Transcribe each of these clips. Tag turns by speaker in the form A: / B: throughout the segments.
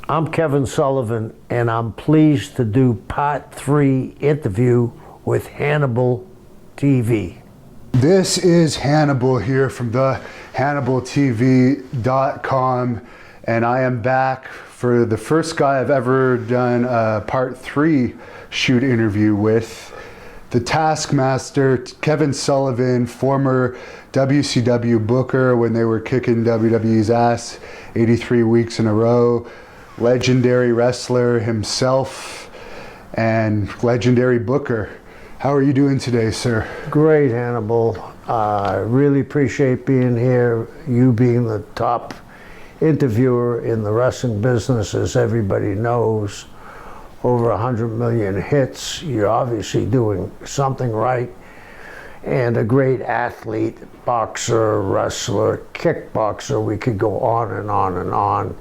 A: I'm Kevin Sullivan, and I'm pleased to do part 3 interview with Hannibal TV.
B: This is Hannibal here from the HannibalTV.com, and I am back for the first guy I've ever done a part 3 shoot interview with, the Taskmaster, Kevin Sullivan, former WCW booker when they were kicking WWE's ass 83 weeks in a row, legendary wrestler himself, and legendary booker. How are you doing today, sir?
A: Great, Hannibal. I really appreciate being here, you being the top interviewer in the wrestling business, as everybody knows. Over 100 million hits. You're obviously doing something right. And a great athlete, boxer, wrestler, kickboxer. We could go on and on and on.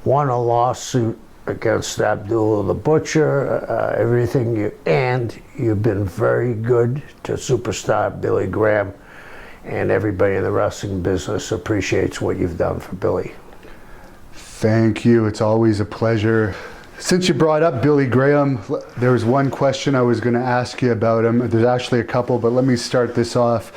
A: Won a lawsuit against Abdullah the Butcher, and you've been very good to superstar Billy Graham, and everybody in the wrestling business appreciates what you've done for Billy.
B: Thank you, it's always a pleasure. Since you brought up Billy Graham, there was one question I was going to ask you about him. There's actually a couple, but let me start this off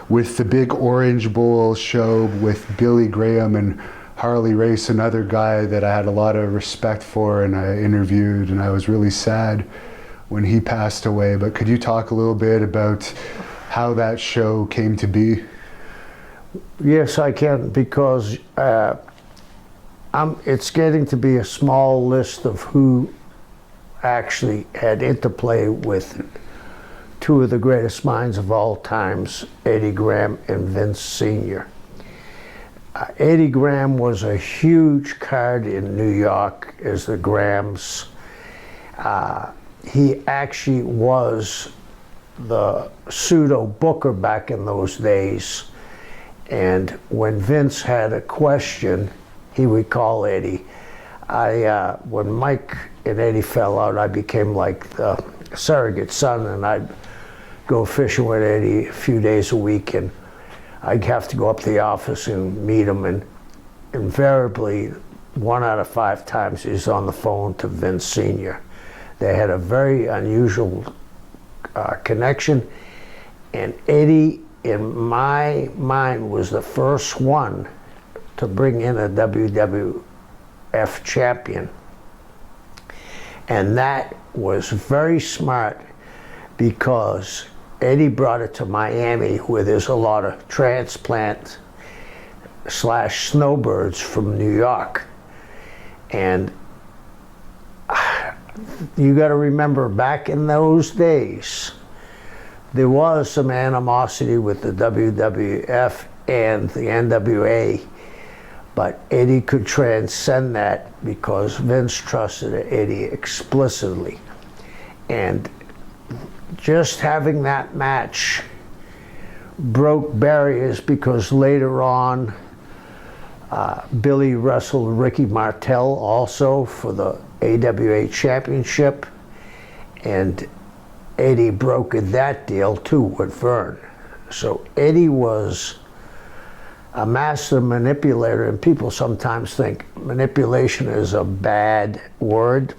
B: with the big Orange Bowl show with Billy Graham and Harley Race, another guy that I had a lot of respect for and I interviewed, and I was really sad when he passed away. But could you talk a little bit about how that show came to be?
A: Yes, I can, because it's getting to be a small list of who actually had interplay with two of the greatest minds of all times, Eddie Graham and Vince Sr. Eddie Graham was a huge card in New York as the Grahams. He actually was the pseudo booker back in those days. And when Vince had a question, he would call Eddie. When Mike and Eddie fell out, I became like the surrogate son, and I'd go fishing with Eddie a few days a week, and I'd have to go up to the office and meet him, and invariably, 1 out of 5 times he's on the phone to Vince Sr. They had a very unusual connection, and Eddie, in my mind, was the first one to bring in a WWF champion. And that was very smart, because Eddie brought it to Miami, where there's a lot of transplant / snowbirds from New York. And you got to remember, back in those days, there was some animosity with the WWF and the NWA, but Eddie could transcend that because Vince trusted Eddie explicitly. And just having that match broke barriers, because later on Billy wrestled Ricky Martel also for the AWA championship, and Eddie brokered that deal too with Vern. So Eddie was a master manipulator, and people sometimes think manipulation is a bad word.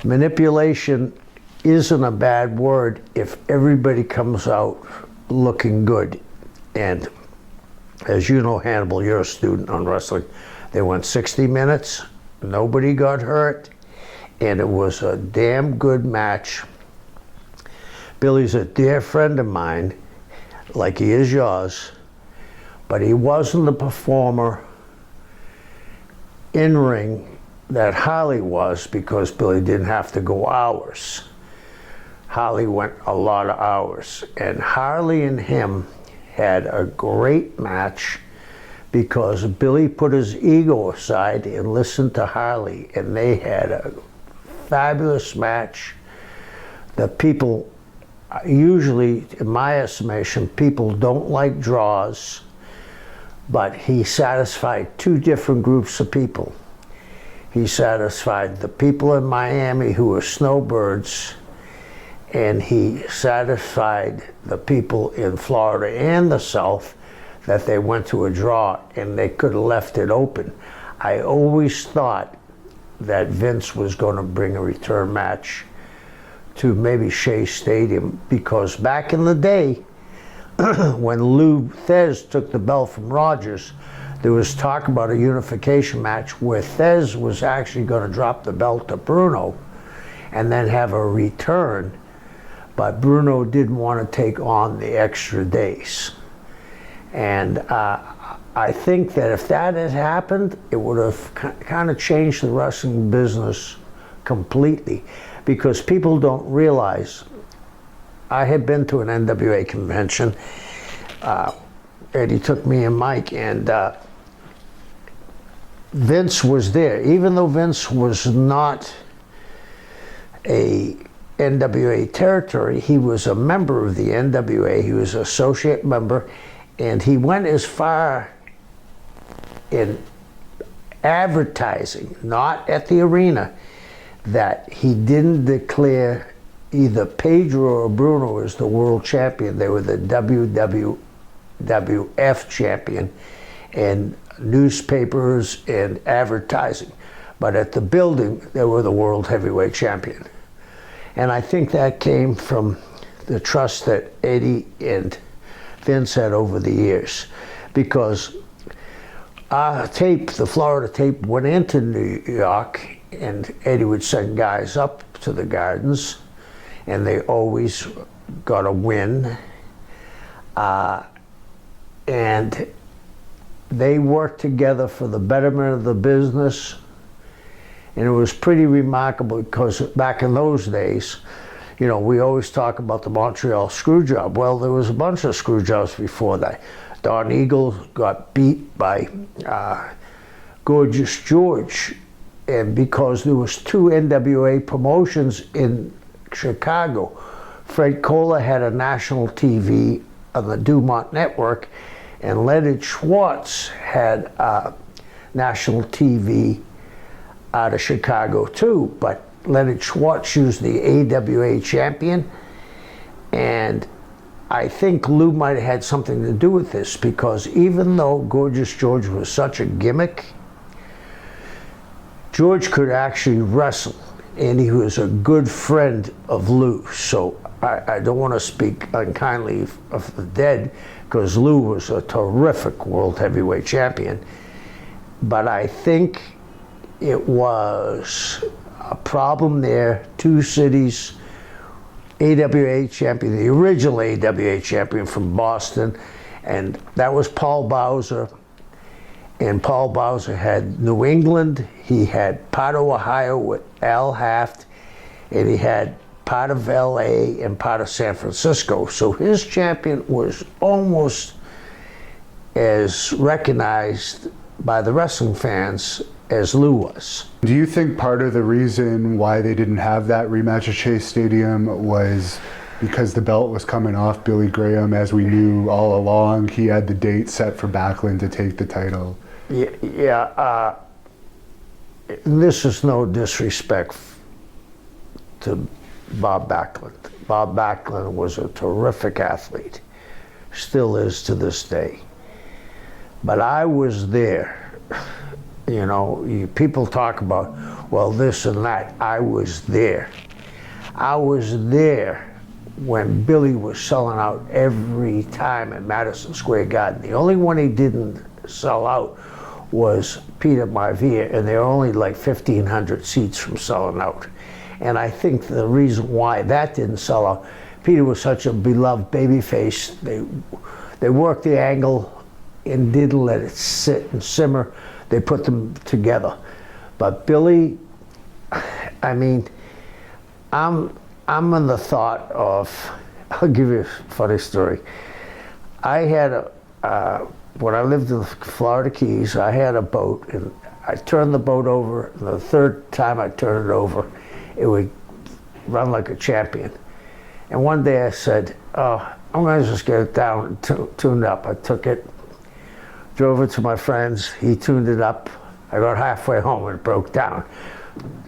A: Manipulation isn't a bad word if everybody comes out looking good. And as you know, Hannibal, you're a student on wrestling. They went 60 minutes, nobody got hurt, and it was a damn good match. Billy's a dear friend of mine, like he is yours, but he wasn't the performer in ring that Harley was, because Billy didn't have to go hours. Harley went a lot of hours, and Harley and him had a great match, because Billy put his ego aside and listened to Harley, and they had a fabulous match. The people, usually, in my estimation, people don't like draws, but he satisfied 2 different groups of people. He satisfied the people in Miami who were snowbirds, and he satisfied the people in Florida and the South that they went to a draw and they could have left it open. I always thought that Vince was going to bring a return match to maybe Shea Stadium, because back in the day, when Lou Thez took the belt from Rogers, there was talk about a unification match where Thez was actually going to drop the belt to Bruno and then have a return, but Bruno didn't want to take on the extra days. And I think that if that had happened, it would have kind of changed the wrestling business completely, because people don't realize, I had been to an NWA convention, Eddie took me and Mike, and Vince was there. Even though Vince was not a NWA territory, he was a member of the NWA, he was an associate member, and he went as far in advertising, not at the arena, that he didn't declare either Pedro or Bruno as the world champion. They were the WWF champion, and newspapers and advertising. But at the building, they were the world heavyweight champion. And I think that came from the trust that Eddie and Vince had over the years, because our tape, the Florida tape, went into New York, and Eddie would send guys up to the Gardens, and they always got a win. And they worked together for the betterment of the business. And it was pretty remarkable, because back in those days, you know, we always talk about the Montreal Screwjob. Well, there was a bunch of screwjobs before that. Don Eagle got beat by Gorgeous George, and because there was 2 NWA promotions in Chicago. Fred Cola had a national TV on the Dumont Network, and Leonard Schwartz had national TV out of Chicago too, but Leonard Schwartz used the AWA champion, and I think Lou might have had something to do with this, because even though Gorgeous George was such a gimmick, George could actually wrestle, and he was a good friend of Lou. So I don't want to speak unkindly of the dead, because Lou was a terrific world heavyweight champion. But I think it was a problem there. 2 cities, AWA champion, the original AWA champion from Boston, and that was Paul Bowser. And Paul Bowser had New England, he had part of Ohio with Al Haft, and he had part of LA and part of San Francisco. So his champion was almost as recognized by the wrestling fans as Lou was.
B: Do you think part of the reason why they didn't have that rematch at Shea Stadium was because the belt was coming off Billy Graham? As we knew all along, he had the date set for Backlund to take the title.
A: Yeah, this is no disrespect to Bob Backlund. Bob Backlund was a terrific athlete, still is to this day. But I was there. You know, people talk about, well, this and that. I was there. I was there when Billy was selling out every time at Madison Square Garden. The only one he didn't sell out was Peter Maivia, and there were only like 1,500 seats from selling out. And I think the reason why that didn't sell out, Peter was such a beloved babyface. They worked the angle and didn't let it sit and simmer. They put them together. But Billy, I mean, I'm in the thought of, I'll give you a funny story. I had when I lived in the Florida Keys, I had a boat, and I turned the boat over, and the 3rd time I turned it over, it would run like a champion. And one day I said, oh, I'm gonna just get it down and tuned up. I took it, drove it to my friends, he tuned it up. I got halfway home and it broke down.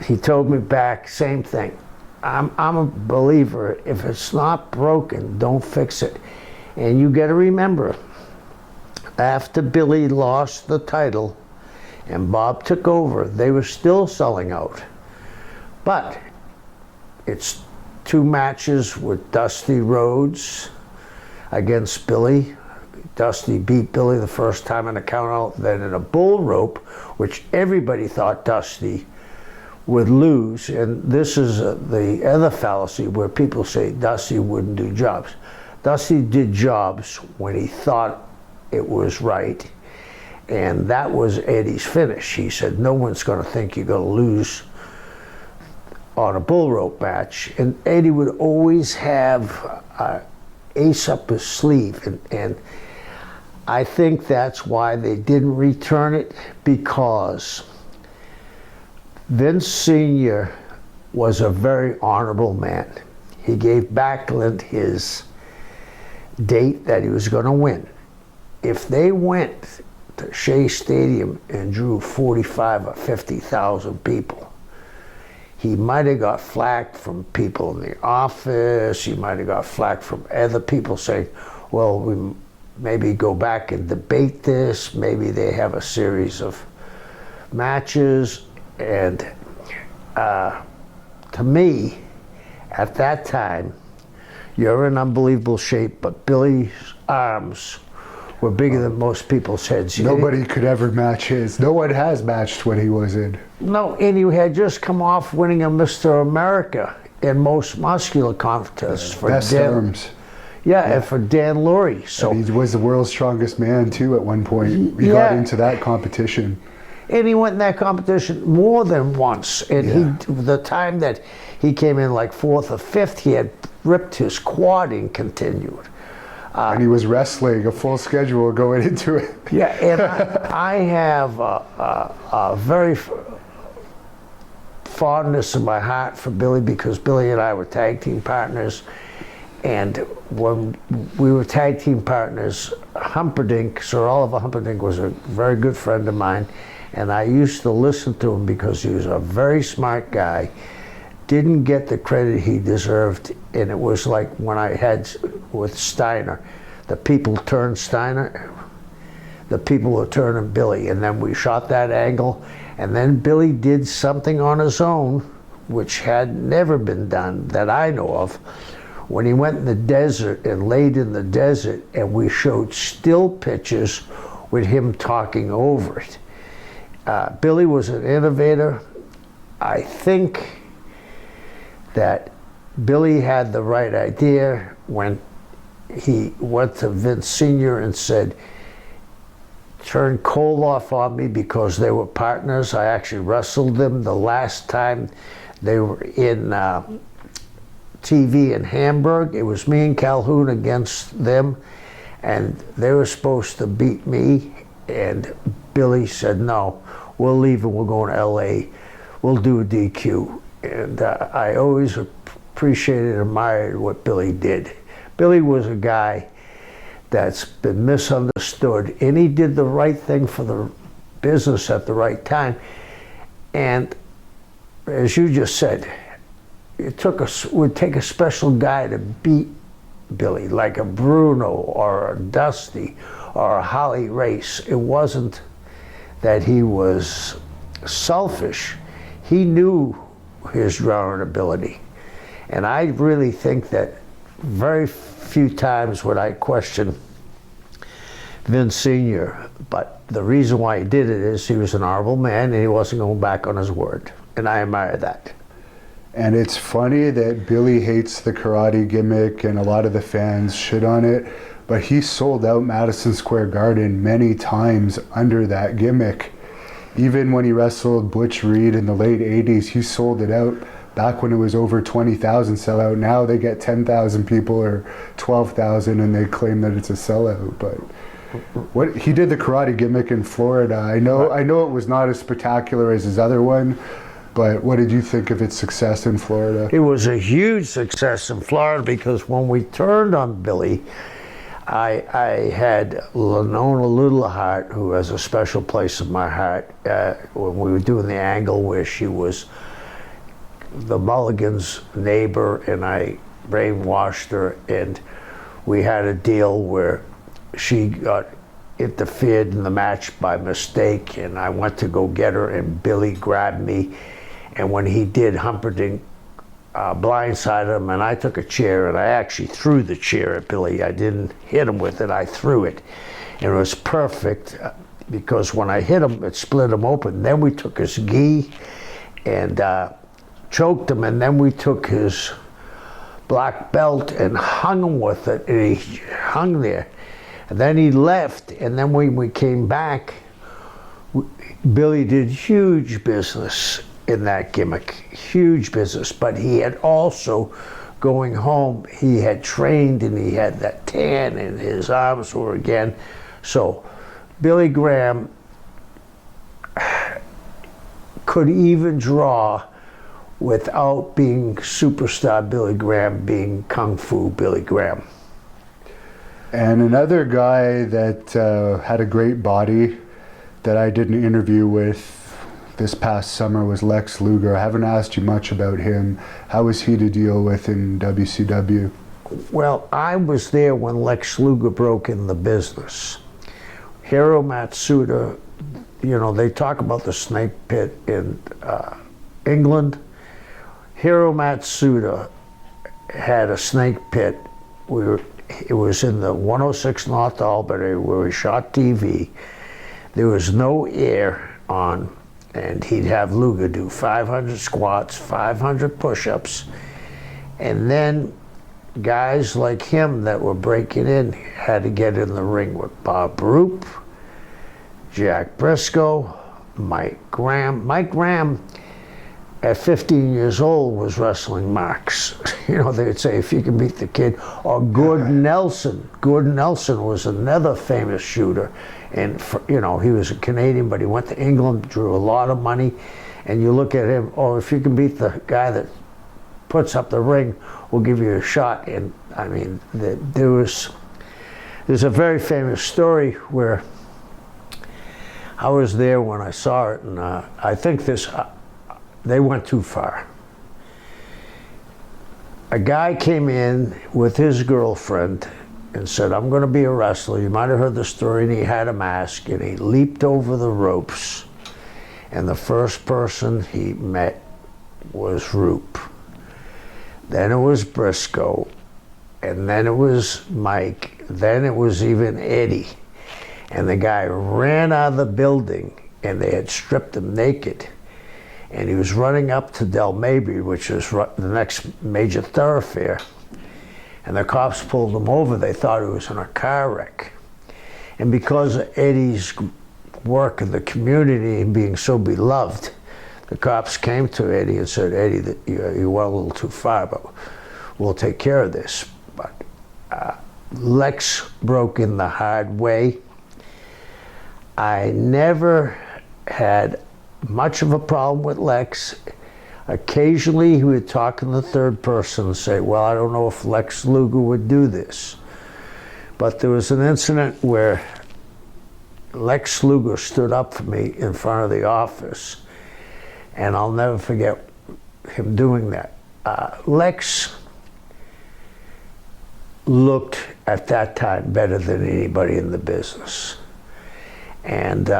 A: He told me back, same thing. I'm a believer, if it's not broken, don't fix it. And you gotta remember, after Billy lost the title and Bob took over, they were still selling out. But it's 2 matches with Dusty Rhodes against Billy. Dusty beat Billy the first time in a countout, then in a bull rope, which everybody thought Dusty would lose. And this is the other fallacy where people say Dusty wouldn't do jobs. Dusty did jobs when he thought it was right, and that was Eddie's finish. He said, no one's going to think you're going to lose on a bull rope match. And Eddie would always have an ace up his sleeve, and I think that's why they didn't return it, because Vince Sr. was a very honorable man. He gave Backlund his date that he was going to win. If they went to Shea Stadium and drew 45 or 50,000 people, he might have got flack from people in the office. He might have got flack from other people saying, well, we maybe go back and debate this. Maybe they have a series of matches. And to me, at that time, you're in unbelievable shape, but Billy's arms were bigger than most people's heads.
B: Nobody could ever match his. No one has matched what he was in.
A: No, and he had just come off winning a Mr. America in most muscular contests for
B: best arms.
A: Yeah, and for Dan Laurie. So
B: and he was the world's strongest man too. At one point, he got into that competition.
A: And he went in that competition more than once. And the time that he came in like 4th or 5th, he had ripped his quad and continued.
B: And he was wrestling a full schedule going into it.
A: Yeah, and I have a very fondness in my heart for Billy, because Billy and I were tag team partners. And when we were tag team partners, Humperdinck, Sir Oliver Humperdinck, was a very good friend of mine. And I used to listen to him because he was a very smart guy, didn't get the credit he deserved. And it was like when I had with Steiner, the people turned Steiner, the people were turning Billy. And then we shot that angle. And then Billy did something on his own, which had never been done that I know of, when he went in the desert and laid in the desert, and we showed still pictures with him talking over it. Billy was an innovator. I think that Billy had the right idea when he went to Vince Sr. and said, turn Koloff on me, because they were partners. I actually wrestled them the last time they were in TV in Hamburg. It was me and Calhoun against them, and they were supposed to beat me, and Billy said, no, we'll leave and we'll go to LA. We'll do a DQ. And I always appreciated and admired what Billy did. Billy was a guy that's been misunderstood, and he did the right thing for the business at the right time. And as you just said, would take a special guy to beat Billy, like a Bruno or a Dusty or a Holly Race. It wasn't that he was selfish. He knew his drawing ability. And I really think that very few times would I question Vince Sr., but the reason why he did it is he was an honorable man and he wasn't going back on his word. And I admire that.
B: And it's funny that Billy hates the karate gimmick and a lot of the fans shit on it, but he sold out Madison Square Garden many times under that gimmick. Even when he wrestled Butch Reed in the late 80s, he sold it out back when it was over 20,000 sellout. Now they get 10,000 people or 12,000 and they claim that it's a sellout. But what he did the karate gimmick in Florida. I know it was not as spectacular as his other one, but what did you think of its success in Florida?
A: It was a huge success in Florida because when we turned on Billy, I had Lenona Littleheart, who has a special place in my heart, when we were doing the angle where she was the Mulligan's neighbor and I brainwashed her, and we had a deal where she got interfered in the match by mistake, and I went to go get her, and Billy grabbed me, and when he did, Humperdinck blindsided him, and I took a chair, and I actually threw the chair at Billy. I didn't hit him with it, I threw it. And it was perfect, because when I hit him, it split him open. Then we took his gi and choked him, and then we took his black belt and hung him with it, and he hung there. And then he left, and then when we came back, Billy did huge business in that gimmick, huge business. But he had also, going home, he had trained, and he had that tan, and his arms were again. So Billy Graham could even draw without being superstar Billy Graham, being Kung Fu Billy Graham.
B: And another guy that had a great body that I did an interview with this past summer was Lex Luger. I haven't asked you much about him. How was he to deal with in WCW?
A: Well, I was there when Lex Luger broke in the business. Hiro Matsuda, you know, they talk about the snake pit in England. Hiro Matsuda had a snake pit. It was in the 106 North Albany where we shot TV. There was no air on, and he'd have Luger do 500 squats, 500 push-ups, and then guys like him that were breaking in had to get in the ring with Bob Roop, Jack Briscoe, Mike Graham. Mike Graham, at 15 years old, was wrestling marks. You know, they'd say, if you can beat the kid. Or Gordon Nelson. Gordon Nelson was another famous shooter. And, you know, he was a Canadian, but he went to England, drew a lot of money. And you look at him, oh, if you can beat the guy that puts up the ring, we'll give you a shot. And, I mean, there's a very famous story where I was there when I saw it, and I think they went too far. A guy came in with his girlfriend and said, I'm going to be a wrestler. You might have heard the story. And he had a mask, and he leaped over the ropes. And the first person he met was Roop. Then it was Briscoe. And then it was Mike. Then it was even Eddie. And the guy ran out of the building, and they had stripped him naked. And he was running up to Del Mabry, which is the next major thoroughfare. And the cops pulled him over. They thought he was in a car wreck. And because of Eddie's work in the community and being so beloved, the cops came to Eddie and said, Eddie, that you went a little too far, but we'll take care of this. But Lex broke in the hard way. I never had much of a problem with Lex. Occasionally he would talk in the third person and say, well, I don't know if Lex Luger would do this. But there was an incident where Lex Luger stood up for me in front of the office, and I'll never forget him doing that. Lex looked at that time better than anybody in the business. And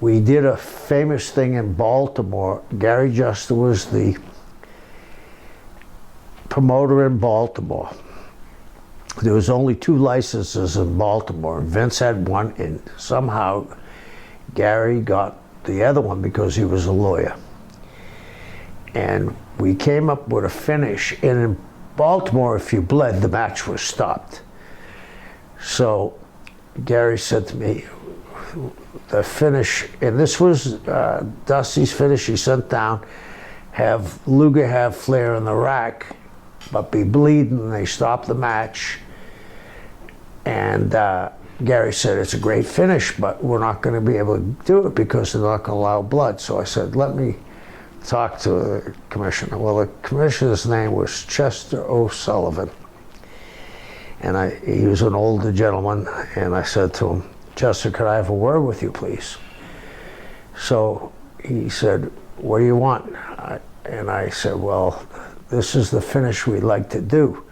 A: we did a famous thing in Baltimore. Gary Juster was the promoter in Baltimore. There was only 2 licenses in Baltimore. Vince had one, and somehow Gary got the other one because he was a lawyer. And we came up with a finish, and in Baltimore, if you bled, the match was stopped. So Gary said to me, the finish, and this was Dusty's finish he sent down, have Luger have Flair in the rack, but be bleeding, and they stopped the match. And Gary said, it's a great finish, but we're not going to be able to do it because they're not going to allow blood. So I said, let me talk to the commissioner. Well, the commissioner's name was Chester O'Sullivan. And he was an older gentleman, and I said to him, Chester, could I have a word with you, please? So he said, what do you want? And I said, well, this is the finish we'd like to do.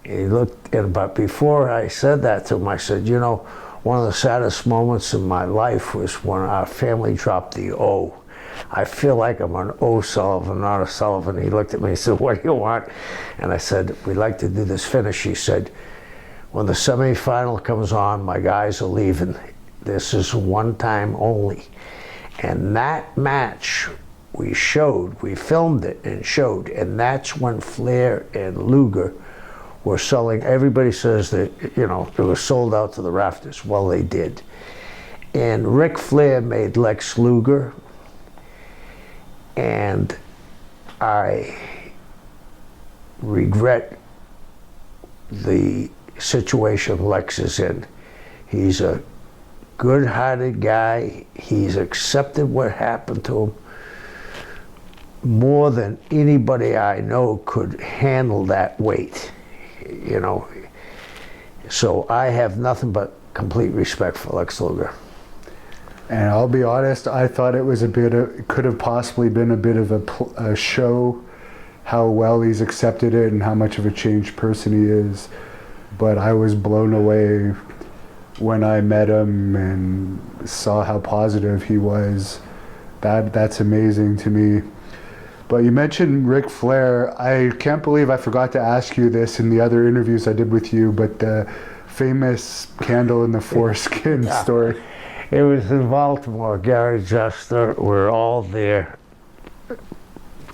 A: And he looked, but before I said that to him, I said, you know, one of the saddest moments in my life was when our family dropped the O. I feel like I'm an O Sullivan, not a Sullivan. He looked at me and said, what do you want? And I said, we'd like to do this finish. He said, when the semifinal comes on, my guys are leaving. This is one time only. And that match we filmed it and showed, and that's when Flair and Luger were selling. Everybody says that, you know, it was sold out to the rafters. Well, they did. And Ric Flair made Lex Luger, and I regret the situation Lex is in. He's a good-hearted guy. He's accepted what happened to him more than anybody I know could handle that weight, you know. So I have nothing but complete respect for Lex Luger.
B: And I'll be honest, I thought it was it could have possibly been a bit of a show, how well he's accepted it and how much of a changed person he is. But I was blown away when I met him and saw how positive he was. That's amazing to me. But you mentioned Ric Flair. I can't believe I forgot to ask you this in the other interviews I did with you, but the famous candle in the foreskin story.
A: It was in Baltimore. Gary Juster, we're all there.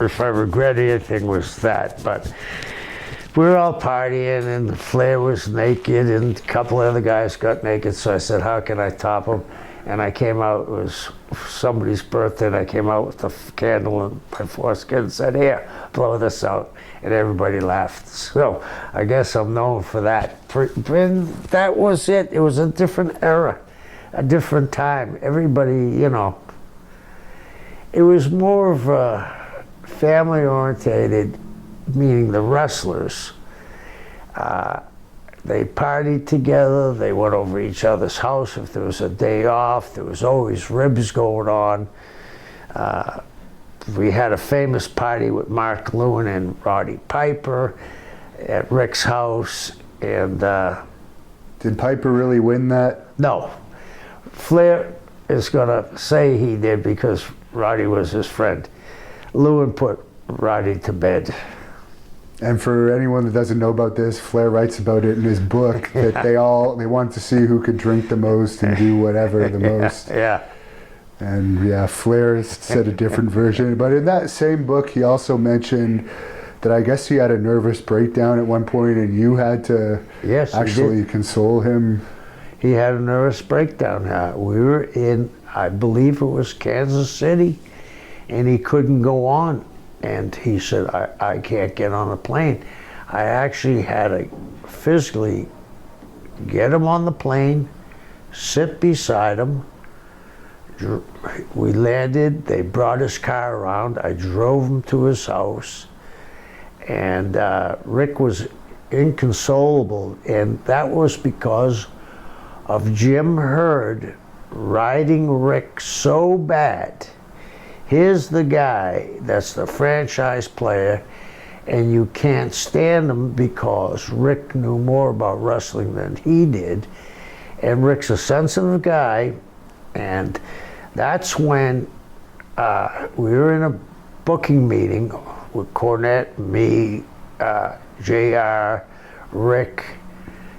A: If I regret anything, was that. But we were all partying, and Flair was naked, and a couple of other guys got naked. So I said, how can I top him? And I came out, it was somebody's birthday, and I came out with the candle in my foreskin and said, here, blow this out. And everybody laughed. So I guess I'm known for that. And that was it. It was a different era, a different time. Everybody, you know, it was more of a family-orientated, meaning the wrestlers. They partied together, they went over each other's house. If there was a day off, there was always ribs going on. We had a famous party with Mark Lewin and Roddy Piper at Rick's house. And
B: did Piper really win that?
A: No. Flair is gonna say he did because Roddy was his friend. Lewin put Roddy to bed.
B: And for anyone that doesn't know about this, Flair writes about it in his book that they want to see who could drink the most and do whatever the most.
A: Yeah.
B: And yeah, Flair said a different version. But in that same book, he also mentioned that I guess he had a nervous breakdown at one point, and you had to actually console him.
A: He had a nervous breakdown. We were in, I believe it was Kansas City, and he couldn't go on. And he said, I can't get on a plane. I actually had to physically get him on the plane, sit beside him. We landed, they brought his car around. I drove him to his house. And Rick was inconsolable. And that was because of Jim Herd riding Rick so bad. Here's the guy that's the franchise player, and you can't stand him because Rick knew more about wrestling than he did. And Rick's a sensitive guy, and that's when we were in a booking meeting with Cornette, me, JR, Rick,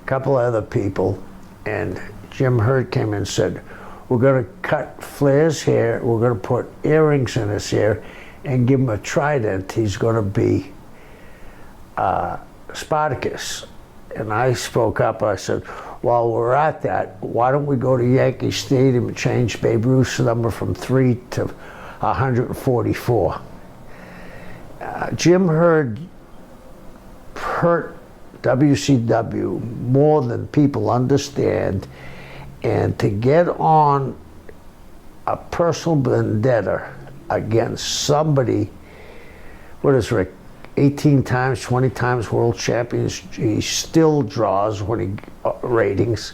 A: a couple other people, and Jim Herd came in and said, we're going to cut Flair's hair, we're going to put earrings in his hair, and give him a trident. He's going to be Spartacus. And I spoke up, I said, while we're at that, why don't we go to Yankee Stadium and change Babe Ruth's number from 3 to 144. Jim Herd hurt WCW more than people understand. And to get on a personal vendetta against somebody, what is Rick, 18 times, 20 times world champions, he still draws when he ratings.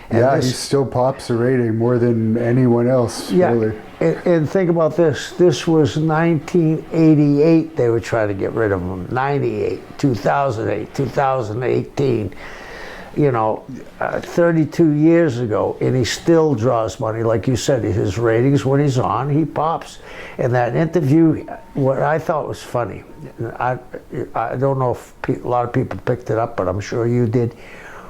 A: And
B: yeah, he still pops a rating more than anyone else, really.
A: And think about this. This was 1988 they were trying to get rid of him. 98, 2008, 2018. 32 years ago, and he still draws money. Like you said, his ratings when he's on, he pops. And that interview, what I thought was funny, I don't know if a lot of people picked it up, but I'm sure you did,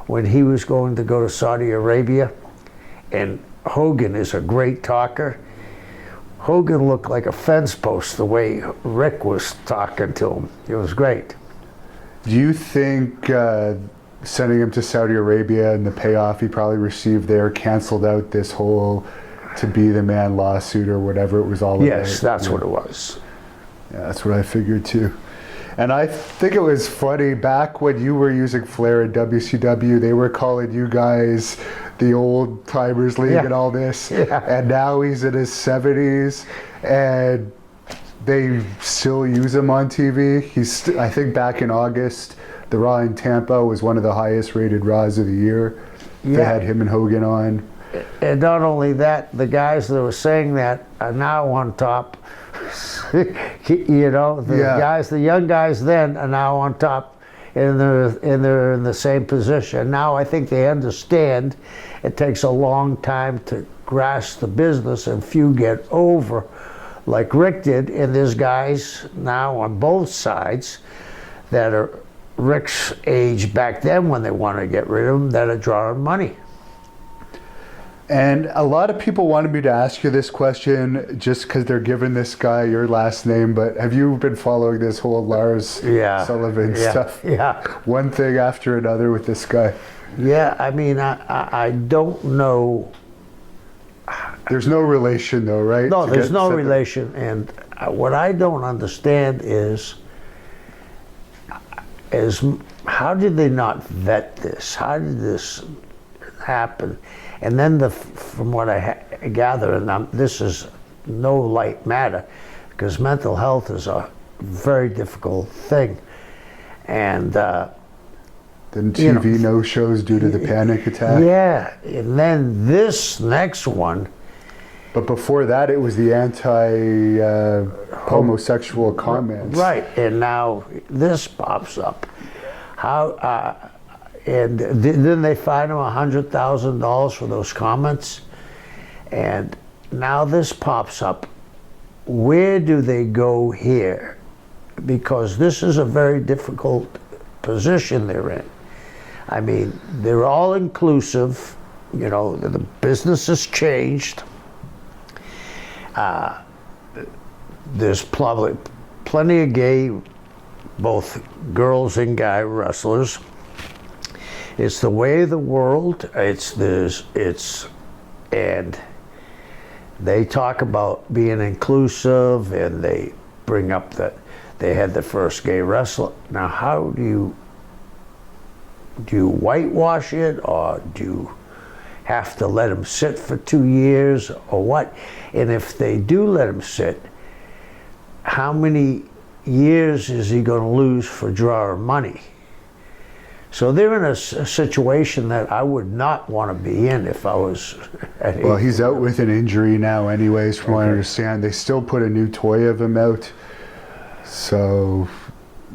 A: when he was going to go to Saudi Arabia, and Hogan is a great talker. Hogan looked like a fence post the way Rick was talking to him. It was great.
B: Do you think sending him to Saudi Arabia and the payoff he probably received there canceled out this whole to be the man lawsuit or whatever it was all about?
A: Yes, that's what it was.
B: Yeah, that's what I figured too. And I think it was funny, back when you were using Flair and WCW, they were calling you guys the old timers league and all this.
A: Yeah.
B: And now he's in his 70s and they still use him on TV. I think back in August, the Raw in Tampa was one of the highest rated Raws of the year. They had him and Hogan on.
A: And not only that, the guys that were saying that are now on top. The young guys then are now on top, and they're in the same position. Now I think they understand it takes a long time to grasp the business, and few get over like Rick did. And there's guys now on both sides that are Rick's age back then when they want to get rid of him, that are drawing money.
B: And a lot of people wanted me to ask you this question just because they're giving this guy your last name, but have you been following this whole Lars Sullivan stuff?
A: Yeah.
B: One thing after another with this guy.
A: Yeah, I mean, I don't know.
B: There's no relation though, right?
A: No, there's no relation. And what I don't understand is how did they not vet this? How did this happen? And then from what I gather, and this is no light matter, because mental health is a very difficult thing. And
B: then TV no-shows due to the panic attack.
A: Yeah, and then this next one.
B: But before that, it was the anti-homosexual comments.
A: Right, and now this pops up. How? And then they fined him $100,000 for those comments. And now this pops up. Where do they go here? Because this is a very difficult position they're in. I mean, they're all inclusive. The business has changed. There's probably plenty of gay, both girls and guy wrestlers. It's the way of the world. And they talk about being inclusive, and they bring up that they had the first gay wrestler. Now, how do you whitewash it, or do you have to let him sit for 2 years, or what? And if they do let him sit, how many years is he going to lose for drawing money? So they're in a situation that I would not want to be in if I was at
B: Well, he's out with an injury now anyways, from what I understand. They still put a new toy of him out. So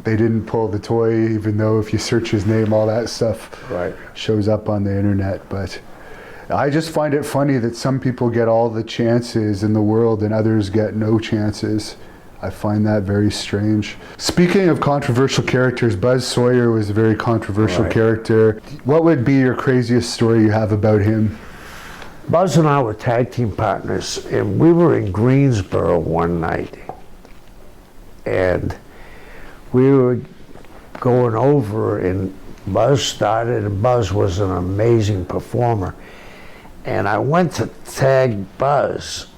B: they didn't pull the toy, even though if you search his name, all that stuff shows up on the internet. But I just find it funny that some people get all the chances in the world and others get no chances. I find that very strange. Speaking of controversial characters, Buzz Sawyer was a very controversial character. What would be your craziest story you have about him?
A: Buzz and I were tag team partners, and we were in Greensboro one night. And we were going over, and Buzz started, and Buzz was an amazing performer. And I went to tag Buzz,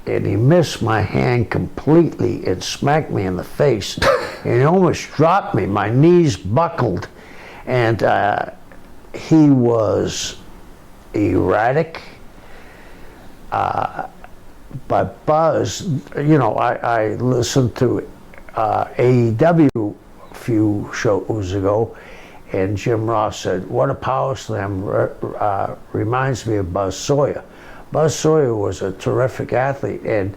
A: and he missed my hand completely and smacked me in the face. And he almost dropped me. My knees buckled. And he was erratic. But Buzz, I listened to AEW a few shows ago, and Jim Ross said, "What a power slam reminds me of Buzz Sawyer." Buzz Sawyer was a terrific athlete, and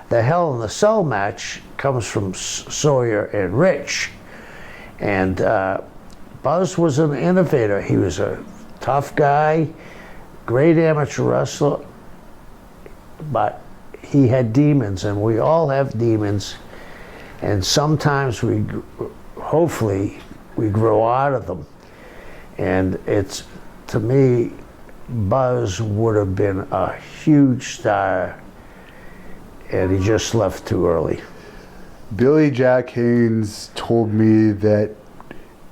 A: the Hell in the Cell match comes from Sawyer and Rich. And Buzz was an innovator. He was a tough guy, great amateur wrestler, but he had demons, and we all have demons, and sometimes hopefully we grow out of them. And it's, to me, Buzz would have been a huge star, and he just left too early.
B: Billy Jack Haynes told me that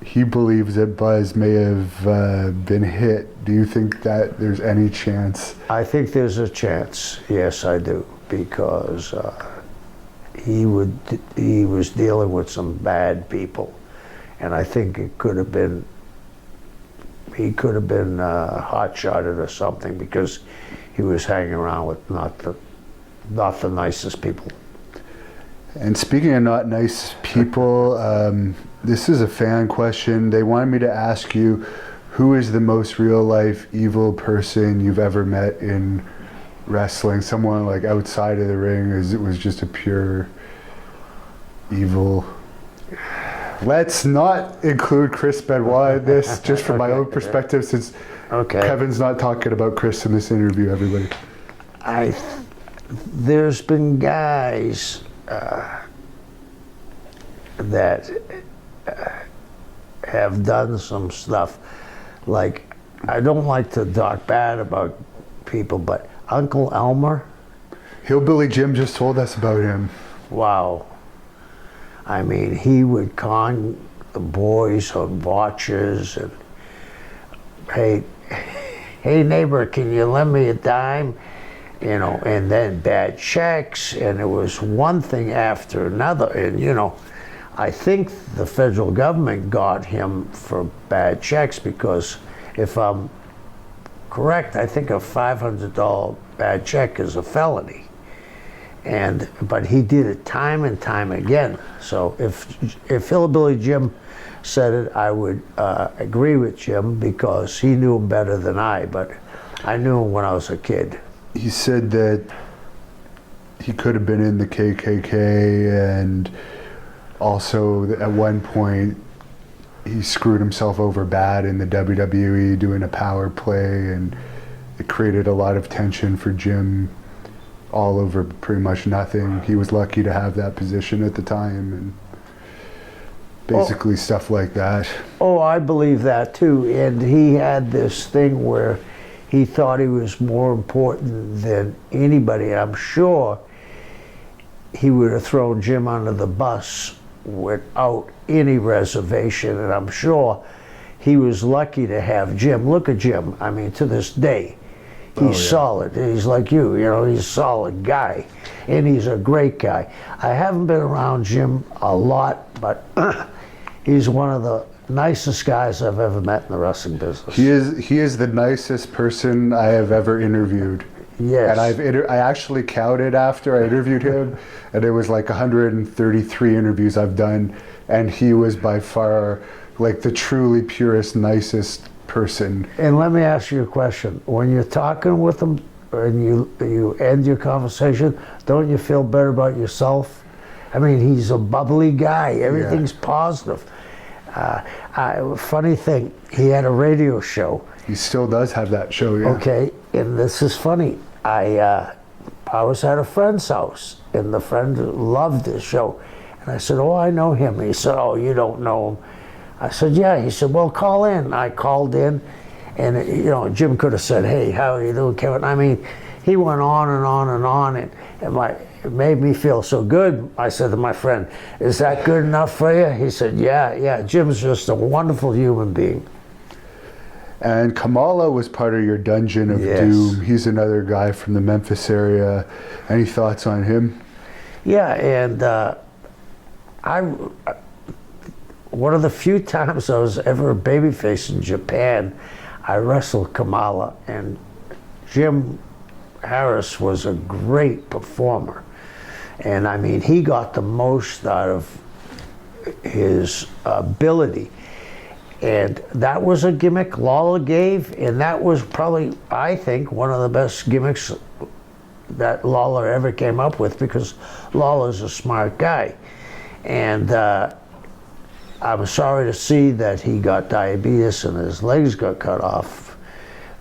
B: he believes that Buzz may have been hit. Do you think that there's any chance?
A: I think there's a chance. Yes, I do, because he was dealing with some bad people, and I think he could have been hot-shotted or something, because he was hanging around with not the nicest people.
B: And speaking of not nice people, this is a fan question. They wanted me to ask you, who is the most real-life evil person you've ever met in wrestling? Someone like outside of the ring, as it was just a pure evil. Let's not include Chris Benoit in this, just from my own perspective, since Kevin's not talking about Chris in this interview, everybody.
A: There's been guys that have done some stuff. Like, I don't like to talk bad about people, but Uncle Elmer.
B: Hillbilly Jim just told us about him.
A: Wow. I mean, he would con the boys on watches and, hey neighbor, can you lend me a dime? You know, and then bad checks, and it was one thing after another. And, you know, I think the federal government got him for bad checks, because if I'm correct, I think a $500 bad check is a felony. But he did it time and time again. So if Hillbilly Jim said it, I would agree with Jim, because he knew him better than I, but I knew him when I was a kid.
B: He said that he could have been in the KKK, and also at one point he screwed himself over bad in the WWE doing a power play, and it created a lot of tension for Jim all over pretty much nothing. He was lucky to have that position at the time, and basically stuff like that.
A: Oh, I believe that too. And he had this thing where he thought he was more important than anybody. I'm sure he would have thrown Jim under the bus without any reservation, and I'm sure he was lucky to have Jim. Look at Jim. I mean, to this day, he's solid. He's like you know, he's a solid guy, and he's a great guy. I haven't been around Jim a lot, but he's one of the nicest guys I've ever met in the wrestling business.
B: He is the nicest person I have ever interviewed.
A: Yes.
B: And I actually counted after I interviewed him, and it was like 133 interviews I've done, and he was by far like the truly purest, nicest person.
A: And let me ask you a question. When you're talking with him and you end your conversation, don't you feel better about yourself? I mean, he's a bubbly guy. Everything's positive. Funny thing, he had a radio show.
B: He still does have that show, yeah.
A: Okay, and this is funny. I was at a friend's house, and the friend loved this show. And I said, oh, I know him. He said, oh, you don't know him. I said, yeah. He said, well, call in. I called in, and you know, Jim could have said, hey, how are you doing, Kevin? I mean, he went on and on and on, and it made me feel so good. I said to my friend, is that good enough for you? He said, yeah. Jim's just a wonderful human being.
B: And Kamala was part of your Dungeon of Doom. He's another guy from the Memphis area. Any thoughts on him?
A: Yeah, and one of the few times I was ever a babyface in Japan, I wrestled Kamala, and Jim Harris was a great performer. And I mean, he got the most out of his ability. And that was a gimmick Lawler gave, and that was probably, I think, one of the best gimmicks that Lawler ever came up with, because Lawler's a smart guy. And I'm sorry to see that he got diabetes and his legs got cut off.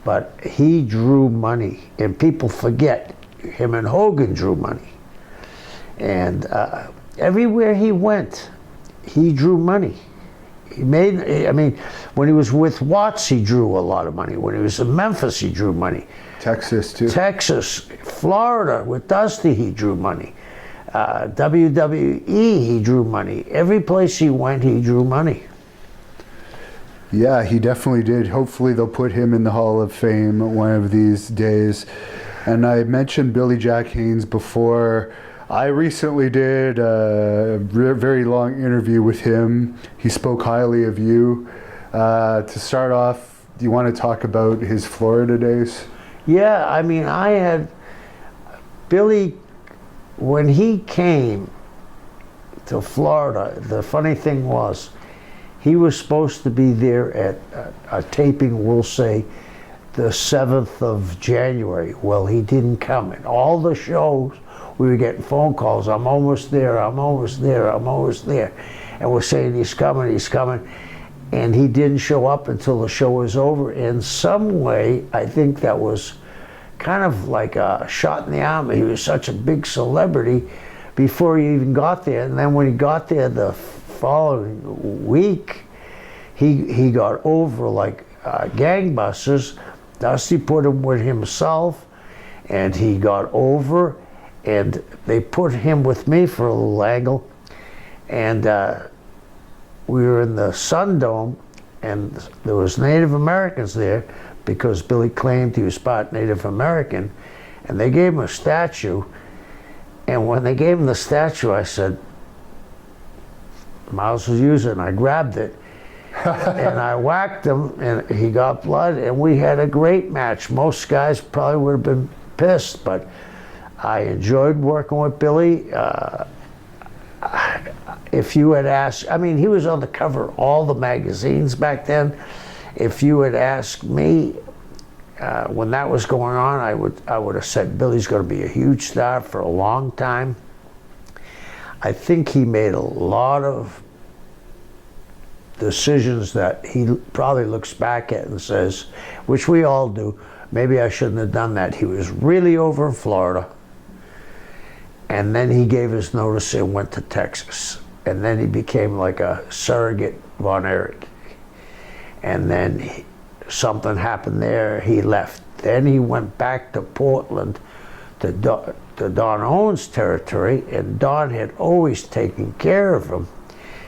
A: but he drew money, and people forget him and Hogan drew money. And everywhere he went, he drew money. He made, I mean, when he was with Watts, he drew a lot of money. When he was in Memphis, he drew money.
B: Texas, too.
A: Texas, Florida, with Dusty, he drew money. WWE, he drew money. Every place he went, he drew money.
B: Yeah, he definitely did. Hopefully they'll put him in the Hall of Fame one of these days. And I mentioned Billy Jack Haynes before. I recently did a very long interview with him. He spoke highly of you. To start off, do you want to talk about his Florida days?
A: Yeah, I mean, I had Billy, when he came to Florida, the funny thing was, he was supposed to be there at a taping, we'll say, the 7th of January. Well, he didn't come. And all the shows, we were getting phone calls, I'm almost there, I'm almost there, I'm almost there. And we're saying, he's coming, he's coming. And he didn't show up until the show was over. In some way, I think that was kind of like a shot in the arm. He was such a big celebrity before he even got there. And then when he got there the following week, he got over like gangbusters. Dusty put him with himself, and he got over, and they put him with me for a little angle. And we were in the Sun Dome, and there was Native Americans there because Billy claimed he was part Native American, and they gave him a statue. And when they gave him the statue, I said, might as well use it, and I grabbed it. And I whacked him, and he got blood, and we had a great match. Most guys probably would have been pissed, but I enjoyed working with Billy. If you had asked, I mean, he was on the cover of all the magazines back then. If you had asked me when that was going on, I would have said Billy's going to be a huge star for a long time. I think he made a lot of decisions that he probably looks back at and says, which we all do, maybe I shouldn't have done that. He was really over in Florida, and then he gave his notice and went to Texas, and then he became like a surrogate Von Erich, and then something happened there, he left. Then he went back to Portland to Don Owens' territory, and Don had always taken care of him.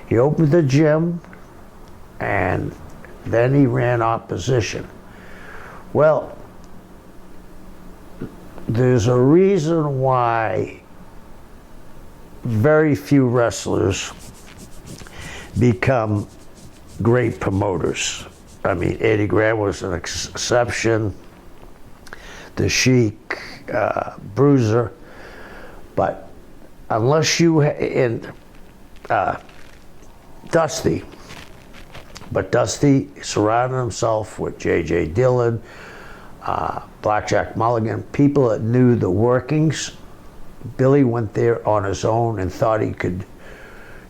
A: He opened the gym, and then he ran opposition. Well, there's a reason why very few wrestlers become great promoters. I mean, Eddie Graham was an exception, the Sheik, Bruiser, but unless you, Dusty, but Dusty surrounded himself with J.J. Dillon, Blackjack Mulligan, people that knew the workings. Billy went there on his own and thought he could,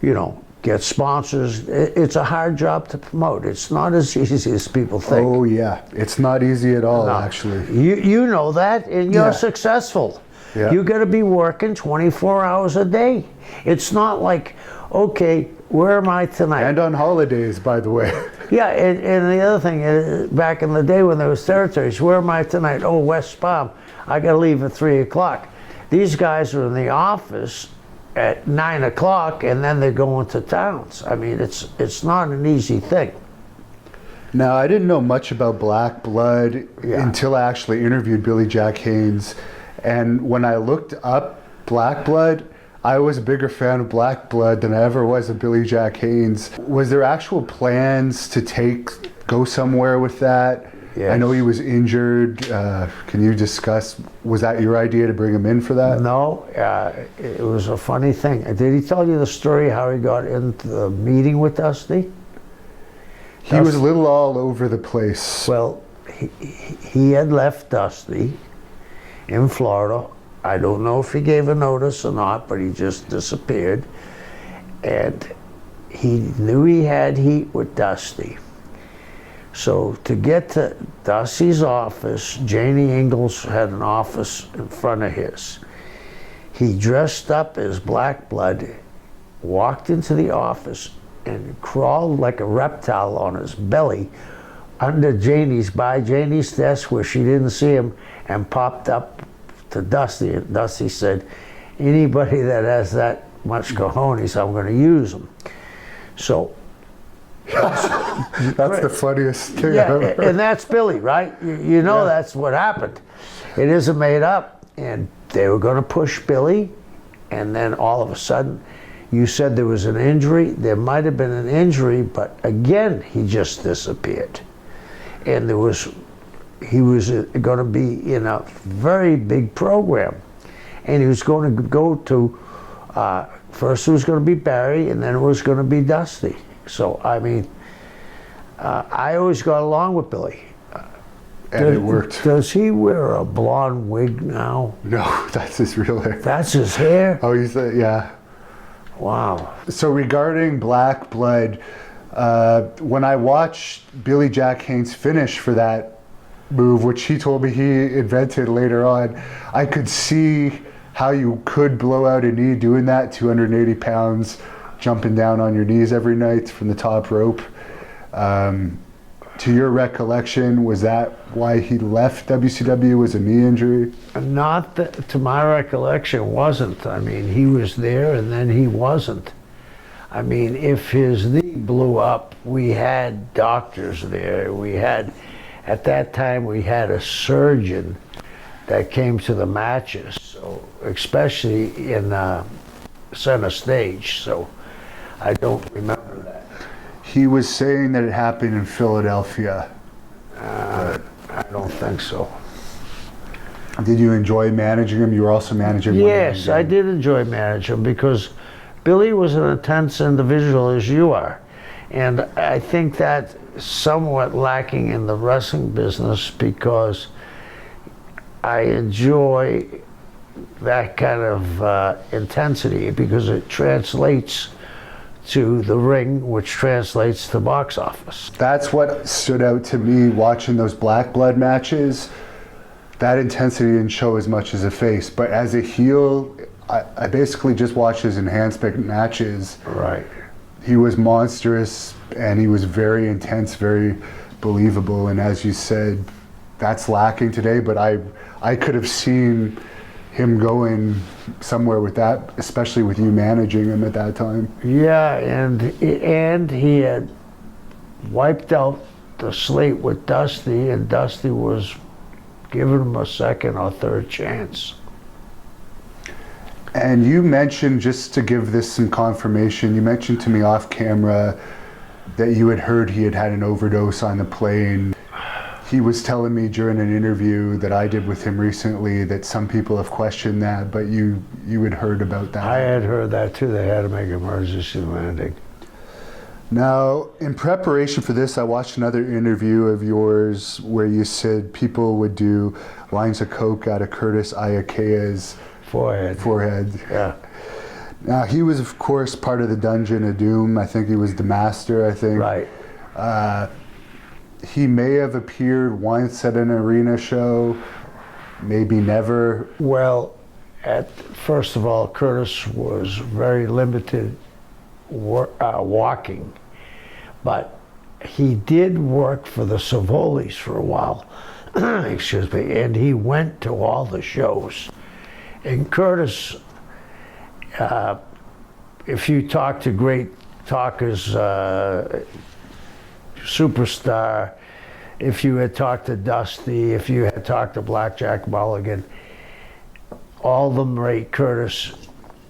A: you know, get sponsors. It's a hard job to promote. It's not as easy as people think.
B: Oh yeah, it's not easy at all,
A: No.
B: actually.
A: You know that, and you're
B: Yeah.
A: successful.
B: Yeah.
A: You got to be working 24 hours a day. It's not like, okay, where am I tonight?
B: And on holidays, by the way.
A: Yeah, and the other thing is, back in the day when there was territories, where am I tonight? Oh, West Palm. I got to leave at 3 o'clock. These guys are in the office at 9 o'clock, and then they're going to towns. I mean, it's not an easy thing.
B: Now, I didn't know much about Black Blood
A: Yeah.
B: until I actually interviewed Billy Jack Haynes. And when I looked up Black Blood, I was a bigger fan of Black Blood than I ever was of Billy Jack Haynes. Was there actual plans to go somewhere with that?
A: Yes.
B: I know he was injured. Can you discuss, was that your idea to bring him in for that?
A: No, it was a funny thing. Did he tell you the story how he got into the meeting with Dusty?
B: He was a little all over the place.
A: Well, he had left Dusty in Florida. I don't know if he gave a notice or not, but he just disappeared. And he knew he had heat with Dusty. So to get to Dusty's office, Janie Ingalls had an office in front of his. He dressed up as Black Blood, walked into the office, and crawled like a reptile on his belly under by Janie's desk where she didn't see him, and popped up to Dusty. And Dusty said, anybody that has that much cojones, I'm going to use them. So
B: that's the funniest thing
A: yeah,
B: ever.
A: and that's Billy, right? You know that's what happened. It isn't made up. And they were going to push Billy, and then all of a sudden, you said there was an injury. There might have been an injury, but again, he just disappeared. And he was going to be in a very big program. And he was going to go to, first it was going to be Barry, and then it was going to be Dusty. So, I mean, I always got along with Billy.
B: And it worked.
A: Does he wear a blonde wig now?
B: No, that's his real hair.
A: That's his hair?
B: Oh, yeah.
A: Wow.
B: So regarding Black Blood, when I watched Billy Jack Haynes finish for that move, which he told me he invented later on, I could see how you could blow out a knee doing that, 280 pounds, jumping down on your knees every night from the top rope. To your recollection, was that why he left WCW, was a knee injury?
A: Not that, to my recollection, wasn't. I mean, he was there and then he wasn't. I mean, if his knee blew up, we had doctors there. We had, at that time, we had a surgeon that came to the matches, so especially in center stage. So I don't remember that.
B: He was saying that it happened in Philadelphia.
A: I don't think so.
B: Did you enjoy managing him? You were also managing him.
A: Yes, I did enjoy managing him because Billy was an intense individual as you are. And I think that's somewhat lacking in the wrestling business because I enjoy that kind of intensity because it translates to the ring, which translates to box office.
B: That's what stood out to me watching those Black Blood matches. That intensity didn't show as much as a face, but as a heel, I basically just watched his enhancement matches.
A: Right.
B: He was monstrous, and he was very intense, very believable, and as you said, that's lacking today, but I could have seen him going somewhere with that, especially with you managing him at that time.
A: Yeah, and he had wiped out the slate with Dusty, and Dusty was giving him a second or third chance.
B: And you mentioned, just to give this some confirmation, you mentioned to me off camera that you had heard he had had an overdose on the plane. He was telling me during an interview that I did with him recently that some people have questioned that, but you had heard about that.
A: I had heard that too. They had to make emergency landing.
B: Now, in preparation for this, I watched another interview of yours where you said people would do lines of coke out of Curtis Iakea's forehead.
A: Yeah.
B: Now, he was, of course, part of the Dungeon of Doom. I think he was the master, I think.
A: Right.
B: He may have appeared once at an arena show, maybe never.
A: Well, first of all, Curtis was very limited walking, but he did work for the Savolis for a while, excuse me, and he went to all the shows. And Curtis, if you talk to great talkers, Superstar, if you had talked to Dusty, if you had talked to Blackjack Mulligan, all of them rate Curtis,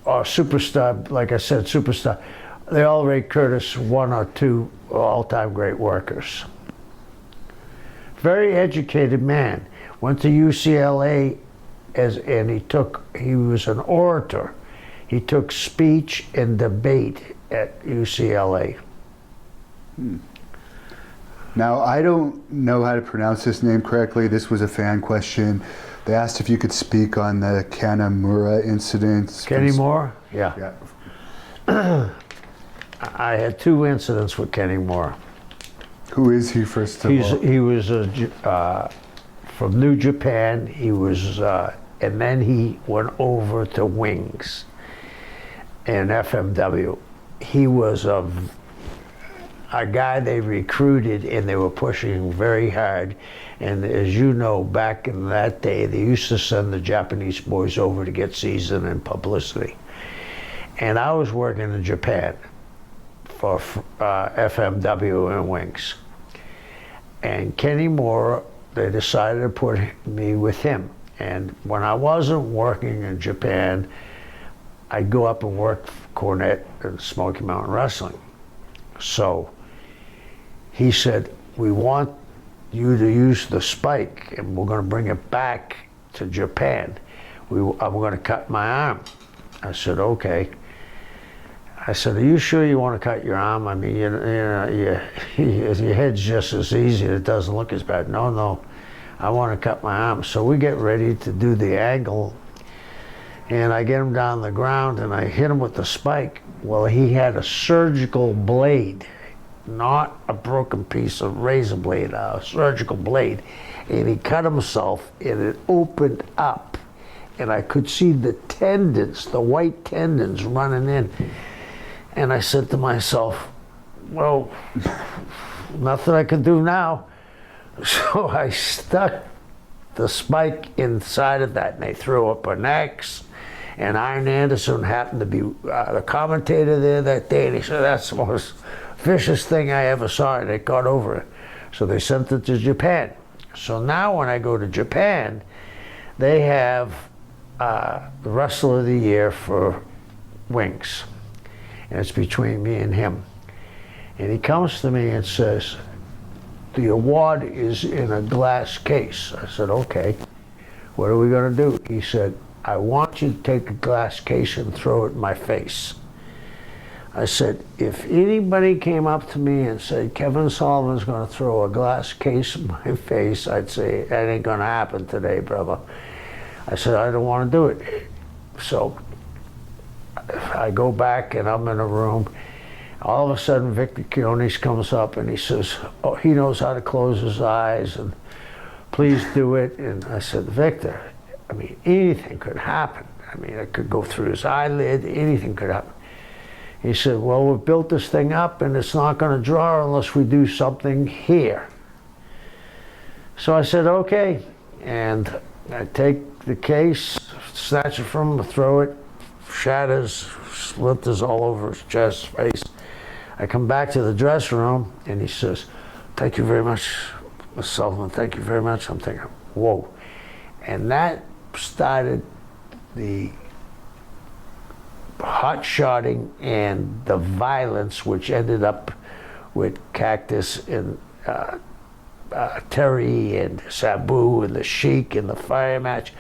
A: or Superstar, like I said, Superstar, they all rate Curtis one or two all-time great workers. Very educated man. Went to UCLA, and he was an orator. He took speech and debate at UCLA.
B: Now, I don't know how to pronounce this name correctly. This was a fan question. They asked if you could speak on the Kanamura incident.
A: Kenny Moore? Yeah. I had two incidents with Kenny Moore.
B: Who is he, first of all?
A: He was from New Japan. He was, and then he went over to Wings and FMW. He was a guy they recruited, and they were pushing very hard. And as you know, back in that day, they used to send the Japanese boys over to get season and publicity. And I was working in Japan for FMW and Wings. And Kenny Moore, they decided to put me with him. And when I wasn't working in Japan, I'd go up and work for Cornette and Smoky Mountain Wrestling. So he said, we want you to use the spike, and we're going to bring it back to Japan. I'm going to cut my arm. I said, okay. I said, are you sure you want to cut your arm? I mean, your head's just as easy. It doesn't look as bad. No, I want to cut my arm. So we get ready to do the angle, and I get him down the ground, and I hit him with the spike. Well, he had a surgical blade, not a broken piece of razor blade, a surgical blade. And he cut himself, and it opened up, and I could see the tendons, the white tendons running in. And I said to myself, well, nothing I can do now. So I stuck the spike inside of that, and they threw up an X. And Iron Anderson happened to be the commentator there that day, and he said, that's the most vicious thing I ever saw, and it got over it. So they sent it to Japan. So now when I go to Japan, they have the Wrestler of the Year for Wings. And it's between me and him. And he comes to me and says, the award is in a glass case. I said, okay, what are we going to do? He said, I want you to take a glass case and throw it in my face. I said, if anybody came up to me and said, Kevin Sullivan's going to throw a glass case in my face, I'd say, that ain't going to happen today, brother. I said, I don't want to do it. So I go back, and I'm in a room. All of a sudden, Victor Quinones comes up, and he says, oh, he knows how to close his eyes, and please do it. And I said, Victor, I mean, anything could happen. I mean, it could go through his eyelid, anything could happen. He said, well, we've built this thing up, and it's not going to draw unless we do something here. So I said, okay. And I take the case, snatch it from him, throw it, shatters, splinters all over his chest, face. I come back to the dressing room, and he says, thank you very much, Mr. Sullivan, thank you very much. I'm thinking, whoa. And that started the hot-shotting and the violence, which ended up with Cactus and Terry and Sabu and the Sheik and the fire match.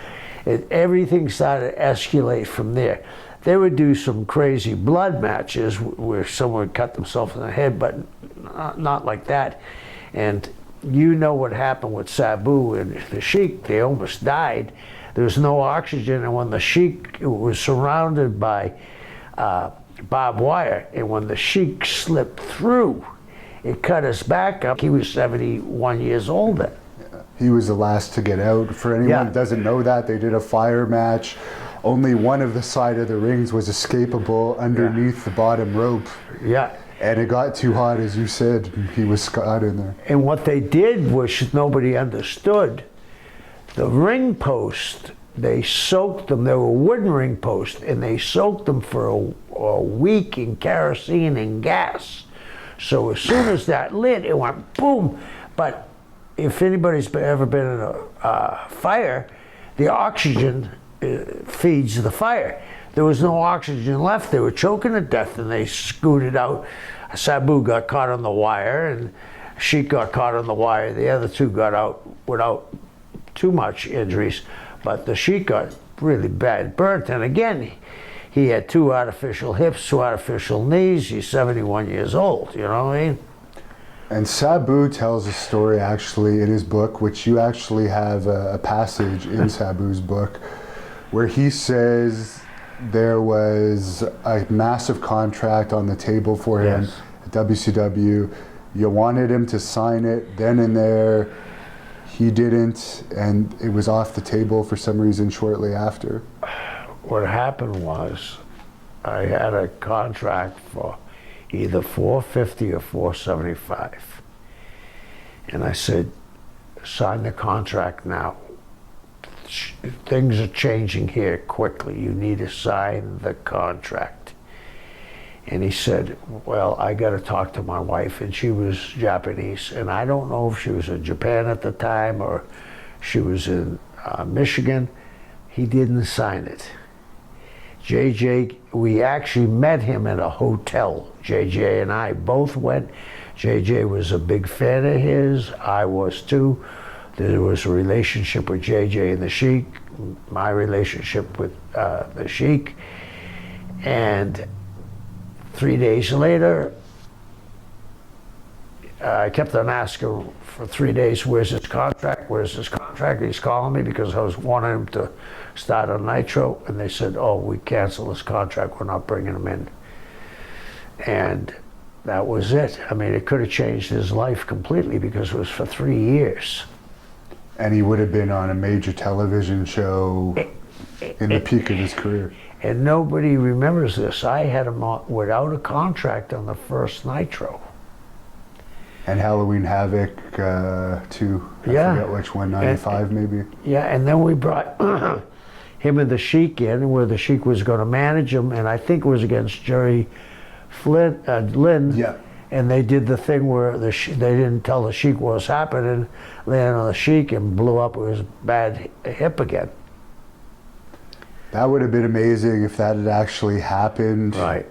A: Everything started to escalate from there. They would do some crazy blood matches where someone would cut themselves in the head, but not like that. And you know what happened with Sabu and the Sheik. They almost died. There was no oxygen, and when the Sheik was surrounded by barbed wire, and when the Sheik slipped through, it cut his back up. He was 71 years old then.
B: He was the last to get out. For anyone who doesn't know that, they did a fire match. Only one of the side of the rings was escapable underneath the bottom rope.
A: Yeah.
B: And it got too hot, as you said. He was caught in there.
A: And what they did, which nobody understood, the ring post, they soaked them. They were wooden ring posts, and they soaked them for a week in kerosene and gas. So as soon as that lit, it went boom. But if anybody's ever been in a fire, the oxygen feeds the fire. There was no oxygen left. They were choking to death, and they scooted out. Sabu got caught on the wire, and Sheik got caught on the wire. The other two got out without too much injuries, but the Sheik got really bad burnt. And again, he had 2 artificial hips, 2 artificial knees. He's 71 years old, you know what I mean?
B: And Sabu tells a story actually in his book, which you actually have a passage in Sabu's book, where he says there was a massive contract on the table for him at WCW. You wanted him to sign it then and there. He didn't, and it was off the table for some reason shortly after.
A: What happened was, I had a contract for either $450 or $475. And I said, sign the contract now. Things are changing here quickly. You need to sign the contract. And he said, well, I got to talk to my wife. And she was Japanese. And I don't know if she was in Japan at the time or she was in Michigan. He didn't sign it. JJ, we actually met him at a hotel. JJ and I both went. JJ was a big fan of his. I was too. There was a relationship with JJ and the Sheik, my relationship with the Sheik. And 3 days later, I kept on asking for 3 days, where's his contract? Where's his contract? He's calling me because I was wanting him to start on Nitro. And they said, oh, we cancel his contract. We're not bringing him in. And that was it. I mean, it could have changed his life completely because it was for 3 years.
B: And he would have been on a major television show in the peak of his career.
A: And nobody remembers this. I had him without a contract on the first Nitro.
B: And Halloween Havoc, too. I forget which one, 95 maybe?
A: Yeah, and then we brought him and the Sheik in, where the Sheik was going to manage him, and I think it was against Jerry Lynn.
B: Yeah.
A: And they did the thing where they didn't tell the Sheik what was happening, landed on the Sheik and blew up his bad hip again.
B: That would have been amazing if that had actually happened.
A: Right.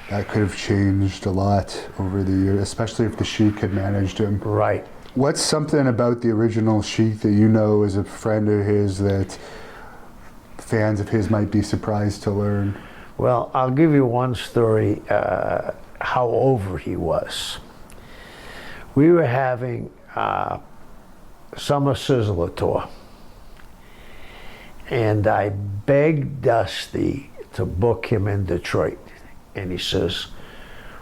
B: That could have changed a lot over the years, especially if the Sheik had managed him.
A: Right.
B: What's something about the original Sheik that you know as a friend of his that fans of his might be surprised to learn?
A: Well, I'll give you one story, how over he was. We were having Summer Sizzler tour, and I begged Dusty to book him in Detroit. And he says,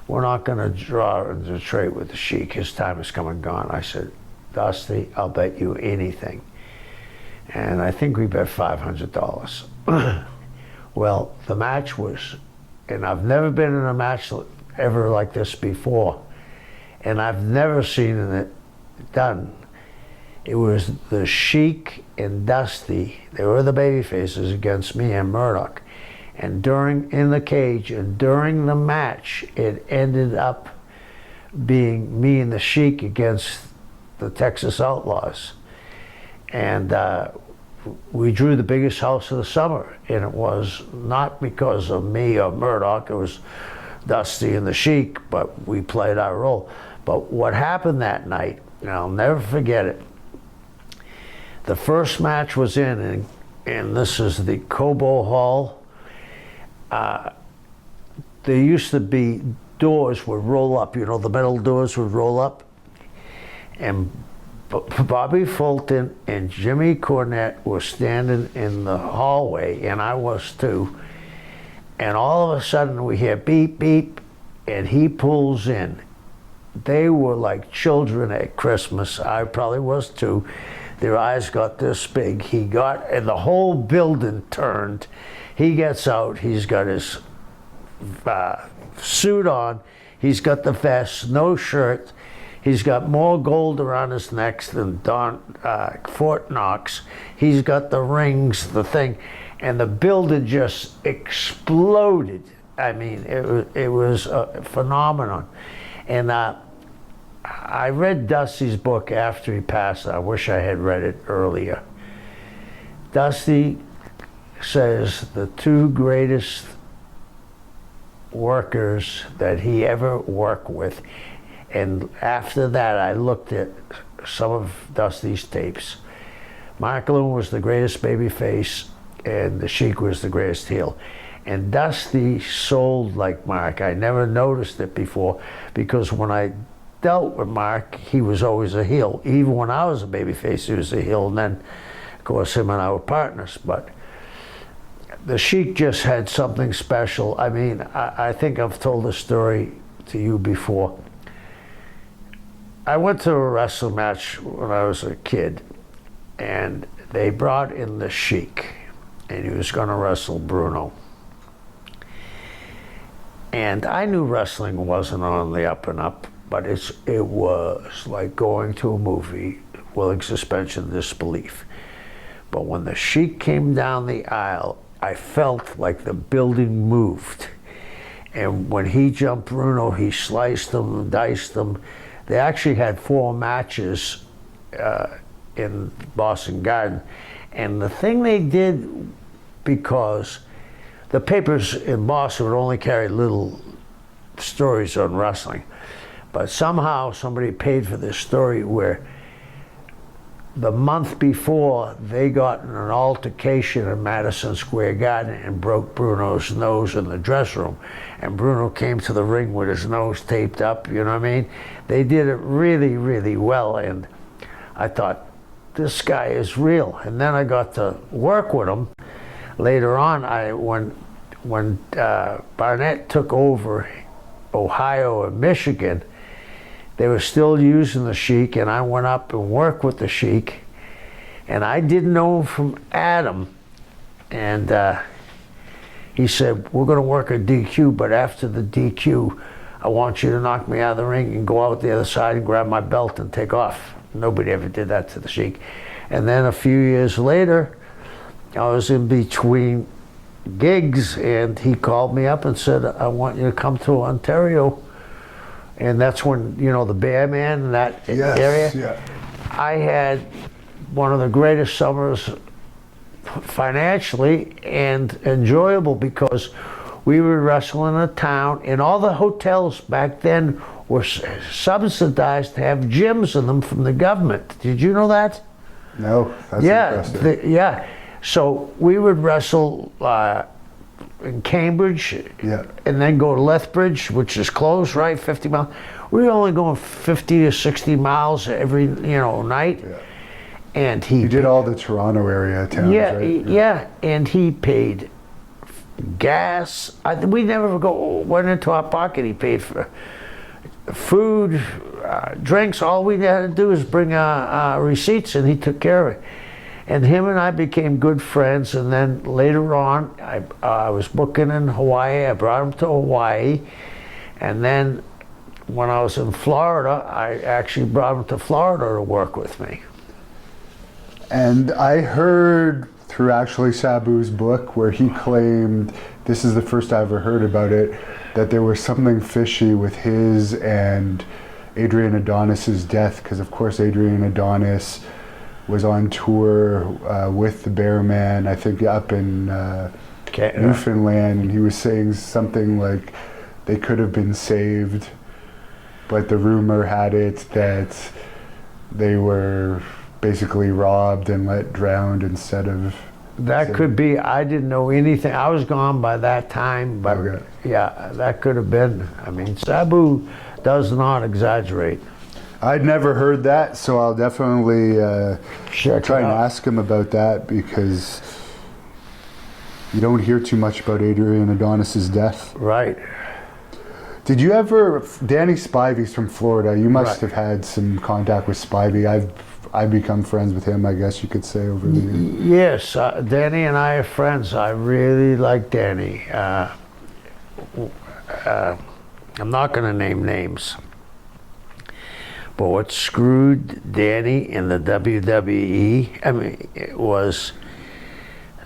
A: we're not going to draw in Detroit with the Sheik. His time is come and gone. I said, Dusty, I'll bet you anything. And I think we bet $500. Well, the match was, and I've never been in a match ever like this before, and I've never seen it done. It was the Sheik and Dusty. They were the baby faces against me and Murdoch. And in the cage, and during the match, it ended up being me and the Sheik against the Texas Outlaws. And we drew the biggest house of the summer. And it was not because of me or Murdoch, it was Dusty and the Sheik, but we played our role. But what happened that night, and I'll never forget it, the first match was in, and this is the Cobo Hall. There used to be doors would roll up, the metal doors would roll up. And Bobby Fulton and Jimmy Cornette were standing in the hallway, and I was too. And all of a sudden we hear beep, beep, and he pulls in. They were like children at Christmas. I probably was too. Their eyes got this big. And the whole building turned. He gets out, he's got his suit on, he's got the vest, no shirt, he's got more gold around his neck than Fort Knox, he's got the rings, the thing, and the building just exploded. I mean, it was a phenomenon. And I read Dusty's book after he passed. I wish I had read it earlier. Dusty says the two greatest workers that he ever worked with, and after that I looked at some of Dusty's tapes. Mark Loon was the greatest babyface and the Sheik was the greatest heel. And Dusty sold like Mark. I never noticed it before because when I dealt with Mark, he was always a heel. Even when I was a babyface, he was a heel, and then of course him and I were partners. But the Sheik just had something special. I mean, I think I've told this story to you before. I went to a wrestling match when I was a kid, and they brought in the Sheik, and he was going to wrestle Bruno. And I knew wrestling wasn't on the up and up, but it was like going to a movie, willing suspension of disbelief. But when the Sheik came down the aisle, I felt like the building moved. And when he jumped Bruno, he sliced them, diced them. They actually had 4 matches in Boston Garden. And the thing they did, because the papers in Boston would only carry little stories on wrestling, but somehow somebody paid for this story where the month before they got in an altercation in Madison Square Garden and broke Bruno's nose in the dressing room, and Bruno came to the ring with his nose taped up, you know what I mean? They did it really, really well, and I thought, this guy is real. And then I got to work with him. Later on, when Barnett took over Ohio and Michigan, they were still using the Sheik, and I went up and worked with the Sheik, and I didn't know him from Adam, and he said, we're going to work a DQ, but after the DQ, I want you to knock me out of the ring and go out the other side and grab my belt and take off. Nobody ever did that to the Sheik. And then a few years later, I was in between gigs, and he called me up and said, I want you to come to Ontario. And that's when, you know, the Bear Man in that area.
B: Yeah.
A: I had one of the greatest summers financially and enjoyable, because we would wrestle in a town, and all the hotels back then were subsidized to have gyms in them from the government. Did you know that?
B: No, that's impressive.
A: Yeah. So we would wrestle in Cambridge, and then go to Lethbridge, which is close, right? 50 miles. We were only going 50 to 60 miles every, night.
B: Yeah.
A: And he
B: did all the Toronto area towns, right?
A: Yeah, and he paid gas. We never went into our pocket. He paid for food, drinks. All we had to do was bring our receipts, and he took care of it. And him and I became good friends, and then later on, I was booking in Hawaii. I brought him to Hawaii, and then when I was in Florida, I actually brought him to Florida to work with me.
B: And I heard through actually Sabu's book where he claimed, this is the first I ever heard about it, that there was something fishy with his and Adrian Adonis's death, because of course Adrian Adonis was on tour with the Bear Man, I think up in Newfoundland, and he was saying something like they could have been saved, but the rumor had it that they were basically robbed and drowned instead of...
A: That could be. I didn't know anything. I was gone by that time, but yeah, that could have been. I mean, Sabu does not exaggerate.
B: I'd never heard that, so I'll definitely try and ask him about that, because you don't hear too much about Adrian Adonis's death.
A: Right.
B: Did you ever... Danny Spivey's from Florida. You must have had some contact with Spivey. I've become friends with him, I guess you could say, over the years.
A: Yes, Danny and I are friends. I really like Danny. I'm not going to name names, but what screwed Danny in the WWE, I mean, it was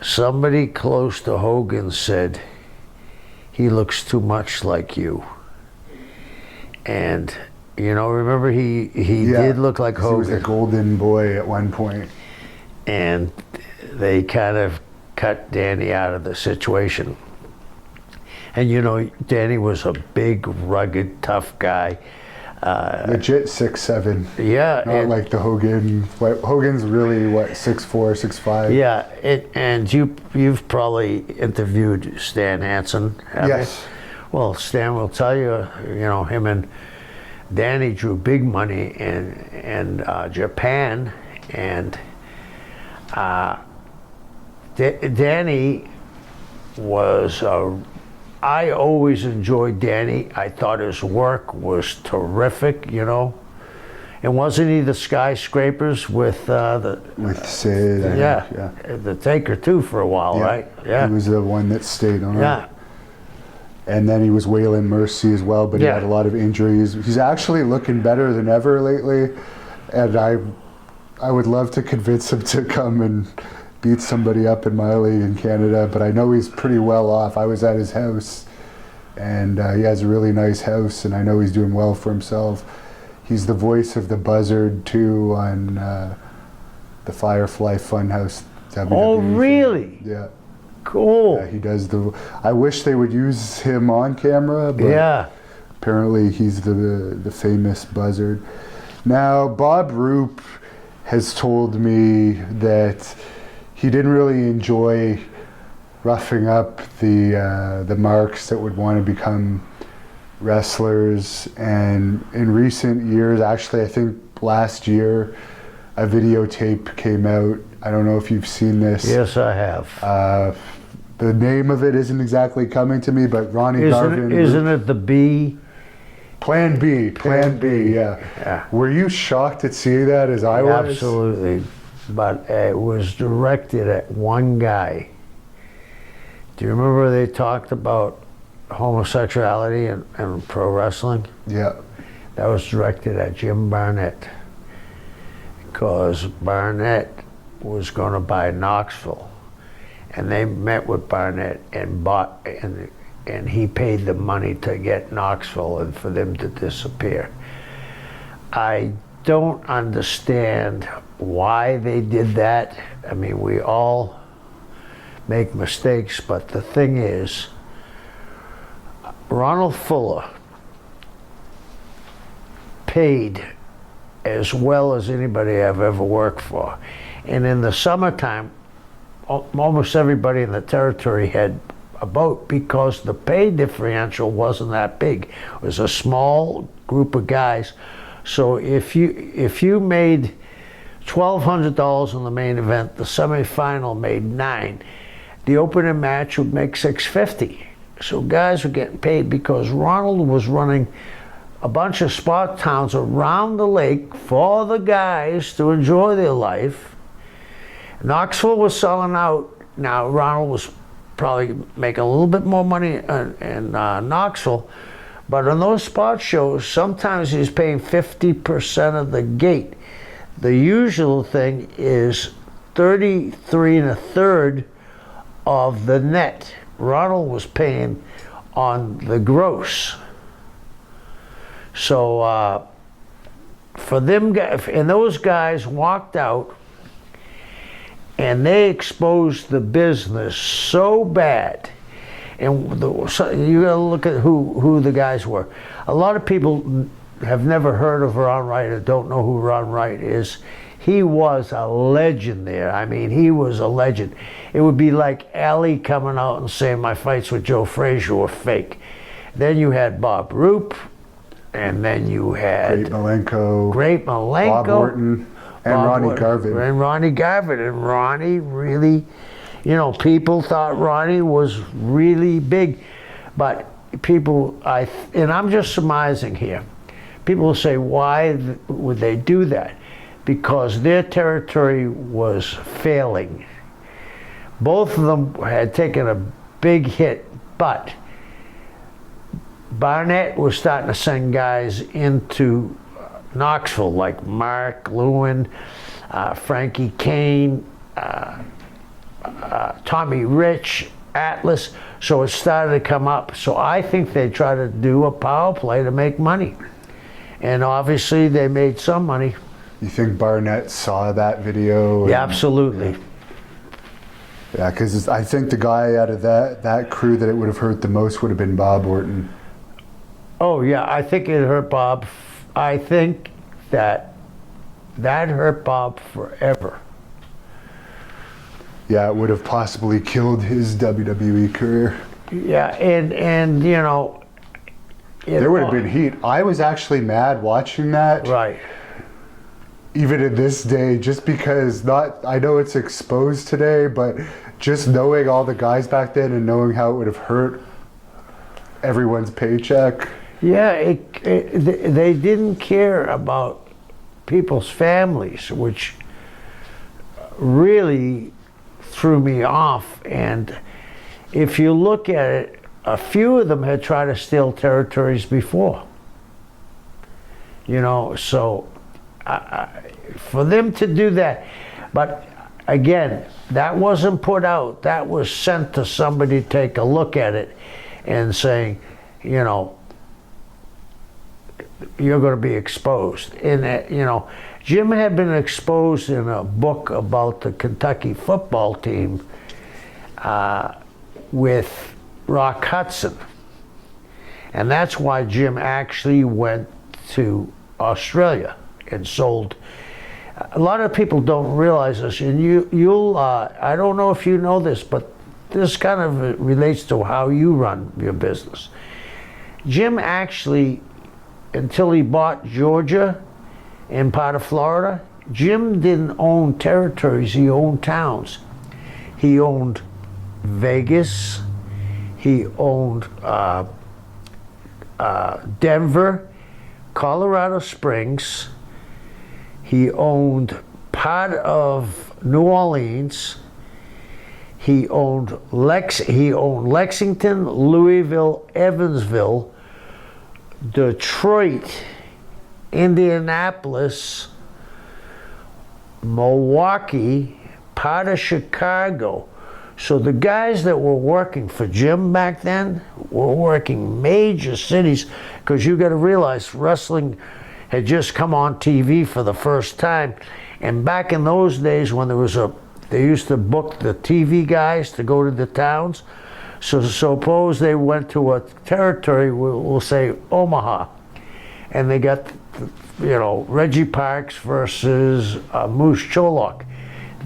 A: somebody close to Hogan said, he looks too much like you. And remember he did look like Hogan.
B: He was a golden boy at one point.
A: And they kind of cut Danny out of the situation. And Danny was a big, rugged, tough guy.
B: Legit 6'7".
A: Yeah.
B: Not like the Hogan. Hogan's really, 6'4", 6'5".
A: Yeah, and you've probably interviewed Stan Hansen.
B: Yes.
A: Well, Stan will tell you, him and Danny drew big money in Japan, and Danny was I always enjoyed Danny. I thought his work was terrific, And wasn't he the skyscrapers with
B: with Sid?
A: The Taker too for a while, right? Yeah.
B: He was the one that stayed on.
A: Yeah.
B: And then he was Waylon Mercy as well, but he had a lot of injuries. He's actually looking better than ever lately, and I would love to convince him to come and beat somebody up in my league in Canada, but I know he's pretty well off. I was at his house, and he has a really nice house, and I know he's doing well for himself. He's the voice of the Buzzard too on the Firefly Funhouse WWE.
A: Oh, really?
B: Yeah.
A: Cool.
B: Yeah, he does I wish they would use him on camera, but apparently he's the famous Buzzard. Now, Bob Roop has told me that he didn't really enjoy roughing up the marks that would want to become wrestlers, and in recent years, actually I think last year, a videotape came out. I don't know if you've seen this.
A: Yes, I have.
B: The name of it isn't exactly coming to me, but Ronnie Garvin.
A: Isn't it the B?
B: Plan B, yeah. Were you shocked at seeing that as I was?
A: Absolutely. But it was directed at one guy. Do you remember they talked about homosexuality and pro wrestling?
B: Yeah.
A: That was directed at Jim Barnett, because Barnett was going to buy Knoxville, and they met with Barnett and bought, and he paid the money to get Knoxville and for them to disappear. I don't understand why they did that. I mean, we all make mistakes, but the thing is, Ronald Fuller paid as well as anybody I've ever worked for. And in the summertime, almost everybody in the territory had a boat because the pay differential wasn't that big. It was a small group of guys. So if you made $1,200 in the main event, the semifinal made $9. The opening match would make $650. So guys were getting paid because Ronald was running a bunch of spot towns around the lake for the guys to enjoy their life. Knoxville was selling out. Now Ronald was probably making a little bit more money in Knoxville, but on those spot shows, sometimes he's paying 50% of the gate. The usual thing is 33 1/3 of the net. Ronald was paying on the gross. So for them, and those guys walked out, and they exposed the business so bad. And you got to look at who the guys were. A lot of people have never heard of Ron Wright or don't know who Ron Wright is. He was a legend there. I mean, he was a legend. It would be like Ali coming out and saying my fights with Joe Frazier were fake. Then you had Bob Roop, and then you had Great Malenko,
B: Bob Orton, and Ronnie Garvin.
A: And Ronnie Garvin. And Ronnie really, people thought Ronnie was really big. But people, and I'm just surmising here, people will say, why would they do that? Because their territory was failing. Both of them had taken a big hit, but Barnett was starting to send guys into Knoxville, like Mark Lewin, Frankie Kane, Tommy Rich, Atlas. So it started to come up. So I think they tried to do a power play to make money. And obviously they made some money.
B: You think Barnett saw that video?
A: Yeah, absolutely.
B: Yeah, because I think the guy out of that crew that it would have hurt the most would have been Bob Orton.
A: Oh yeah, I think it hurt Bob. I think that hurt Bob forever.
B: Yeah, it would have possibly killed his WWE career.
A: Yeah, and
B: there would have been heat. I was actually mad watching that.
A: Right.
B: Even in this day, just because I know it's exposed today, but just knowing all the guys back then and knowing how it would have hurt everyone's paycheck.
A: Yeah, they didn't care about people's families, which really threw me off. And if you look at it, a few of them had tried to steal territories before. You know, so for them to do that, but again, that wasn't put out. That was sent to somebody to take a look at it and saying, you know, you're going to be exposed. And, you know, Jim had been exposed in a book about the Kentucky football team with Rock Hudson. And that's why Jim actually went to Australia and sold. A lot of people don't realize this, and you'll I don't know if you know this, but this kind of relates to how you run your business. Jim actually, until he bought Georgia and part of Florida, Jim didn't own territories, he owned towns. He owned Vegas, he owned Denver, Colorado Springs, he owned part of New Orleans, he owned Lexington, Louisville, Evansville, Detroit, Indianapolis, Milwaukee, part of Chicago. So the guys that were working for Jim back then were working major cities, because you got to realize wrestling had just come on TV for the first time. And back in those days when they used to book the TV guys to go to the towns. So suppose they went to a territory, we'll say Omaha, and they got, you know, Reggie Parks versus Moose Cholok.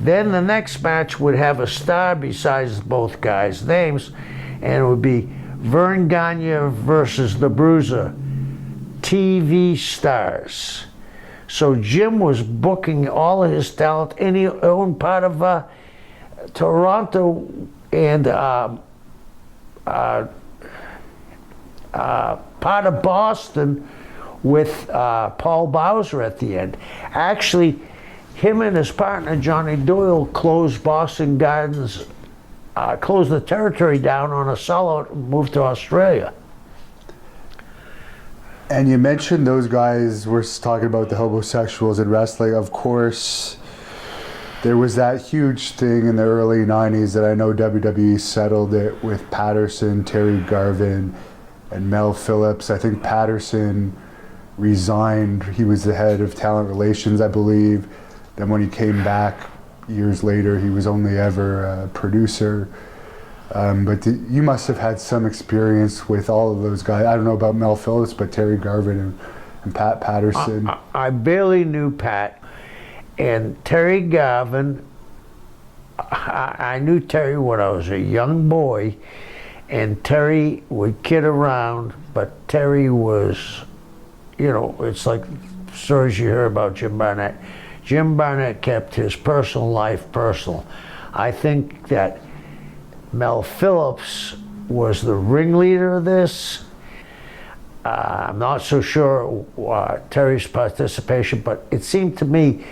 A: Then the next match would have a star besides both guys' names, and it would be Vern Gagne versus the Bruiser. TV stars. So Jim was booking all of his talent, and he owned part of Toronto and part of Boston with Paul Bowser at the end. Actually, him and his partner Johnny Doyle closed Boston Gardens, closed the territory down on a sellout and moved to Australia.
B: And you mentioned those guys were talking about the homosexuals in wrestling. Of course, there was that huge thing in the early 90s that I know WWE settled it with Patterson, Terry Garvin, and Mel Phillips. I think Patterson resigned. He was the head of talent relations, I believe. Then when he came back years later, he was only ever a producer. But you must have had some experience with all of those guys. I don't know about Mel Phillips, but Terry Garvin and Pat Patterson.
A: I barely knew Pat. And Terry Garvin, I knew Terry when I was a young boy, and Terry would kid around, but Terry was, you know, it's like stories you hear about Jim Barnett. Jim Barnett kept his personal life personal. I think that Mel Phillips was the ringleader of this. I'm not so sure Terry's participation, but it seemed to me,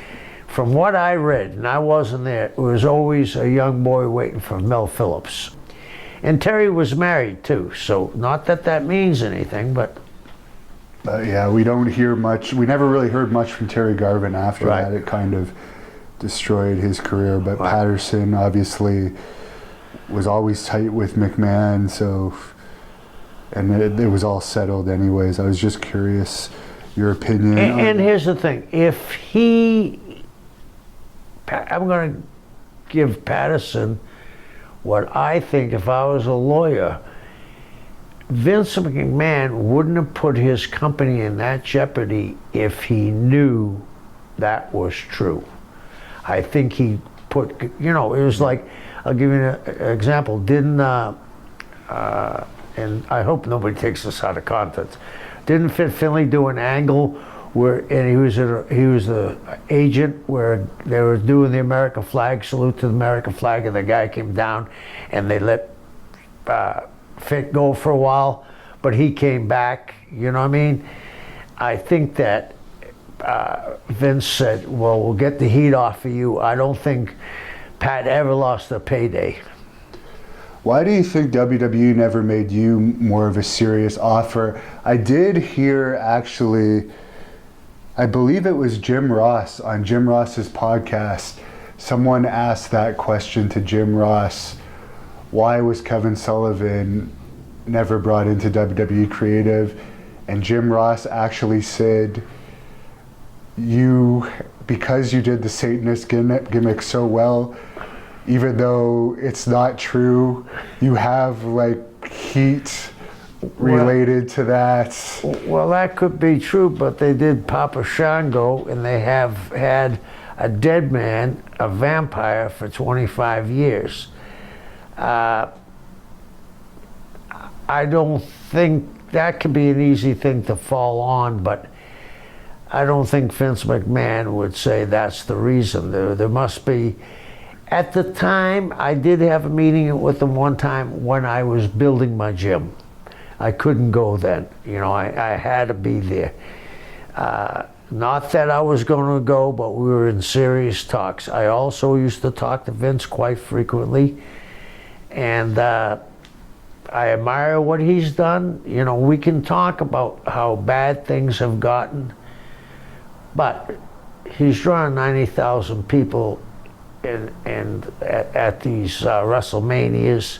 A: from what I read, and I wasn't there, it was always a young boy waiting for Mel Phillips. And Terry was married too, so not that that means anything, but...
B: yeah, we don't hear much. We never really heard much from Terry Garvin after
A: Right.
B: that. It kind of destroyed his career. But
A: Right.
B: Patterson obviously was always tight with McMahon, so, and it was all settled anyways. I was just curious your opinion.
A: And here's the thing, if I'm going to give Patterson what I think if I was a lawyer. Vince McMahon wouldn't have put his company in that jeopardy if he knew that was true. I think he put, you know, it was like, I'll give you an example. Didn't, and I hope nobody takes this out of context, didn't Fit Finlay do an angle where, and he was the agent where they were doing the American flag, salute to the American flag, and the guy came down and they let Fit go for a while, but he came back, you know what I mean? I think that Vince said, well, we'll get the heat off of you. I don't think Pat ever lost a payday.
B: Why do you think WWE never made you more of a serious offer? I did hear, actually, I believe it was Jim Ross, on Jim Ross's podcast, someone asked that question to Jim Ross, why was Kevin Sullivan never brought into WWE Creative? And Jim Ross actually said, because you did the Satanist gimmick so well, even though it's not true, you have like heat related to that.
A: Well, that could be true, but they did Papa Shango, and they have had a dead man, a vampire, for 25 years. I don't think that could be an easy thing to fall on, but I don't think Vince McMahon would say that's the reason. There must be. At the time, I did have a meeting with them one time when I was building my gym. I couldn't go then. You know, I had to be there. Not that I was going to go, but we were in serious talks. I also used to talk to Vince quite frequently, and I admire what he's done. You know, we can talk about how bad things have gotten, but he's drawing 90,000 people at these WrestleManias.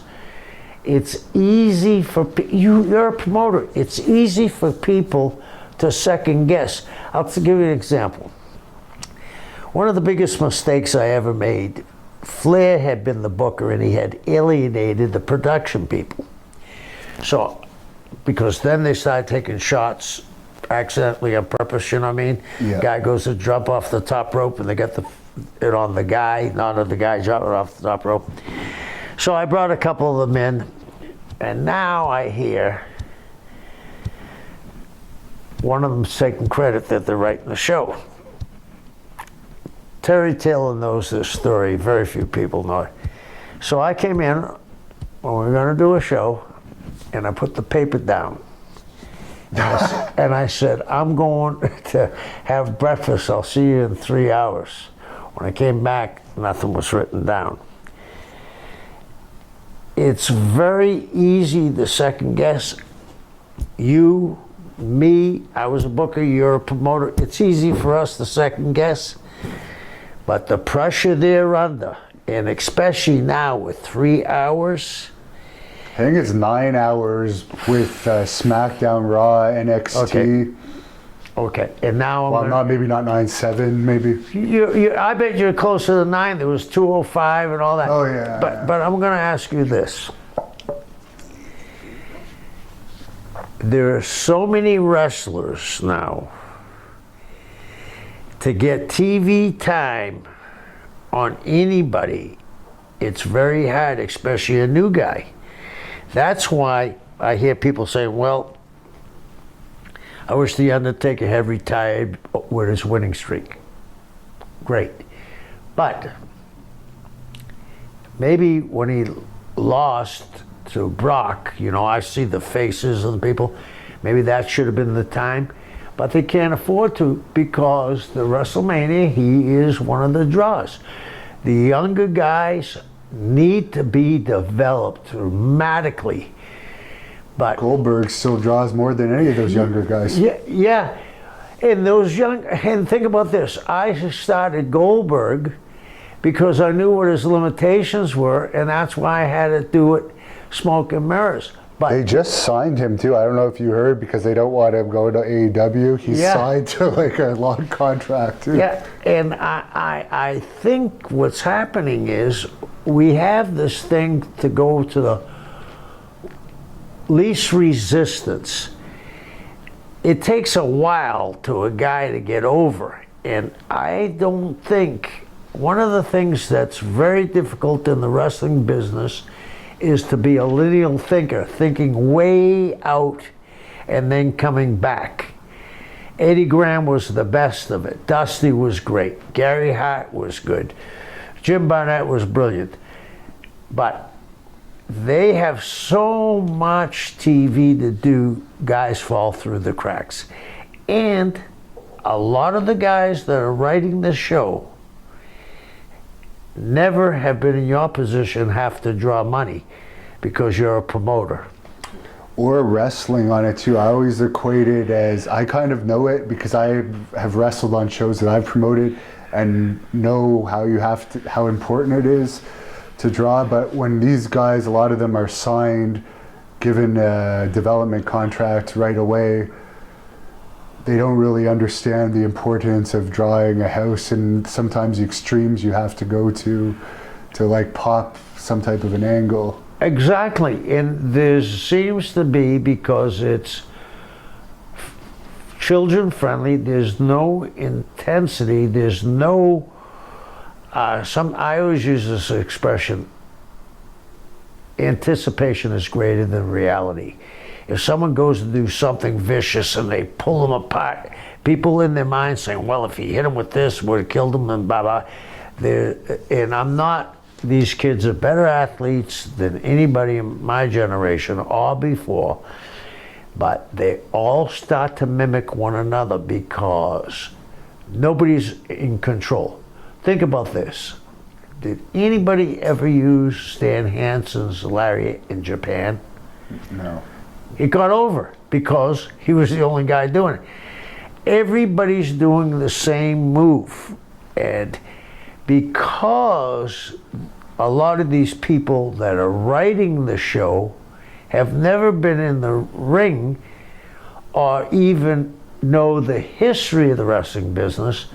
A: It's easy for you're a promoter. It's easy for people to second guess. I'll give you an example. One of the biggest mistakes I ever made, Flair had been the booker and he had alienated the production people. So, because then they started taking shots accidentally on purpose, you know what I mean?
B: Yeah.
A: Guy goes to jump off the top rope and they get it on the guy, not on the guy jumping off the top rope. So I brought a couple of them in, and now I hear one of them's taking credit that they're writing the show. Terry Taylor knows this story, very few people know it. So I came in when we were going to do a show, and I put the paper down. And I said, I'm going to have breakfast. I'll see you in 3 hours. When I came back, nothing was written down. It's very easy to second guess. You, me, I was a booker, you're a promoter. It's easy for us to second guess. But the pressure they're under, and especially now with 3 hours.
B: I think it's 9 hours with SmackDown, Raw, NXT.
A: Okay, and now
B: maybe not 9/7, maybe.
A: I bet you're closer to 9. There was 205 and all that.
B: Oh yeah.
A: But I'm going to ask you this. There are so many wrestlers now. To get TV time on anybody, it's very hard, especially a new guy. That's why I hear people saying, well, I wish The Undertaker had retired with his winning streak. Great. But maybe when he lost to Brock, you know, I see the faces of the people, maybe that should have been the time. But they can't afford to, because the WrestleMania, he is one of the draws. The younger guys need to be developed dramatically. But
B: Goldberg still draws more than any of those younger guys.
A: Yeah. And and think about this. I started Goldberg because I knew what his limitations were, and that's why I had to do it smoke and mirrors. But
B: they just signed him too. I don't know if you heard, because they don't want him going to AEW. He's signed to like a long contract too.
A: Yeah, and I think what's happening is we have this thing to go to the least resistance. It takes a while to a guy to get over, and I don't think, one of the things that's very difficult in the wrestling business is to be a lineal thinker, thinking way out and then coming back. Eddie Graham was the best of it. Dusty was great. Gary Hart was good. Jim Barnett was brilliant. But they have so much TV to do, guys fall through the cracks. And a lot of the guys that are writing this show never have been in your position, have to draw money because you're a promoter.
B: Or wrestling on it too. I always equate it as, I kind of know it because I have wrestled on shows that I've promoted and know how important it is to draw. But when these guys, a lot of them are signed, given a development contract right away, they don't really understand the importance of drawing a house and sometimes the extremes you have to go to like pop some type of an angle.
A: Exactly, and there seems to be, because it's children friendly, there's no intensity, there's no, I always use this expression, anticipation is greater than reality. If someone goes to do something vicious and they pull them apart, people in their mind saying, well, if he hit him with this, would have killed him, and blah, blah. And I'm not, these kids are better athletes than anybody in my generation or before, but they all start to mimic one another because nobody's in control. Think about this. Did anybody ever use Stan Hansen's lariat in Japan?
B: No.
A: It got over because he was the only guy doing it. Everybody's doing the same move, and because a lot of these people that are writing the show have never been in the ring or even know the history of the wrestling business,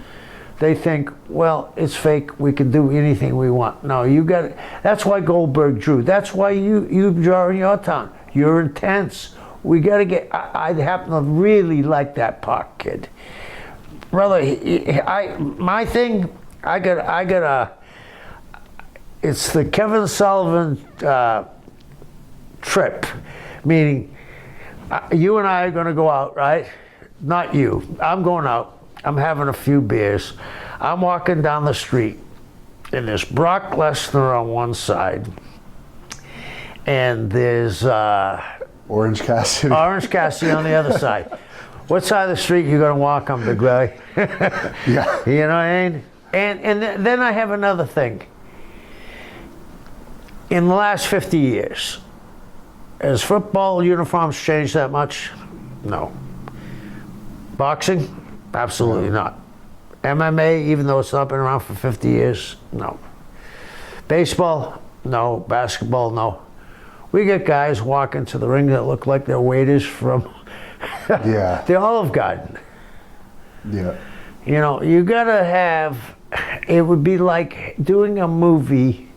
A: they think, well, it's fake, we can do anything we want. No, you got it. That's why Goldberg drew. That's why you draw in your town. You're intense. We got to get, I happen to really like that Park kid. Brother, my thing, I got it's the Kevin Sullivan trip, meaning you and I are going to go out, right? Not you. I'm going out. I'm having a few beers. I'm walking down the street, and there's Brock Lesnar on one side, and there's
B: Orange Cassidy.
A: Orange Cassidy on the other side. What side of the street you going to walk on, big guy?
B: Yeah.
A: You know what I mean? And then I have another thing. In the last 50 years, has football uniforms changed that much? No. Boxing? Absolutely not. MMA, even though it's not been around for 50 years? No. Baseball? No. Basketball? No. We get guys walking to the ring that look like they're waiters from
B: Yeah.
A: the Olive Garden.
B: Yeah.
A: You know, you gotta have, it would be like doing a movie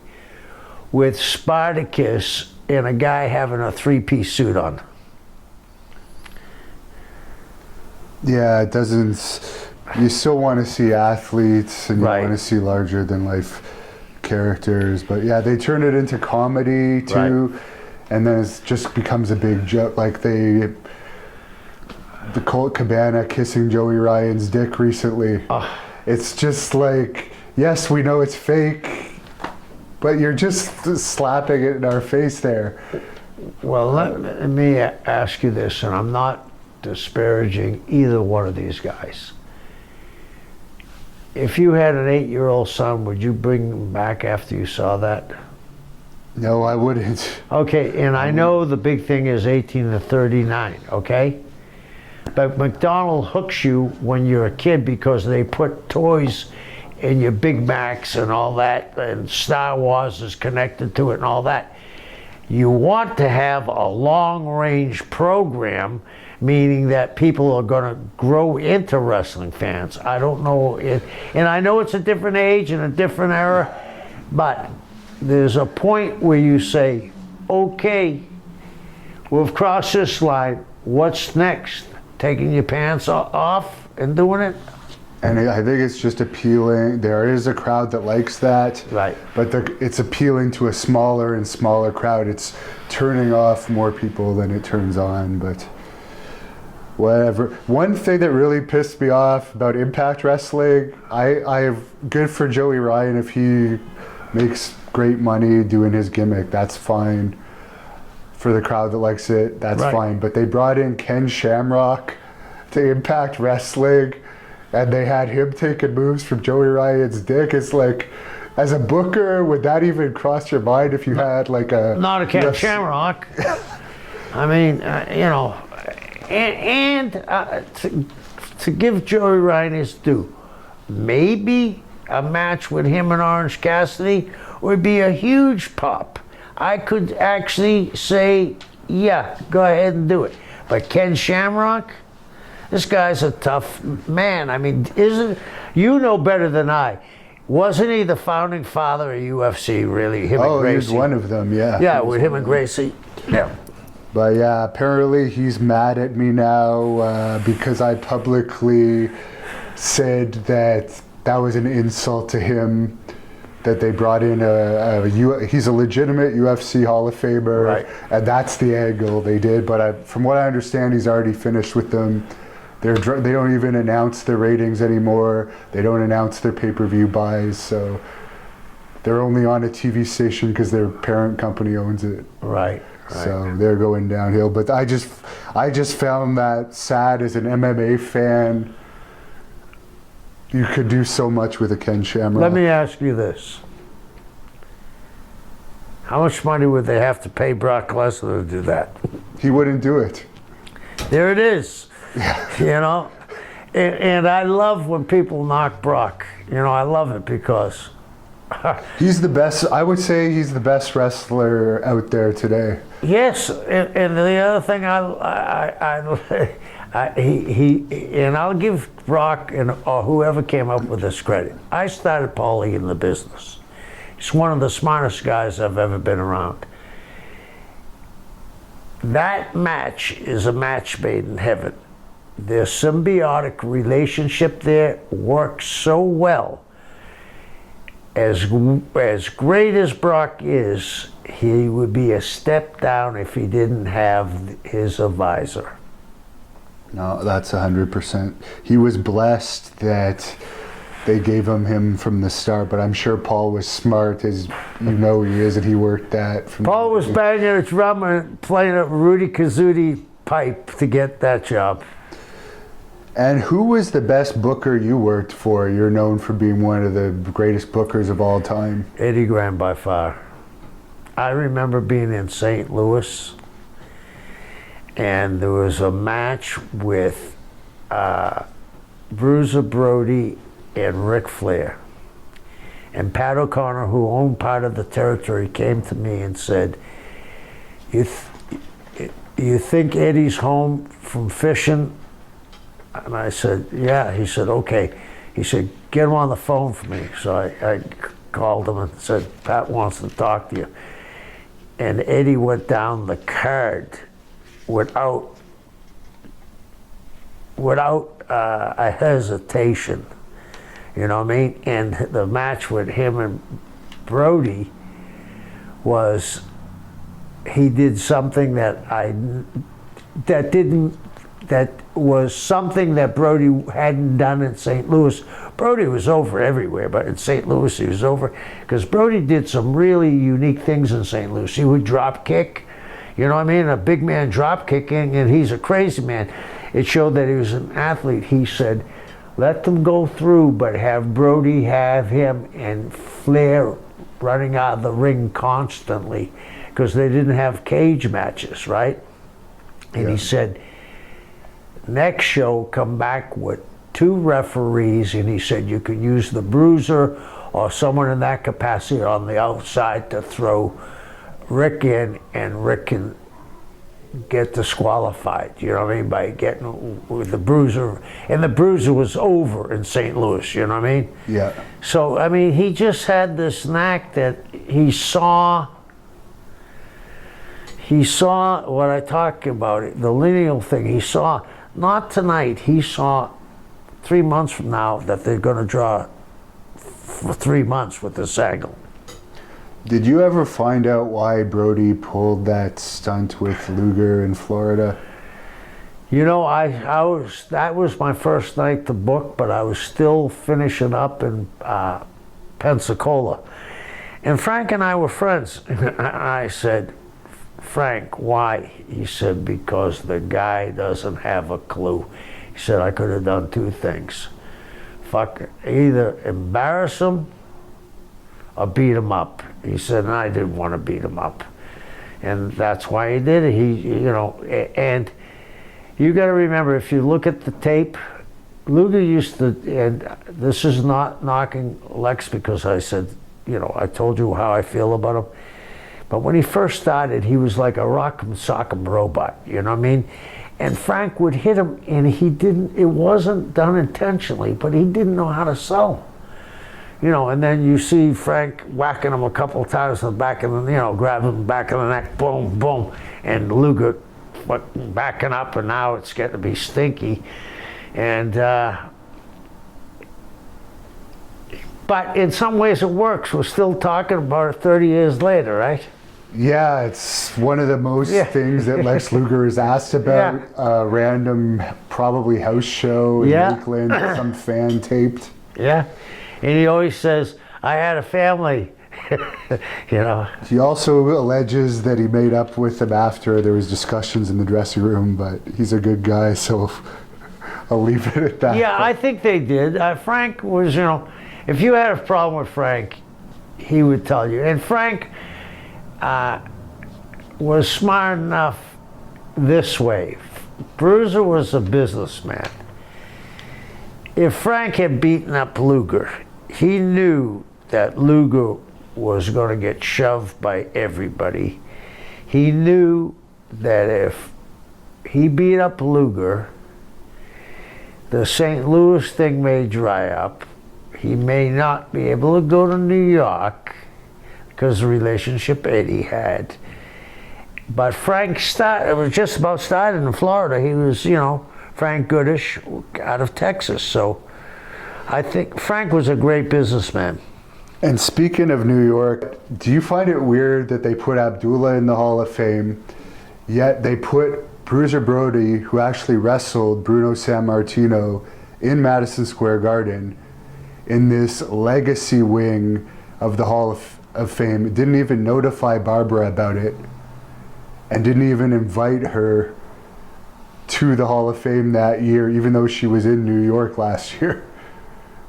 A: with Spartacus and a guy having a three-piece suit on.
B: Yeah, it doesn't, you still want to see athletes and you
A: Right.
B: want to see larger than life characters, but yeah, they turn it into comedy too,
A: Right.
B: and then it just becomes a big joke, like the Colt Cabana kissing Joey Ryan's dick recently. It's just like, yes, we know it's fake, but you're just slapping it in our face there.
A: Well, let me ask you this, and I'm not disparaging either one of these guys. If you had an 8-year-old son, would you bring him back after you saw that?
B: No, I wouldn't.
A: Okay, and I know the big thing is 18 to 39, okay? But McDonald's hooks you when you're a kid because they put toys in your Big Macs and all that, and Star Wars is connected to it and all that. You want to have a long-range program, meaning that people are going to grow into wrestling fans. I don't know, and I know it's a different age and a different era, but there's a point where you say, okay, we've crossed this line, what's next? Taking your pants off and doing it?
B: And I think it's just appealing. There is a crowd that likes that,
A: Right.
B: but it's appealing to a smaller and smaller crowd. It's turning off more people than it turns on, but whatever. One thing that really pissed me off about Impact Wrestling, I good for Joey Ryan if he makes great money doing his gimmick. That's fine. For the crowd that likes it, that's
A: Right.
B: fine. But they brought in Ken Shamrock to Impact Wrestling. and they had him taking moves from Joey Ryan's dick. It's like, as a booker, would that even cross your mind if you had like a...
A: Not a Ken Shamrock. I mean, you know, and to give Joey Ryan his due, maybe a match with him and Orange Cassidy would be a huge pop. I could actually say, yeah, go ahead and do it. But Ken Shamrock, this guy's a tough man. I mean, you know better than I. Wasn't he the founding father of UFC, really? Him and Gracie?
B: He's one of them, yeah.
A: Yeah, with him and Gracie. Yeah.
B: But yeah, apparently he's mad at me now because I publicly said that that was an insult to him, that they brought in he's a legitimate UFC Hall of Famer,
A: right.
B: And that's the angle they did. But from what I understand, he's already finished with them. They don't even announce their ratings anymore. They don't announce their pay-per-view buys, so they're only on a TV station because their parent company owns it.
A: Right.
B: So they're going downhill. But I just found that sad as an MMA fan. You could do so much with a Ken Shamrock.
A: Let me ask you this. How much money would they have to pay Brock Lesnar to do that?
B: He wouldn't do it.
A: There it is. You know? And I love when people knock Brock. You know, I love it because...
B: He's the best. I would say he's the best wrestler out there today.
A: Yes, and the other thing and I'll give Brock or whoever came up with this credit. I started Paulie in the business. He's one of the smartest guys I've ever been around. That match is a match made in heaven. Their symbiotic relationship there works so well. As great as Brock is, he would be a step down if he didn't have his advisor.
B: No, that's 100%. He was blessed that they gave him from the start, but I'm sure Paul was smart, as you know he is, and he worked that.
A: Paul was banging a drum and playing a Rudy Kazudi pipe to get that job.
B: And who was the best booker you worked for? You're known for being one of the greatest bookers of all time.
A: Eddie Graham by far. I remember being in St. Louis, and there was a match with Bruiser, Brody, and Ric Flair. And Pat O'Connor, who owned part of the territory, came to me and said, you think Eddie's home from fishing? And I said, yeah. He said, okay. He said, get him on the phone for me. So I called him and said, Pat wants to talk to you. And Eddie went down the card without a hesitation. You know what I mean? And the match with him and Brody was, he did something that was something that Brody hadn't done in St. Louis. Brody was over everywhere, but in St. Louis he was over because Brody did some really unique things in St. Louis. He would drop kick, you know what I mean? A big man drop kicking, and he's a crazy man. It showed that he was an athlete. He said, let them go through, but have Brody have him and Flair running out of the ring constantly because they didn't have cage matches, right? And he said, next show, come back with 2 referees, and he said you could use the Bruiser or someone in that capacity on the outside to throw Rick in, and Rick can get disqualified, you know what I mean, by getting with the Bruiser. And the Bruiser was over in St. Louis, you know what I mean?
B: Yeah.
A: So, I mean, he just had this knack that he saw what I talk about, the lineal thing. He saw, not tonight, he saw 3 months from now that they're going to draw for 3 months with this angle.
B: Did you ever find out why Brody pulled that stunt with Luger in Florida?
A: You know, that was my first night to book, but I was still finishing up in Pensacola. And Frank and I were friends. And I said, Frank, why? He said, because the guy doesn't have a clue. He said, I could have done 2 things. either embarrass him or beat him up. He said, and I didn't want to beat him up. And that's why he did it. And you got to remember, if you look at the tape, Luger used to, and this is not knocking Lex because I said, I told you how I feel about him. But when he first started, he was like a rock'em sock'em robot, you know what I mean? And Frank would hit him, and it wasn't done intentionally, but he didn't know how to sell. And then you see Frank whacking him a couple of times in the back of the, grabbing him back in the neck, boom, boom, and Luger backing up, and now it's getting to be stinky. And, but in some ways it works. We're still talking about it 30 years later, right?
B: Yeah, it's one of the most things that Lex Luger is asked about. A random, probably house show in Lakeland, some fan taped.
A: Yeah, and he always says, I had a family,
B: He also alleges that he made up with him after there was discussions in the dressing room, but he's a good guy, so I'll leave it at that.
A: Yeah, I think they did. Frank was, if you had a problem with Frank, he would tell you. And Frank was smart enough this way. Bruiser was a businessman. If Frank had beaten up Luger, he knew that Luger was going to get shoved by everybody. He knew that if he beat up Luger, the St. Louis thing may dry up. He may not be able to go to New York because of the relationship Eddie had. But Frank was just about started in Florida. He was, Frank Goodish out of Texas. So I think Frank was a great businessman.
B: And speaking of New York, do you find it weird that they put Abdullah in the Hall of Fame, yet they put Bruiser Brody, who actually wrestled Bruno Sammartino in Madison Square Garden, in this legacy wing of the Hall of Fame? It didn't even notify Barbara about it and didn't even invite her to the Hall of Fame that year, even though she was in New York last year.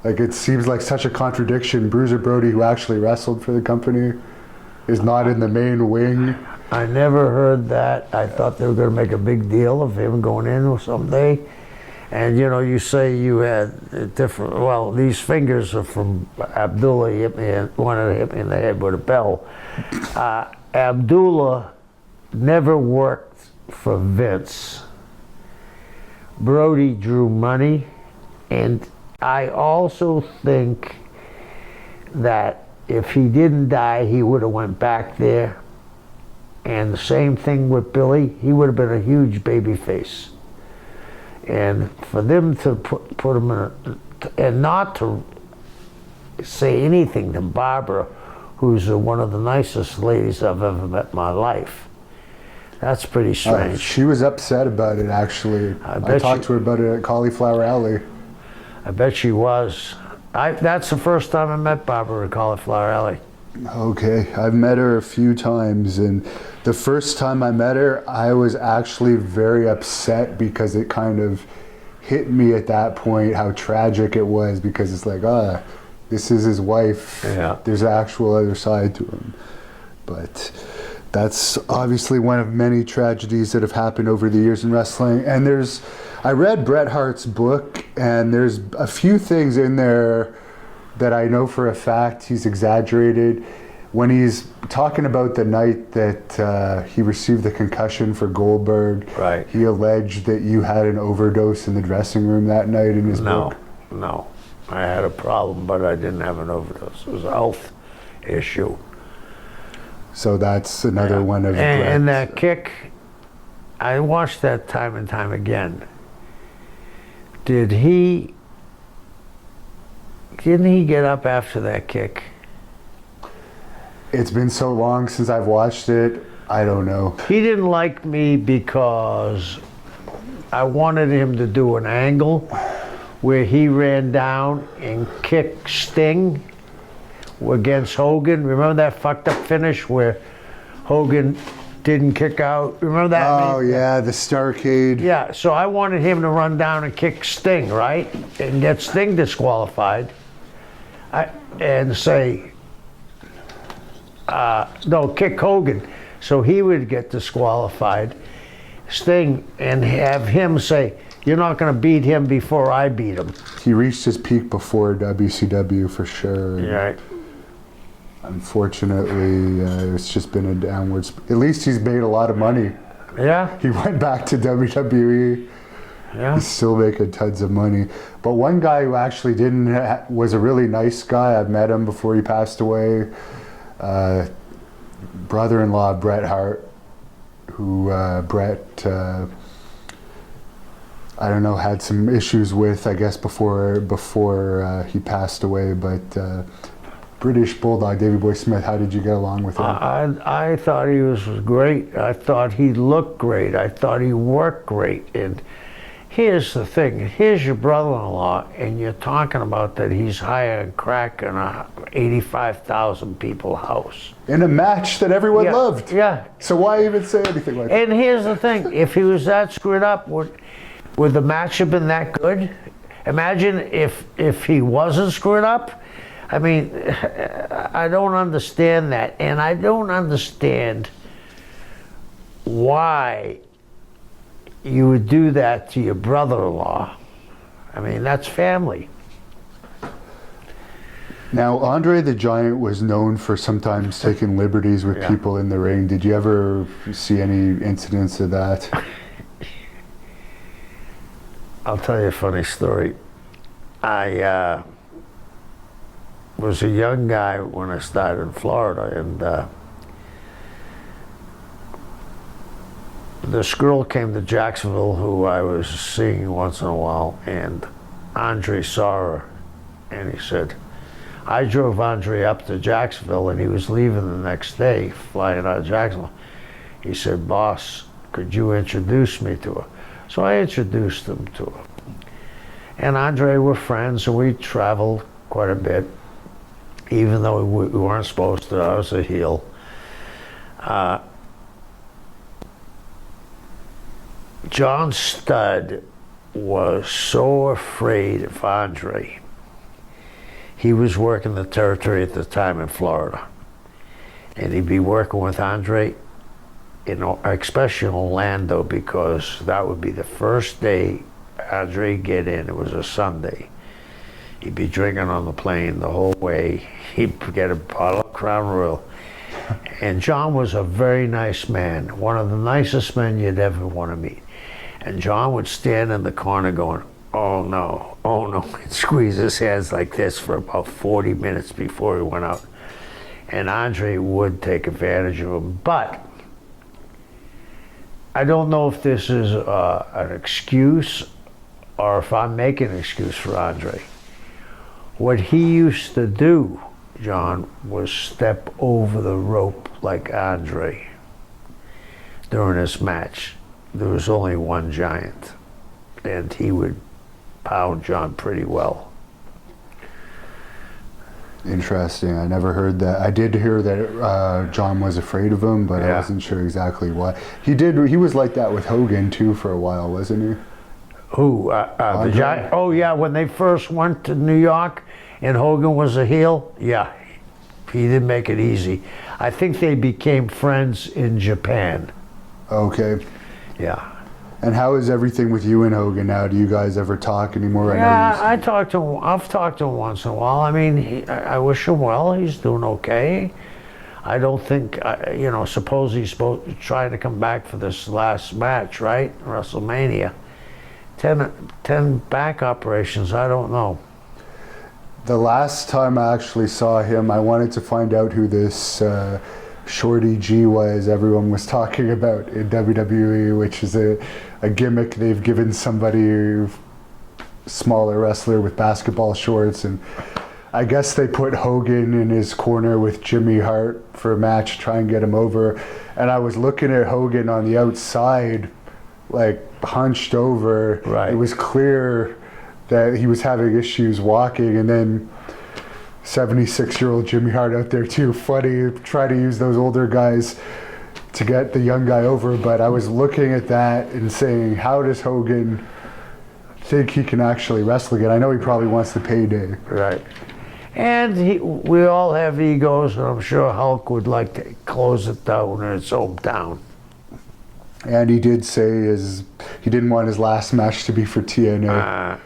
B: Like, it seems like such a contradiction. Bruiser Brody, who actually wrestled for the company, is not in the main wing.
A: I never heard that. I thought they were going to make a big deal of him going in someday. And you say you had different, well, these fingers are from Abdullah. He wanted to hit me in the head with a bell. Abdullah never worked for Vince. Brody drew money, and I also think that if he didn't die, he would have went back there. And the same thing with Billy. He would have been a huge baby face. And for them to put him in and not to say anything to Barbara, who's one of the nicest ladies I've ever met in my life. That's pretty strange.
B: She was upset about it, actually. I talked to her about it at Cauliflower Alley.
A: I bet she was. That's the first time I met Barbara at Cauliflower Alley.
B: Okay, I've met her a few times, and the first time I met her, I was actually very upset because it kind of hit me at that point how tragic it was, because it's like, this is his wife. Yeah. There's an actual other side to him. But that's obviously one of many tragedies that have happened over the years in wrestling. And I read Bret Hart's book, and there's a few things in there that I know for a fact he's exaggerated. When he's talking about the night that he received the concussion for Goldberg, right, he alleged that you had an overdose in the dressing room that night in his book.
A: No, I had a problem, but I didn't have an overdose. It was a health issue.
B: So that's another one of
A: and that kick, I watched that time and time again. Didn't he get up after that kick?
B: It's been so long since I've watched it, I don't know.
A: He didn't like me because I wanted him to do an angle where he ran down and kicked Sting against Hogan. Remember that fucked up finish where Hogan didn't kick out. Remember that?
B: Oh yeah, the Starcade.
A: Yeah, so I wanted him to run down and kick Sting, right? And get Sting disqualified. And say, no, kick Hogan. So he would get disqualified, Sting, and have him say, you're not going to beat him before I beat him.
B: He reached his peak before WCW for sure.
A: Right.
B: Unfortunately, it's just been a downward. At least he's made a lot of money.
A: Yeah.
B: He went back to WWE.
A: Yeah.
B: He's still making tons of money. But one guy who actually was a really nice guy. I've met him before he passed away. Brother-in-law Bret Hart, who Bret, I don't know, had some issues with, I guess, before he passed away. But British Bulldog, Davey Boy Smith, how did you get along with him?
A: I thought he was great. I thought he looked great. I thought he worked great. And here's the thing. Here's your brother-in-law, and you're talking about that he's hiring crack in a 85,000 people house.
B: In a match that everyone loved.
A: Yeah.
B: So why even say anything like that?
A: And here's the thing. If he was that screwed up, would the match have been that good? Imagine if he wasn't screwed up. I mean, I don't understand that. And I don't understand why you would do that to your brother-in-law. I mean, that's family.
B: Now, Andre the Giant was known for sometimes taking liberties with people in the ring. Did you ever see any incidents of that?
A: I'll tell you a funny story. I was a young guy when I started in Florida, and this girl came to Jacksonville who I was seeing once in a while, and Andre saw her, and he said, I drove Andre up to Jacksonville, and he was leaving the next day, flying out of Jacksonville. He said, boss, could you introduce me to her? So I introduced him to her. And Andre were friends, and we traveled quite a bit, even though we weren't supposed to. I was a heel. John Studd was so afraid of Andre. He was working the territory at the time in Florida. And he'd be working with Andre, especially in Orlando, because that would be the first day Andre'd get in. It was a Sunday. He'd be drinking on the plane the whole way. He'd get a bottle of Crown Royal. And John was a very nice man, one of the nicest men you'd ever want to meet. And John would stand in the corner going, oh no, and squeeze his hands like this for about 40 minutes before he went out. And Andre would take advantage of him. But I don't know if this is an excuse or if I'm making an excuse for Andre. What he used to do, John, was step over the rope like Andre during this match. There was only one giant, and he would pound John pretty well.
B: Interesting. I never heard that. I did hear that John was afraid of him, but I wasn't sure exactly why. He was like that with Hogan too for a while, wasn't he?
A: Who? The giant? Oh yeah, when they first went to New York and Hogan was a heel, yeah, he didn't make it easy. I think they became friends in Japan.
B: Okay.
A: Yeah.
B: And how is everything with you and Hogan now? Do you guys ever talk anymore?
A: Yeah, I talk to him. I've talked to him once in a while. I mean, I wish him well. He's doing okay. I don't think, suppose he's trying to come back for this last match, right? WrestleMania. 10 back operations, I don't know.
B: The last time I actually saw him, I wanted to find out who this Shorty G was everyone was talking about in WWE, which is a gimmick they've given somebody, smaller wrestler with basketball shorts, and I guess they put Hogan in his corner with Jimmy Hart for a match, try and get him over. And I was looking at Hogan on the outside, like hunched over.
A: Right.
B: It was clear that he was having issues walking, and then 76-year-old Jimmy Hart out there too. Funny, try to use those older guys to get the young guy over, but I was looking at that and saying, how does Hogan think he can actually wrestle again? I know he probably wants the payday.
A: Right. And we all have egos, and I'm sure Hulk would like to close it down in its hometown.
B: And he did say he didn't want his last match to be for TNA.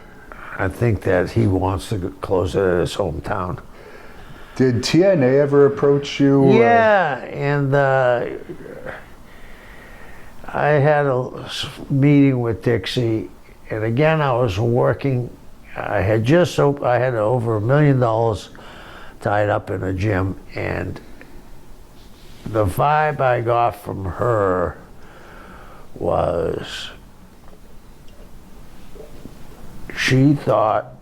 A: I think that he wants to close it in his hometown.
B: Did TNA ever approach you?
A: Yeah, and I had a meeting with Dixie, and again I was working. I had over $1 million tied up in a gym, and the vibe I got from her was she thought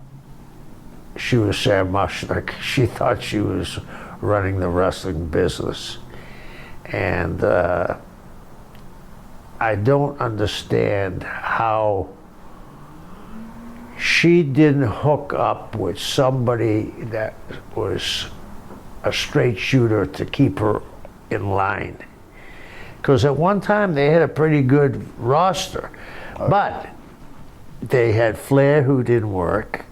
A: she was Sam Mushnick. She thought she was running the wrestling business. And I don't understand how she didn't hook up with somebody that was a straight shooter to keep her in line. Because at one time they had a pretty good roster, but they had Flair who didn't work,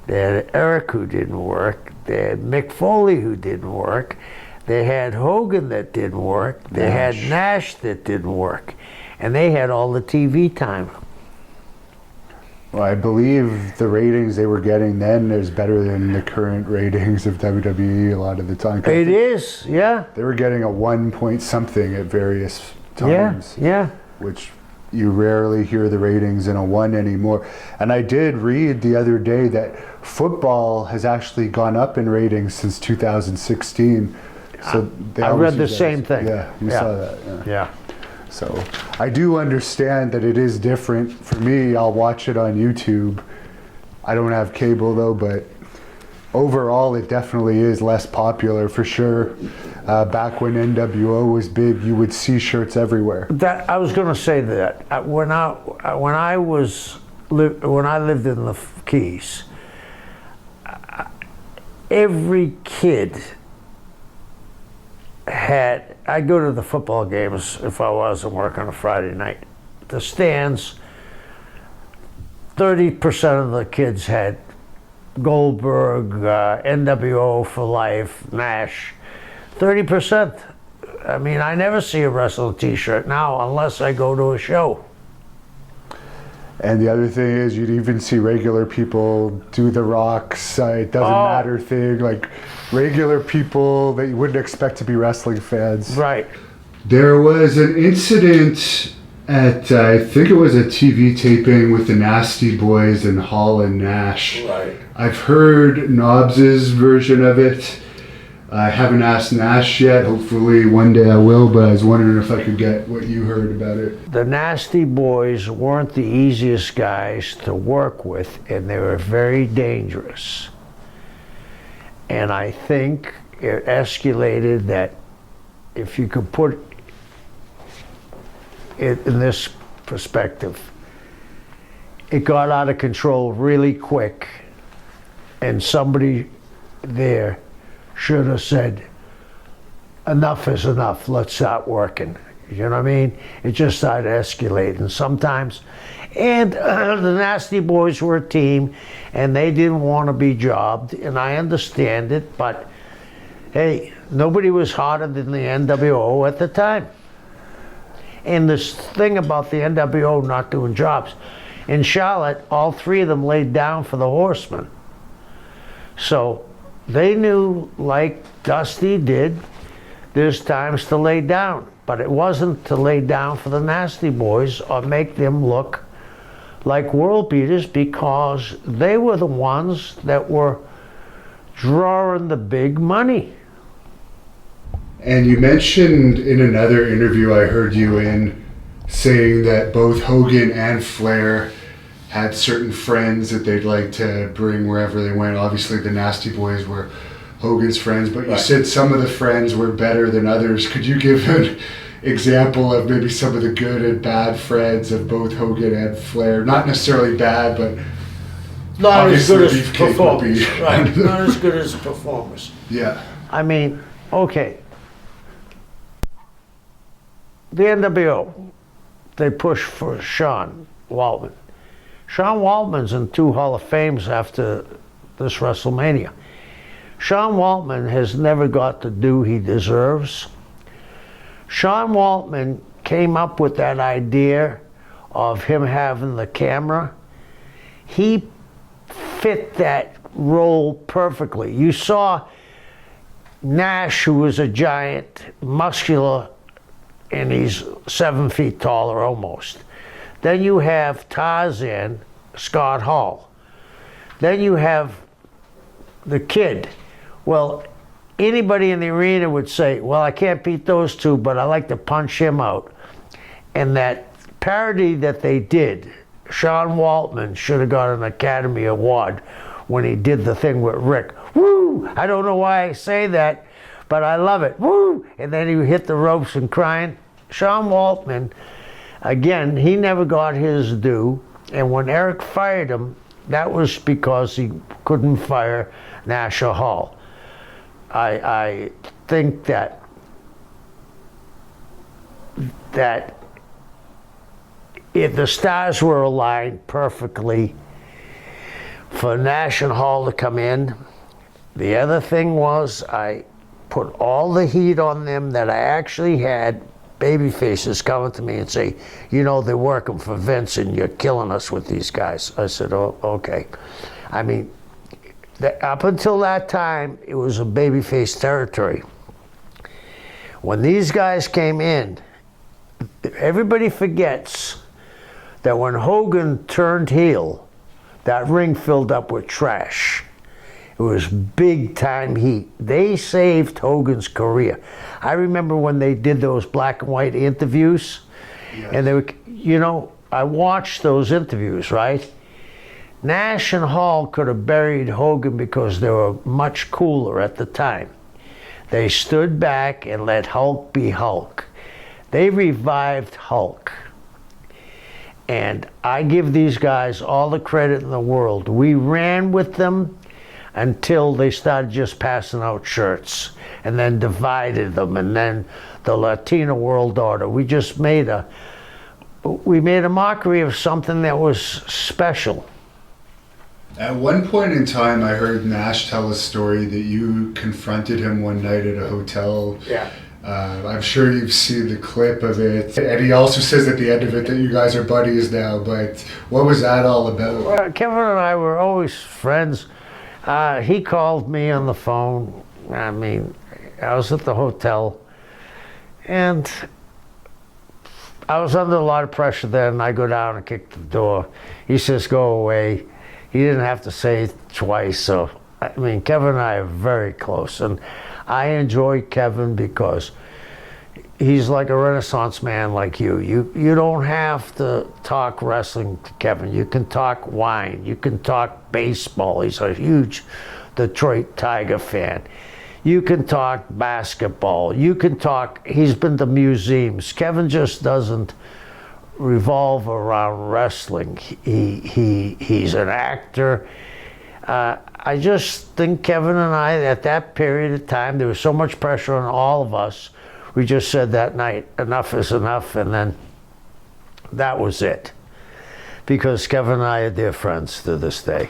A: they had Eric who didn't work, they had Mick Foley who didn't work, they had Hogan that didn't work, they had Nash that didn't work, and they had all the TV time.
B: Well, I believe the ratings they were getting then is better than the current ratings of WWE a lot of the time.
A: It is, yeah.
B: They were getting a 1 point something at various times.
A: Yeah.
B: Which you rarely hear the ratings in a 1 anymore. And I did read the other day that football has actually gone up in ratings since 2016. So
A: I read the same thing.
B: Yeah, you saw that.
A: Yeah.
B: So I do understand that it is different. For me, I'll watch it on YouTube. I don't have cable though, but overall it definitely is less popular for sure. Back when NWO was big, you would see shirts everywhere.
A: That I was going to say that when I lived in the Keys, every kid I'd go to the football games if I wasn't working on a Friday night. The stands, 30% of the kids had Goldberg, NWO for life, Nash. 30%. I mean, I never see a wrestling t-shirt now unless I go to a show.
B: And the other thing is, you'd even see regular people do the Rock's it doesn't matter thing, like regular people that you wouldn't expect to be wrestling fans.
A: Right.
B: There was an incident at, I think it was a TV taping with the Nasty Boys and Hall and Nash.
A: Right.
B: I've heard Nobbs's version of it. I haven't asked Nash yet. Hopefully one day I will, but I was wondering if I could get what you heard about it.
A: The Nasty Boys weren't the easiest guys to work with, and they were very dangerous. And I think it escalated that if you could put it in this perspective, it got out of control really quick, and somebody there should have said, enough is enough, let's start working. You know what I mean? It just started escalating sometimes. And the Nasty Boys were a team, and they didn't want to be jobbed, and I understand it, but hey, nobody was hotter than the NWO at the time. And this thing about the NWO not doing jobs, in Charlotte, all three of them laid down for the Horsemen. So they knew, like Dusty did, there's times to lay down, but it wasn't to lay down for the Nasty Boys or make them look like world beaters, because they were the ones that were drawing the big money.
B: And you mentioned in another interview I heard you in saying that both Hogan and Flair had certain friends that they'd like to bring wherever they went. Obviously the Nasty Boys were Hogan's friends, but you said some of the friends were better than others. Could you give an example of maybe some of the good and bad friends of both Hogan and Flair? Not necessarily bad, but
A: not as good as performers.
B: Right,
A: not as good as performers.
B: Yeah.
A: I mean, okay. the NWO, they pushed for Sean Waltman. Sean Waltman's in 2 Hall of Fames after this WrestleMania. Sean Waltman has never got the due he deserves. Sean Waltman came up with that idea of him having the camera. He fit that role perfectly. You saw Nash, who was a giant, muscular, and he's 7 feet taller almost. Then you have Tarzan, Scott Hall. Then you have the Kid. Well, anybody in the arena would say, well, I can't beat those two, but I like to punch him out. And that parody that they did, Sean Waltman should have got an Academy Award when he did the thing with Rick. Woo! I don't know why I say that, but I love it. Woo! And then he hit the ropes and crying. Sean Waltman, again, he never got his due. And when Eric fired him, that was because he couldn't fire Nash or Hall. I think that if the stars were aligned perfectly for Nash and Hall to come in, the other thing was I put all the heat on them that I actually had baby faces coming to me and say, you know, they're working for Vince and you're killing us with these guys. I said, oh, okay. I mean, up until that time, it was a babyface territory. When these guys came in, everybody forgets that when Hogan turned heel, that ring filled up with trash. It was big time heat. They saved Hogan's career. I remember when they did those black and white interviews, and they were, you know, I watched those interviews, right? Nash and Hall could have buried Hogan because they were much cooler at the time. They stood back and let Hulk be Hulk. They revived Hulk. And I give these guys all the credit in the world. We ran with them until they started just passing out shirts and then divided them, and then the Latino World Order. We just made a mockery of something that was special.
B: At one point in time, I heard Nash tell a story that you confronted him one night at a hotel.
A: Yeah.
B: I'm sure you've seen the clip of it. And he also says at the end of it that you guys are buddies now, but what was that all about?
A: Well, Kevin and I were always friends. He called me on the phone. I mean, I was at the hotel, and I was under a lot of pressure then. I go down and kick the door. He says, go away. He didn't have to say it twice. So, I mean, Kevin and I are very close. And I enjoy Kevin because he's like a Renaissance man like you. You don't have to talk wrestling to Kevin. You can talk wine. You can talk baseball. He's a huge Detroit Tiger fan. You can talk basketball. You can talk, he's been to museums. Kevin just doesn't revolve around wrestling. He's an actor. I just think Kevin and I, at that period of time, there was so much pressure on all of us. We just said that night, enough is enough, and then that was it. Because Kevin and I are dear friends to this day.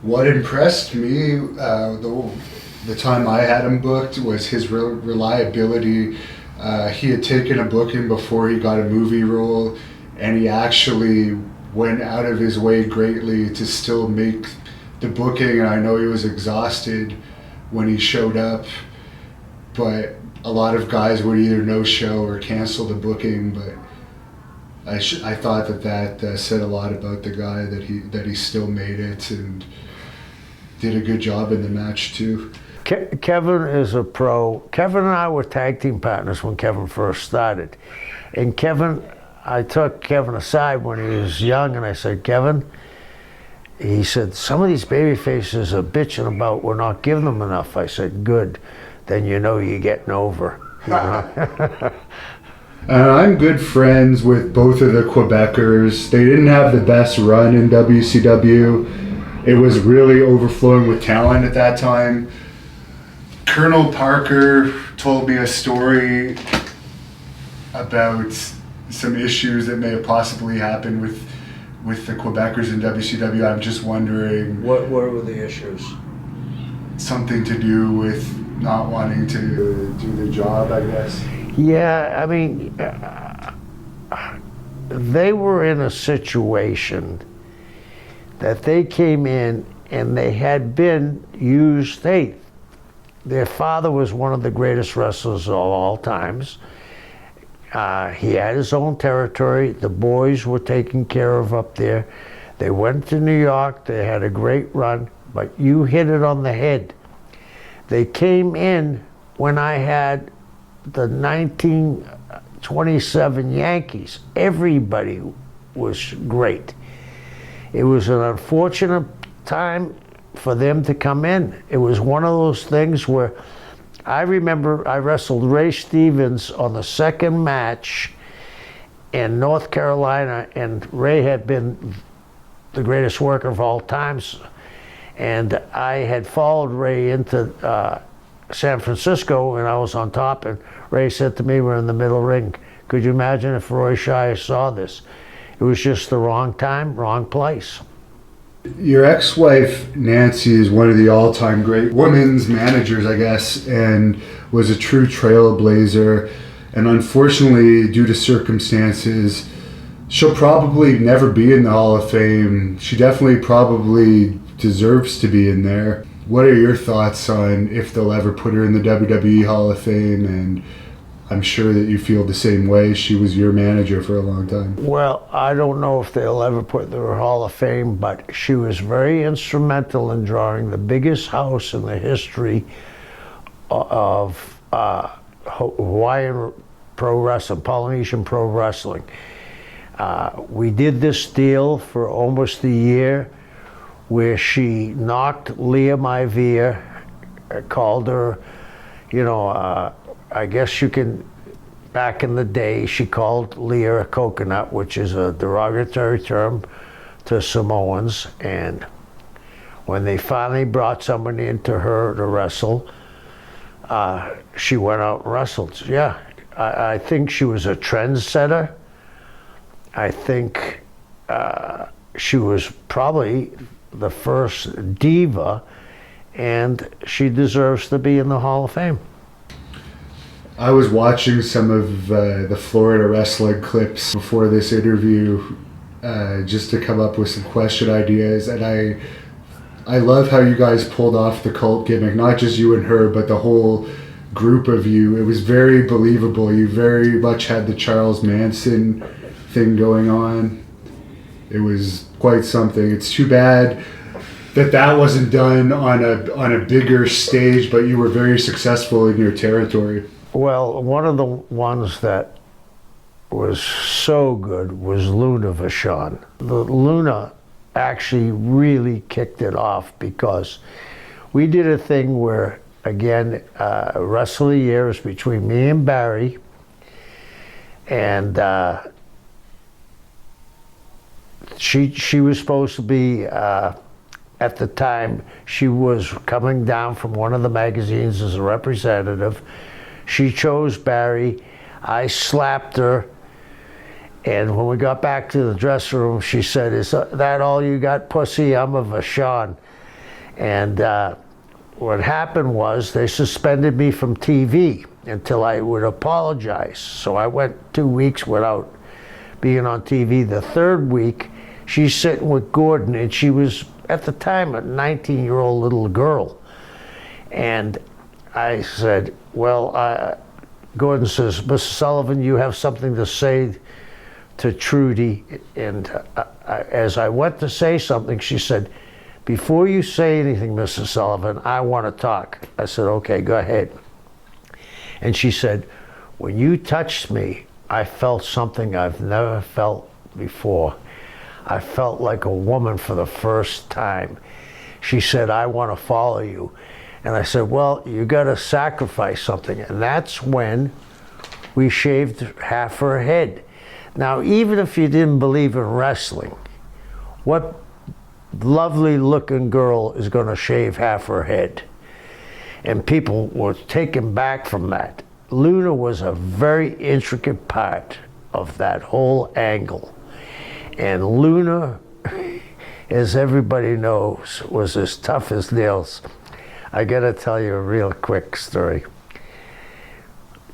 B: What impressed me the time I had him booked was his reliability. He had taken a booking before he got a movie role, and he actually went out of his way greatly to still make the booking. And I know he was exhausted when he showed up, but a lot of guys would either no-show or cancel the booking. But I thought that said a lot about the guy, that he still made it and did a good job in the match too.
A: Kevin is a pro. Kevin and I were tag team partners when Kevin first started. And I took Kevin aside when he was young and I said, Kevin, he said, some of these baby faces are bitching about we're not giving them enough. I said, good, then you know you're getting over. You know?
B: I'm good friends with both of the Quebecers. They didn't have the best run in WCW. It was really overflowing with talent at that time. Colonel Parker told me a story about some issues that may have possibly happened with the Quebecers in WCW. I'm just wondering.
A: What were the issues?
B: Something to do with not wanting to do the job, I guess.
A: Yeah, I mean, they were in a situation that they came in and they had been used. Their father was one of the greatest wrestlers of all times. He had his own territory. The boys were taken care of up there. They went to New York. They had a great run, but you hit it on the head. They came in when I had the 1927 Yankees. Everybody was great. It was an unfortunate time for them to come in. It was one of those things where I remember I wrestled Ray Stevens on the second match in North Carolina, and Ray had been the greatest worker of all times. And I had followed Ray into San Francisco, and I was on top, and Ray said to me, we're in the middle ring. Could you imagine if Roy Shire saw this? It was just the wrong time, wrong place.
B: Your ex-wife, Nancy, is one of the all-time great women's managers, I guess, and was a true trailblazer. And unfortunately, due to circumstances, she'll probably never be in the Hall of Fame. She definitely probably deserves to be in there. What are your thoughts on if they'll ever put her in the WWE Hall of Fame? And I'm sure that you feel the same way. She was your manager for a long time.
A: Well, I don't know if they'll ever put her in Hall of Fame, but she was very instrumental in drawing the biggest house in the history of Hawaiian pro wrestling, Polynesian pro wrestling. We did this deal for almost a year where she knocked Leah Maivia, called her, I guess you can, back in the day, she called Leah a coconut, which is a derogatory term to Samoans. And when they finally brought somebody into her to wrestle, she went out and wrestled. Yeah, I think she was a trendsetter. I think she was probably the first diva, and she deserves to be in the Hall of Fame.
B: I was watching some of the Florida wrestling clips before this interview just to come up with some question ideas, and I love how you guys pulled off the cult gimmick, not just you and her, but the whole group of you. It was very believable. You very much had the Charles Manson thing going on. It was quite something. It's too bad that wasn't done on a bigger stage, but you were very successful in your territory.
A: Well, one of the ones that was so good was Luna Vachon. The Luna actually really kicked it off because we did a thing where, again, Wrestle of the Year was between me and Barry, and she was supposed to be, at the time, she was coming down from one of the magazines as a representative. She chose Barry. I slapped her. And when we got back to the dressing room, she said, "Is that all you got, pussy? I'm a Vachon." And what happened was they suspended me from TV until I would apologize. So I went 2 weeks without being on TV. The third week, she's sitting with Gordon, and she was, at the time, a 19-year-old little girl. And I said, well, Gordon says, "Mr. Sullivan, you have something to say to Trudy." And as I went to say something, she said, "Before you say anything, Mr. Sullivan, I want to talk." I said, "Okay, go ahead." And she said, "When you touched me, I felt something I've never felt before. I felt like a woman for the first time." She said, "I want to follow you." And I said, "Well, you got to sacrifice something." And that's when we shaved half her head. Now, even if you didn't believe in wrestling, what lovely looking girl is going to shave half her head? And people were taken back from that. Luna was a very intricate part of that whole angle. And Luna, as everybody knows, was as tough as nails. I gotta tell you a real quick story.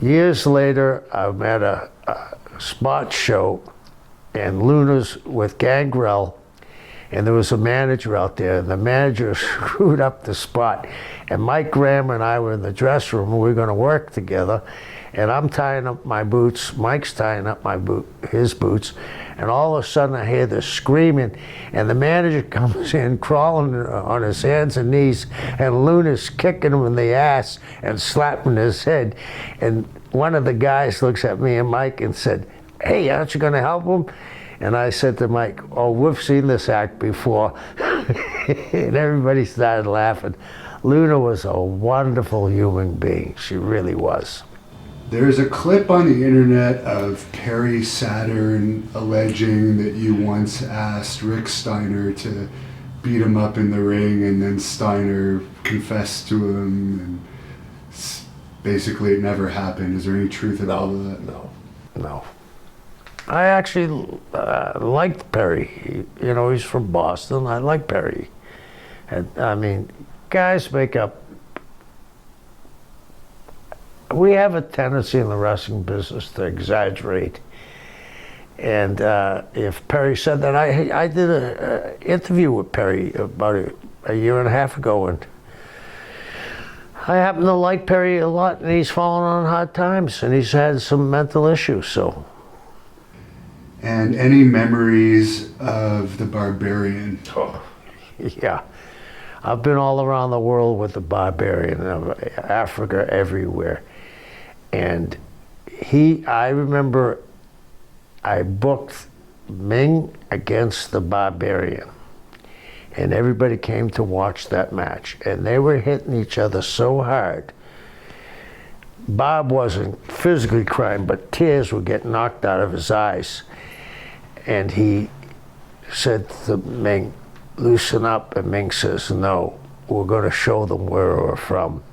A: Years later, I'm at a spot show, and Luna's with Gangrel, and there was a manager out there, and the manager screwed up the spot. And Mike Graham and I were in the dressing room, and we were gonna work together, and I'm tying up my boots, Mike's tying up his boots, and all of a sudden I hear this screaming, and the manager comes in crawling on his hands and knees, and Luna's kicking him in the ass and slapping his head. And one of the guys looks at me and Mike and said, "Hey, aren't you gonna help him?" And I said to Mike, "Oh, we've seen this act before." And everybody started laughing. Luna was a wonderful human being. She really was.
B: There's a clip on the internet of Perry Saturn alleging that you once asked Rick Steiner to beat him up in the ring, and then Steiner confessed to him, and basically it never happened. Is there any truth in all of that?
A: No. I actually liked Perry. You know, he's from Boston. I like Perry. And, I mean, guys make up. We have a tendency in the wrestling business to exaggerate. And if Perry said that, I did an interview with Perry about a year and a half ago, and I happen to like Perry a lot, and he's fallen on hard times, and he's had some mental issues, so.
B: And any memories of the Barbarian?
A: Oh, yeah. I've been all around the world with the Barbarian, Africa, everywhere. And I remember I booked Ming against the Barbarian. And everybody came to watch that match. And they were hitting each other so hard. Bob wasn't physically crying, but tears would get knocked out of his eyes. And he said to Ming, "Loosen up." And Ming says, "No, we're going to show them where we're from."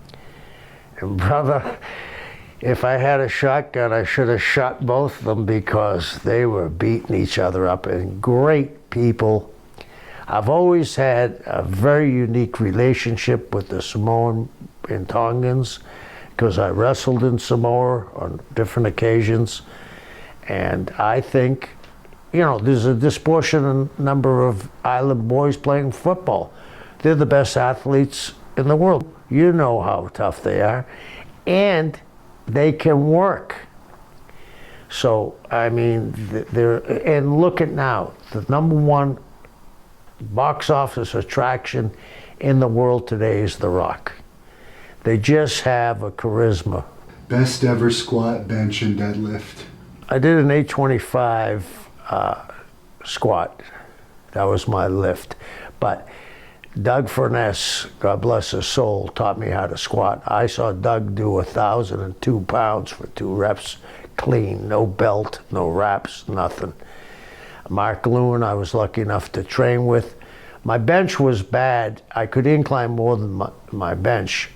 A: And brother, if I had a shotgun, I should have shot both of them, because they were beating each other up, and great people. I've always had a very unique relationship with the Samoan and Tongans, because I wrestled in Samoa on different occasions. And I think, you know, there's a disproportionate number of island boys playing football. They're the best athletes in the world. You know how tough they are. And they can work. So, I mean, and look at now, the #1 box office attraction in the world today is The Rock. They just have a charisma.
B: Best ever squat, bench, and deadlift?
A: I did an 825 squat. That was my lift. But Doug Furness, God bless his soul, taught me how to squat. I saw Doug do 1,002 pounds for 2 reps, clean, no belt, no wraps, nothing. Mark Lewin, I was lucky enough to train with. My bench was bad. I could incline more than my bench.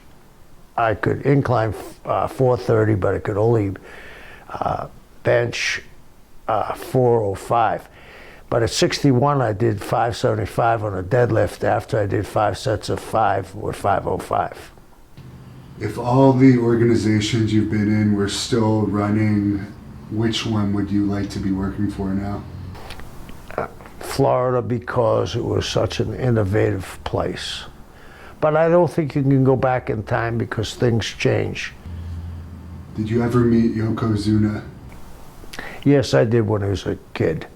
A: I could incline 430, but I could only bench 405. But at 61, I did 575 on a deadlift after I did 5 sets of 5 or 505.
B: If all the organizations you've been in were still running, which one would you like to be working for now?
A: Florida, because it was such an innovative place. But I don't think you can go back in time, because things change.
B: Did you ever meet Yokozuna?
A: Yes, I did when I was a kid.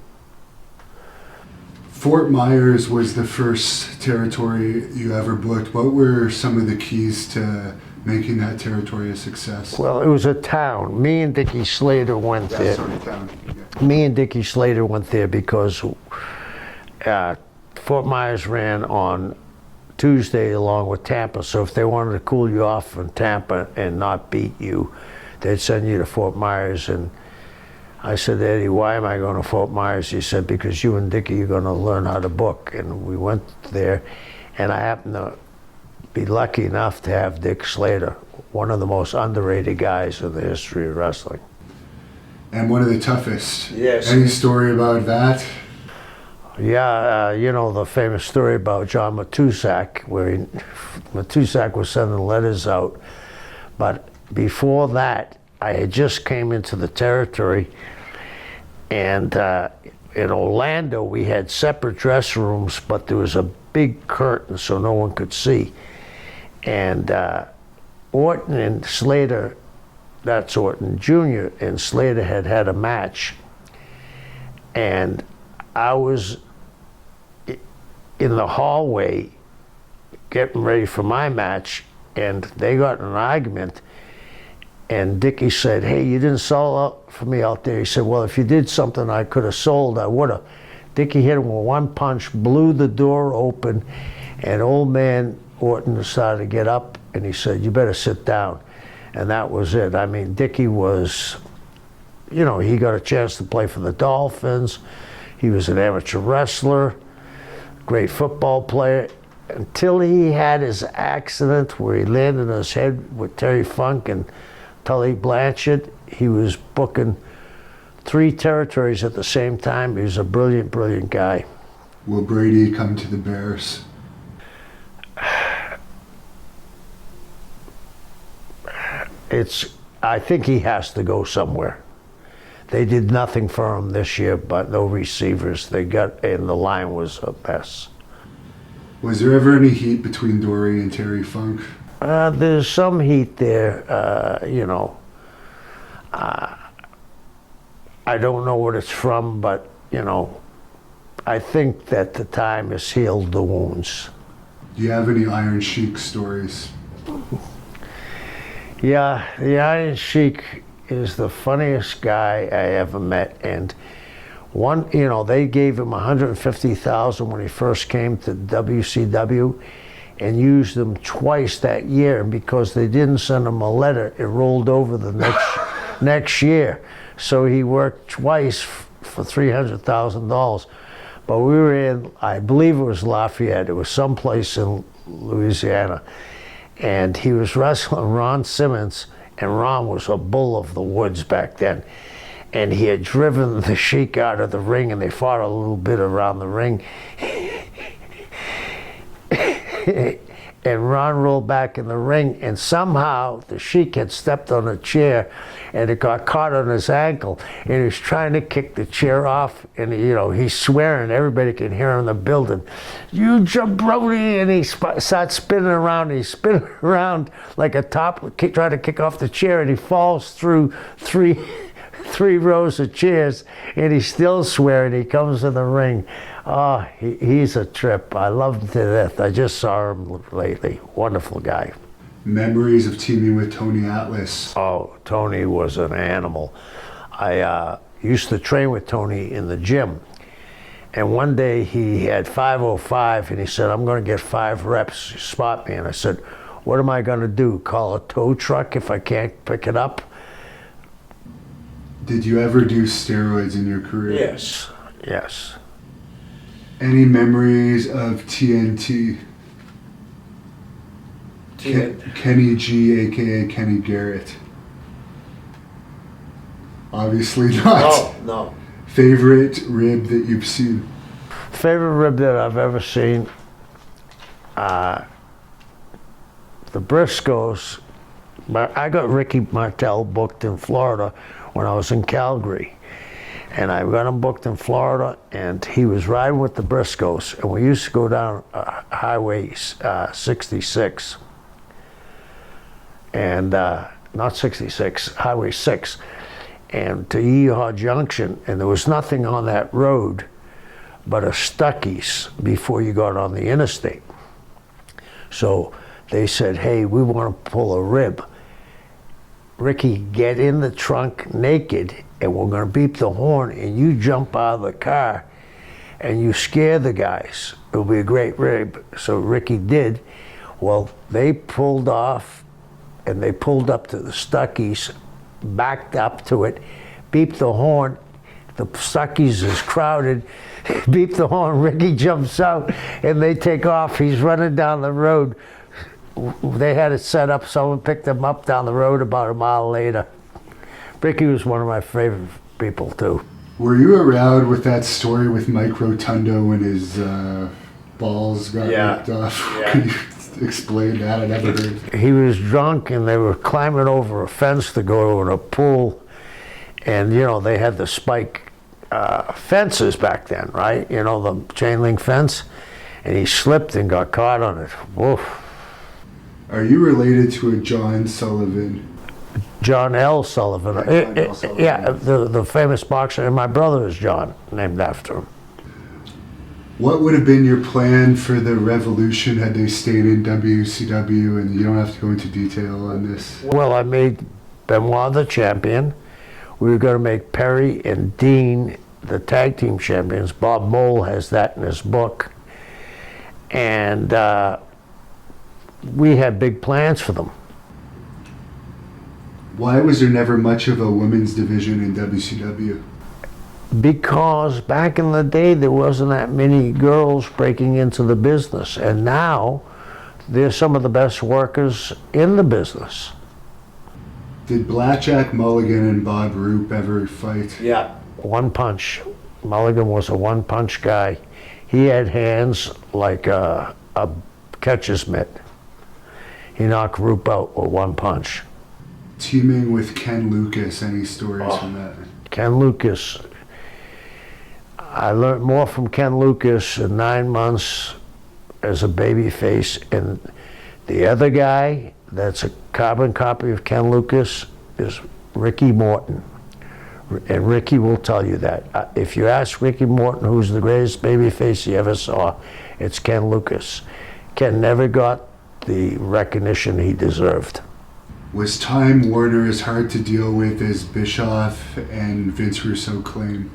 B: Fort Myers was the first territory you ever booked. What were some of the keys to making that territory a success?
A: Well, it was a town. Me and Dickie Slater went there.
B: Sort of town. Yeah.
A: Me and Dickie Slater went there because Fort Myers ran on Tuesday along with Tampa. So if they wanted to cool you off from Tampa and not beat you, they'd send you to Fort Myers. And I said, "Eddie, why am I going to Fort Myers?" He said, "Because you and Dickie are going to learn how to book." And we went there, and I happened to be lucky enough to have Dick Slater, one of the most underrated guys in the history of wrestling.
B: And one of the toughest.
A: Yes.
B: Any story about that?
A: Yeah, you know the famous story about John Matusak, where Matusak was sending letters out. But before that, I had just came into the territory, and in Orlando we had separate dressing rooms, but there was a big curtain so no one could see. And Orton and Slater, that's Orton Jr., and Slater had a match. And I was in the hallway getting ready for my match, and they got in an argument, and Dickie said, "Hey, you didn't sell out for me out there." He said, "Well, if you did something I could have sold, I would have." Dickie hit him with one punch, blew the door open, and old man Orton started to get up, and he said, "You better sit down." And that was it. I mean, Dickie was, you know, he got a chance to play for the Dolphins. He was an amateur wrestler, great football player, until he had his accident where he landed on his head with Terry Funk and Tully Blanchard. He was booking 3 territories at the same time. He was a brilliant, brilliant guy.
B: Will Brady come to the Bears?
A: I think he has to go somewhere. They did nothing for him this year, but no receivers. They got, and the line was a mess.
B: Was there ever any heat between Dory and Terry Funk?
A: There's some heat there, you know. I don't know what it's from, but, you know, I think that the time has healed the wounds.
B: Do you have any Iron Sheik stories?
A: Yeah, the Iron Sheik is the funniest guy I ever met, and one, you know, they gave him $150,000 when he first came to WCW, and used him twice that year. And because they didn't send him a letter, it rolled over the next year. So he worked twice for $300,000. But we were in, I believe it was Lafayette. It was someplace in Louisiana. And he was wrestling Ron Simmons, and Ron was a bull of the woods back then. And he had driven the Sheik out of the ring, and they fought a little bit around the ring. And Ron rolled back in the ring, and somehow the Sheik had stepped on a chair, and it got caught on his ankle, and he was trying to kick the chair off, and you know, he's swearing, everybody can hear him in the building, "You jabroni," and he starts spinning around, and he's spinning around like a top, trying to kick off the chair, and he falls through three rows of chairs, and he's still swearing. He comes in the ring. Oh, he's a trip. I love him to death. I just saw him lately. Wonderful guy.
B: Memories of teaming with Tony Atlas.
A: Oh, Tony was an animal. I used to train with Tony in the gym. And one day he had 505, and he said, "I'm going to get 5 reps. Spot me." And I said, "What am I going to do? Call a tow truck if I can't pick it up?"
B: Did you ever do steroids in your career?
A: Yes. Yes.
B: Any memories of TNT? Kenny G, aka Kenny Garrett. Obviously not.
A: No.
B: Favorite rib that you've seen?
A: Favorite rib that I've ever seen? The Briscoes. I got Ricky Martel booked in Florida when I was in Calgary. And I got him booked in Florida, and he was riding with the Briscoes, and we used to go down Highway 66, and not 66, Highway 6, and to Yeehaw Junction, and there was nothing on that road but a Stuckey's before you got on the interstate. So they said, "Hey, we want to pull a rib. Ricky, get in the trunk naked, and we're going to beep the horn, and you jump out of the car and you scare the guys. It'll be a great rib." So Ricky did. Well, they pulled off, and they pulled up to the Stuckey's, backed up to it, beeped the horn. The Stuckey's is crowded. Beep the horn, Ricky jumps out, and they take off. He's running down the road, they had it set up. Someone picked them up down the road about a mile later. Ricky was one of my favorite people too.
B: Were you around with that story with Mike Rotundo when his balls got ripped off?
A: Yeah.
B: Can you explain that? I never heard.
A: He was drunk and they were climbing over a fence to go to a pool. And, you know, they had the spike fences back then, right? You know, the chain link fence. And he slipped and got caught on it. Woof.
B: Are you related to a John Sullivan?
A: John L. Sullivan.
B: John L. Sullivan.
A: Yeah, the famous boxer. And my brother is John, named after him.
B: What would have been your plan for the Revolution had they stayed in WCW? And you don't have to go into detail on this.
A: Well, I made Benoit the champion. We were going to make Perry and Dean the tag team champions. Bob Mole has that in his book. And we had big plans for them.
B: Why was there never much of a women's division in WCW?
A: Because back in the day, there wasn't that many girls breaking into the business. And now, they're some of the best workers in the business.
B: Did Blackjack Mulligan and Bob Roop ever fight?
A: Yeah. One punch. Mulligan was a one-punch guy. He had hands like a catcher's mitt. He knocked Roop out with one punch.
B: Teaming with Ken Lucas, any stories from that?
A: Ken Lucas. I learned more from Ken Lucas in 9 months as a babyface. And the other guy that's a carbon copy of Ken Lucas is Ricky Morton. And Ricky will tell you that. If you ask Ricky Morton who's the greatest babyface he ever saw, it's Ken Lucas. Ken never got the recognition he deserved.
B: Was Time Warner as hard to deal with as Bischoff and Vince Russo claim?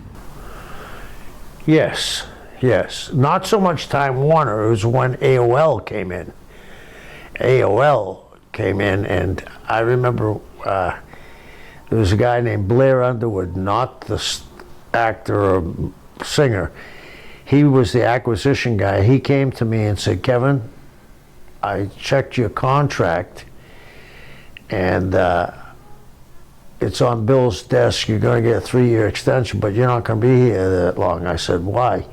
A: Yes, yes. Not so much Time Warner. It was when AOL came in. AOL came in, and I remember there was a guy named Blair Underwood, not the actor or singer. He was the acquisition guy. He came to me and said, Kevin, I checked your contract, and it's on Bill's desk. You're going to get a 3-year extension, but you're not going to be here that long. I said, why?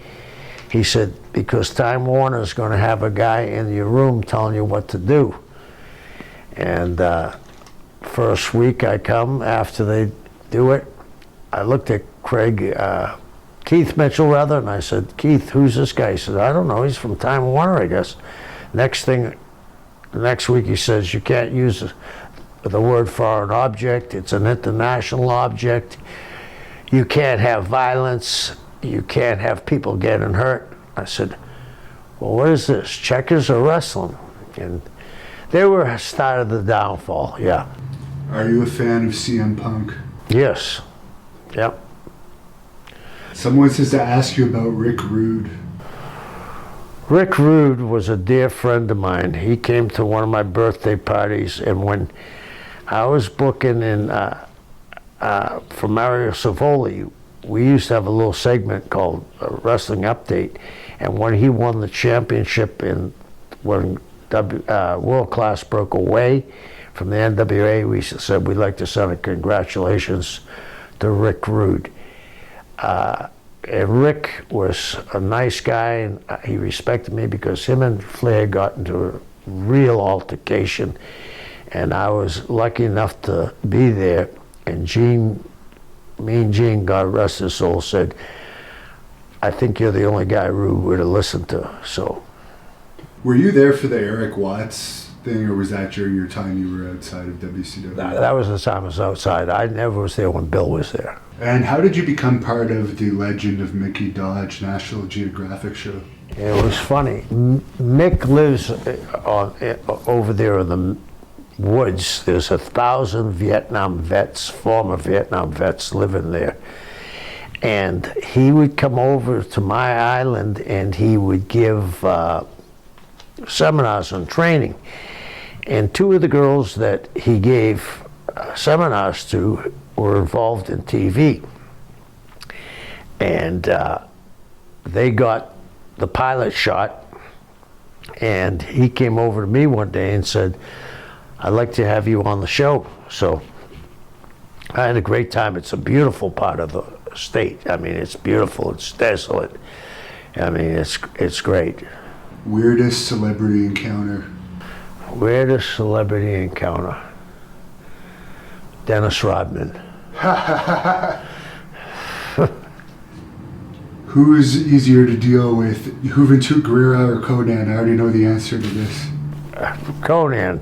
A: He said, because Time Warner is going to have a guy in your room telling you what to do. And first week I come, after they do it, I looked at Keith Mitchell rather, and I said, Keith, who's this guy? He said, I don't know, he's from Time Warner, I guess. Next week he says, you can't use the word foreign object, it's an international object. You can't have violence, you can't have people getting hurt. I said, well, what is this, checkers or wrestling? And they were start of the downfall, yeah.
B: Are you a fan of CM Punk?
A: Yes, yep.
B: Someone says to ask you about Rick Rude.
A: Rick Rude was a dear friend of mine. He came to one of my birthday parties, and when I was booking in for Mario Savoli, we used to have a little segment called Wrestling Update, and when he won the championship when World Class broke away from the NWA, we said we'd like to send a congratulations to Rick Rude. And Rick was a nice guy, and he respected me because him and Flair got into a real altercation, and I was lucky enough to be there. And Mean Gene, God rest his soul, said, I think you're the only guy Rude would have listened to. So,
B: were you there for the Eric Watts thing, or was that during your time you were outside of WCW?
A: that was the time I was outside. I never was there when Bill was there.
B: And how did you become part of the Legend of Mickey Dodge National Geographic show?
A: It was funny. Mick lives over there in the woods. There's 1,000 Vietnam vets, former Vietnam vets living there. And he would come over to my island and he would give seminars on training. And 2 of the girls that he gave seminars to were involved in TV. And they got the pilot shot, And he came over to me one day and said, "I'd like to have you on the show." So I had a great time. It's a beautiful part of the state. I mean, it's beautiful. It's desolate. I mean, it's great.
B: Weirdest celebrity encounter?
A: Weirdest celebrity encounter? Dennis Rodman.
B: Who's easier to deal with, Juventud Guerrera or Conan? I already know the answer to this.
A: Conan.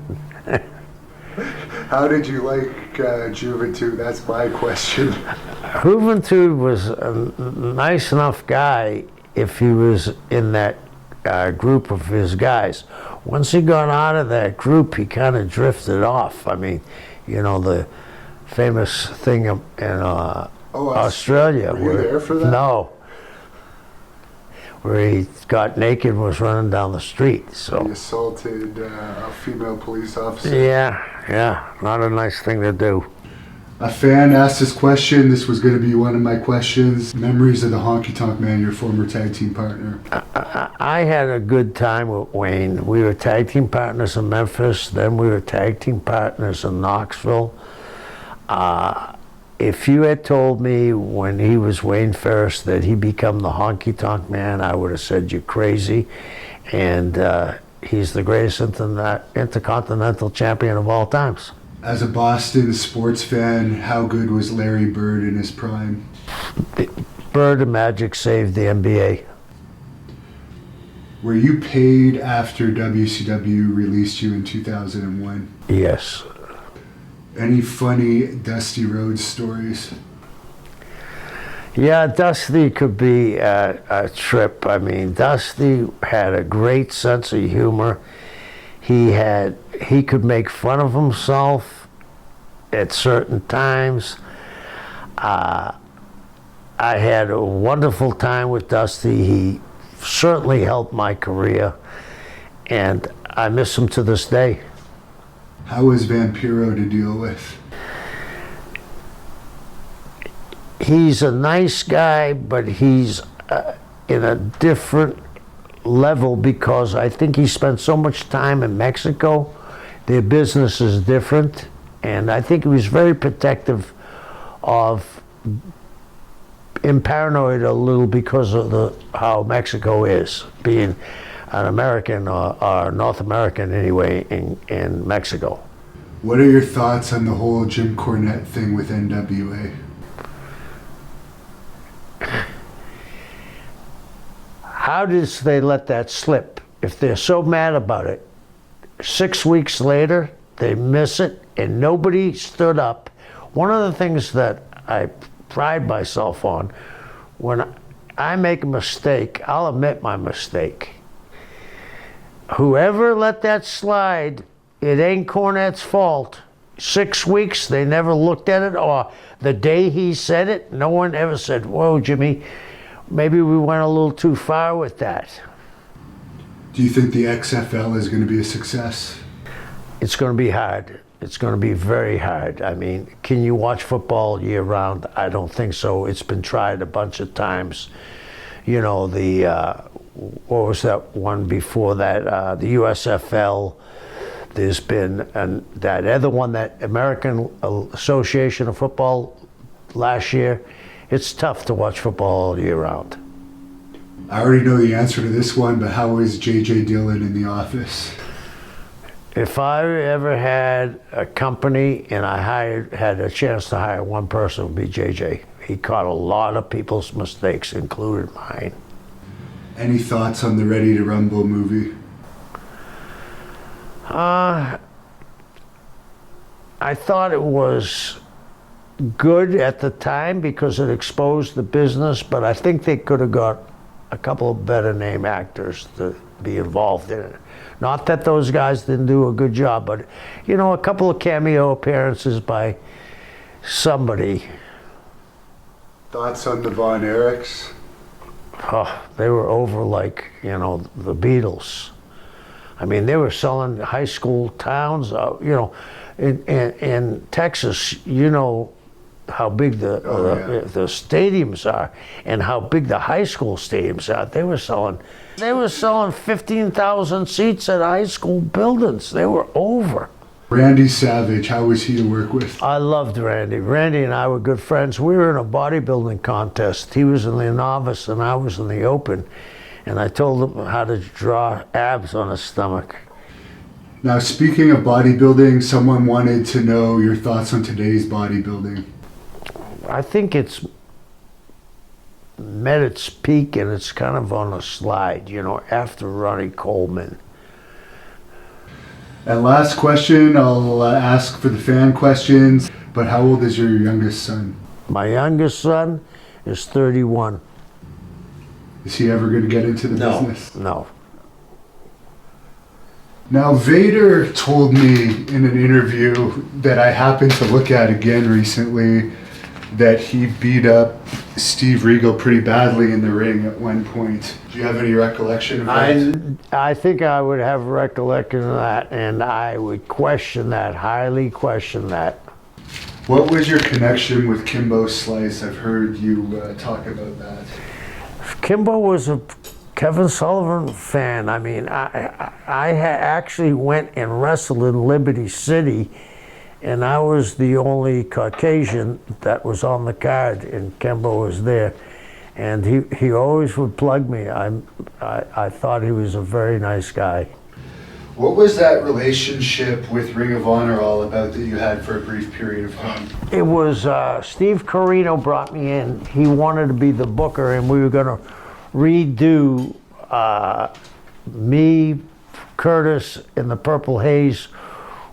B: How did you like Juventud? That's my question.
A: Juventud was a nice enough guy if he was in that group of his guys. Once he got out of that group, he kind of drifted off. I mean, you know, the famous thing in Australia.
B: Were you there for that?
A: No. Where he got naked and was running down the street. So
B: He assaulted a female police officer.
A: Yeah, not a nice thing to do.
B: A fan asked this question. This was going to be one of my questions. Memories of the Honky Tonk Man, your former tag team partner.
A: I had a good time with Wayne. We were tag team partners in Memphis, then we were tag team partners in Knoxville. If you had told me when he was Wayne Ferris that he'd become the Honky Tonk Man, I would have said you're crazy. And he's the greatest intercontinental champion of all times.
B: As a Boston sports fan, how good was Larry Bird in his prime?
A: Bird and Magic saved the NBA.
B: Were you paid after WCW released you in 2001?
A: Yes.
B: Any funny Dusty Rhodes stories?
A: Yeah, Dusty could be a trip. I mean, Dusty had a great sense of humor. He could make fun of himself at certain times. I had a wonderful time with Dusty. He certainly helped my career, and I miss him to this day.
B: How was Vampiro to deal with?
A: He's a nice guy, but he's in a different level because I think he spent so much time in Mexico. Their business is different, and I think he was very protective of, and paranoid a little because of how Mexico is, being an American or North American anyway in Mexico.
B: What are your thoughts on the whole Jim Cornette thing with NWA?
A: How did they let that slip? If they're so mad about it, 6 weeks later, they miss it and nobody stood up. One of the things that I pride myself on, when I make a mistake, I'll admit my mistake. Whoever let that slide, it ain't Cornette's fault. 6 weeks, they never looked at it, or the day he said it, no one ever said, "Whoa, Jimmy, maybe we went a little too far with that."
B: Do you think the XFL is going to be a success?
A: It's going to be hard. It's going to be very hard. I mean, can you watch football year round? I don't think so. It's been tried a bunch of times. You know, what was that one before that? The USFL. There's been that other one, that American Association of Football last year. It's tough to watch football all year round.
B: I already know the answer to this one, but how is J.J. Dillon in The Office?
A: If I ever had a company and I had a chance to hire one person, it would be J.J. He caught a lot of people's mistakes, including mine.
B: Any thoughts on the Ready to Rumble movie?
A: I thought it was good at the time because it exposed the business, but I think they could have got a couple of better name actors to be involved in it. Not that those guys didn't do a good job, but you know, a couple of cameo appearances by somebody.
B: Thoughts on the Von Erichs?
A: Oh, they were over like, you know, the Beatles. I mean, they were selling high school towns, you know, in Texas, you know, how big the stadiums are and how big the high school stadiums are. They were selling 15,000 seats at high school buildings. They were over.
B: Randy Savage, how was he to work with?
A: I loved Randy. Randy and I were good friends. We were in a bodybuilding contest. He was in the novice and I was in the open. And I told him how to draw abs on his stomach.
B: Now, speaking of bodybuilding, someone wanted to know your thoughts on today's bodybuilding.
A: I think it's met its peak and it's kind of on a slide, you know, after Ronnie Coleman.
B: And last question, I'll ask for the fan questions, but how old is your youngest son?
A: My youngest son is 31.
B: Is he ever going to get into the business?
A: No.
B: Now, Vader told me in an interview that I happened to look at again recently that he beat up Steve Regal pretty badly in the ring at one point. Do you have any recollection of that?
A: I think I would have recollection of that, and I would question that, highly question that.
B: What was your connection with Kimbo Slice? I've heard you talk about that.
A: Kimbo was a Kevin Sullivan fan. I mean, I actually went and wrestled in Liberty City, and I was the only Caucasian that was on the card, and Kimbo was there. And he always would plug me. I thought he was a very nice guy.
B: What was that relationship with Ring of Honor all about that you had for a brief period of time?
A: It was Steve Corino brought me in. He wanted to be the booker, and we were going to redo me, Curtis, in the Purple Haze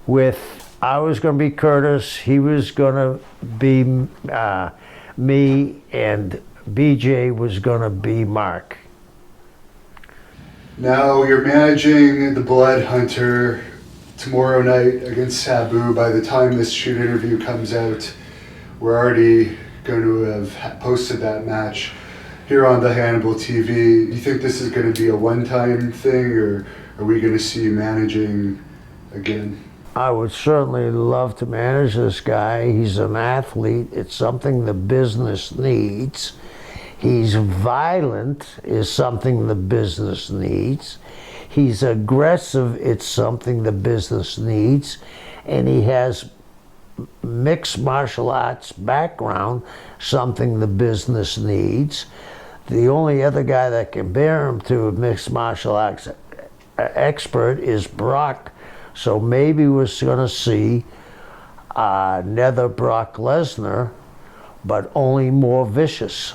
A: with, I was going to be Curtis, he was going to be me, and BJ was going to be Mark.
B: Now you're managing the Blood Hunter tomorrow night against Sabu. By the time this shoot interview comes out, we're already going to have posted that match here on the Hannibal TV. Do you think this is going to be a one-time thing, or are we going to see you managing again?
A: I would certainly love to manage this guy. He's an athlete. It's something the business needs. He's violent, is something the business needs. He's aggressive, it's something the business needs. And he has mixed martial arts background, something the business needs. The only other guy that can compare him to a mixed martial arts expert is Brock. So maybe we're going to see another Brock Lesnar, but only more vicious.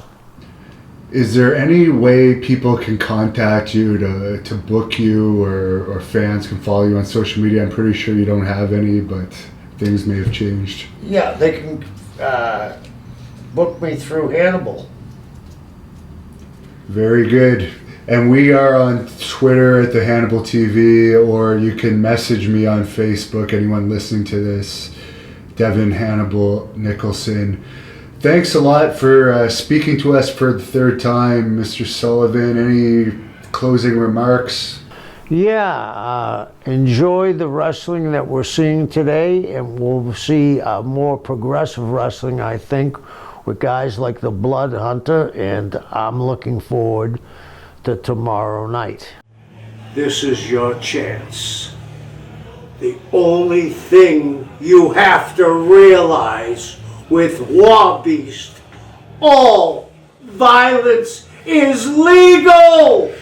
B: Is there any way people can contact you to book you, or fans can follow you on social media? I'm pretty sure you don't have any, but things may have changed.
A: Yeah, they can book me through Hannibal.
B: Very good. And we are on Twitter at the Hannibal TV, or you can message me on Facebook, anyone listening to this, Devin Hannibal Nicholson. Thanks a lot for speaking to us for the third time, Mr. Sullivan. Any closing remarks?
A: Yeah, enjoy the wrestling that we're seeing today, and we'll see more progressive wrestling, I think, with guys like the Blood Hunter, and I'm looking forward to tomorrow night. This is your chance. The only thing you have to realize with War Beast, all violence is legal!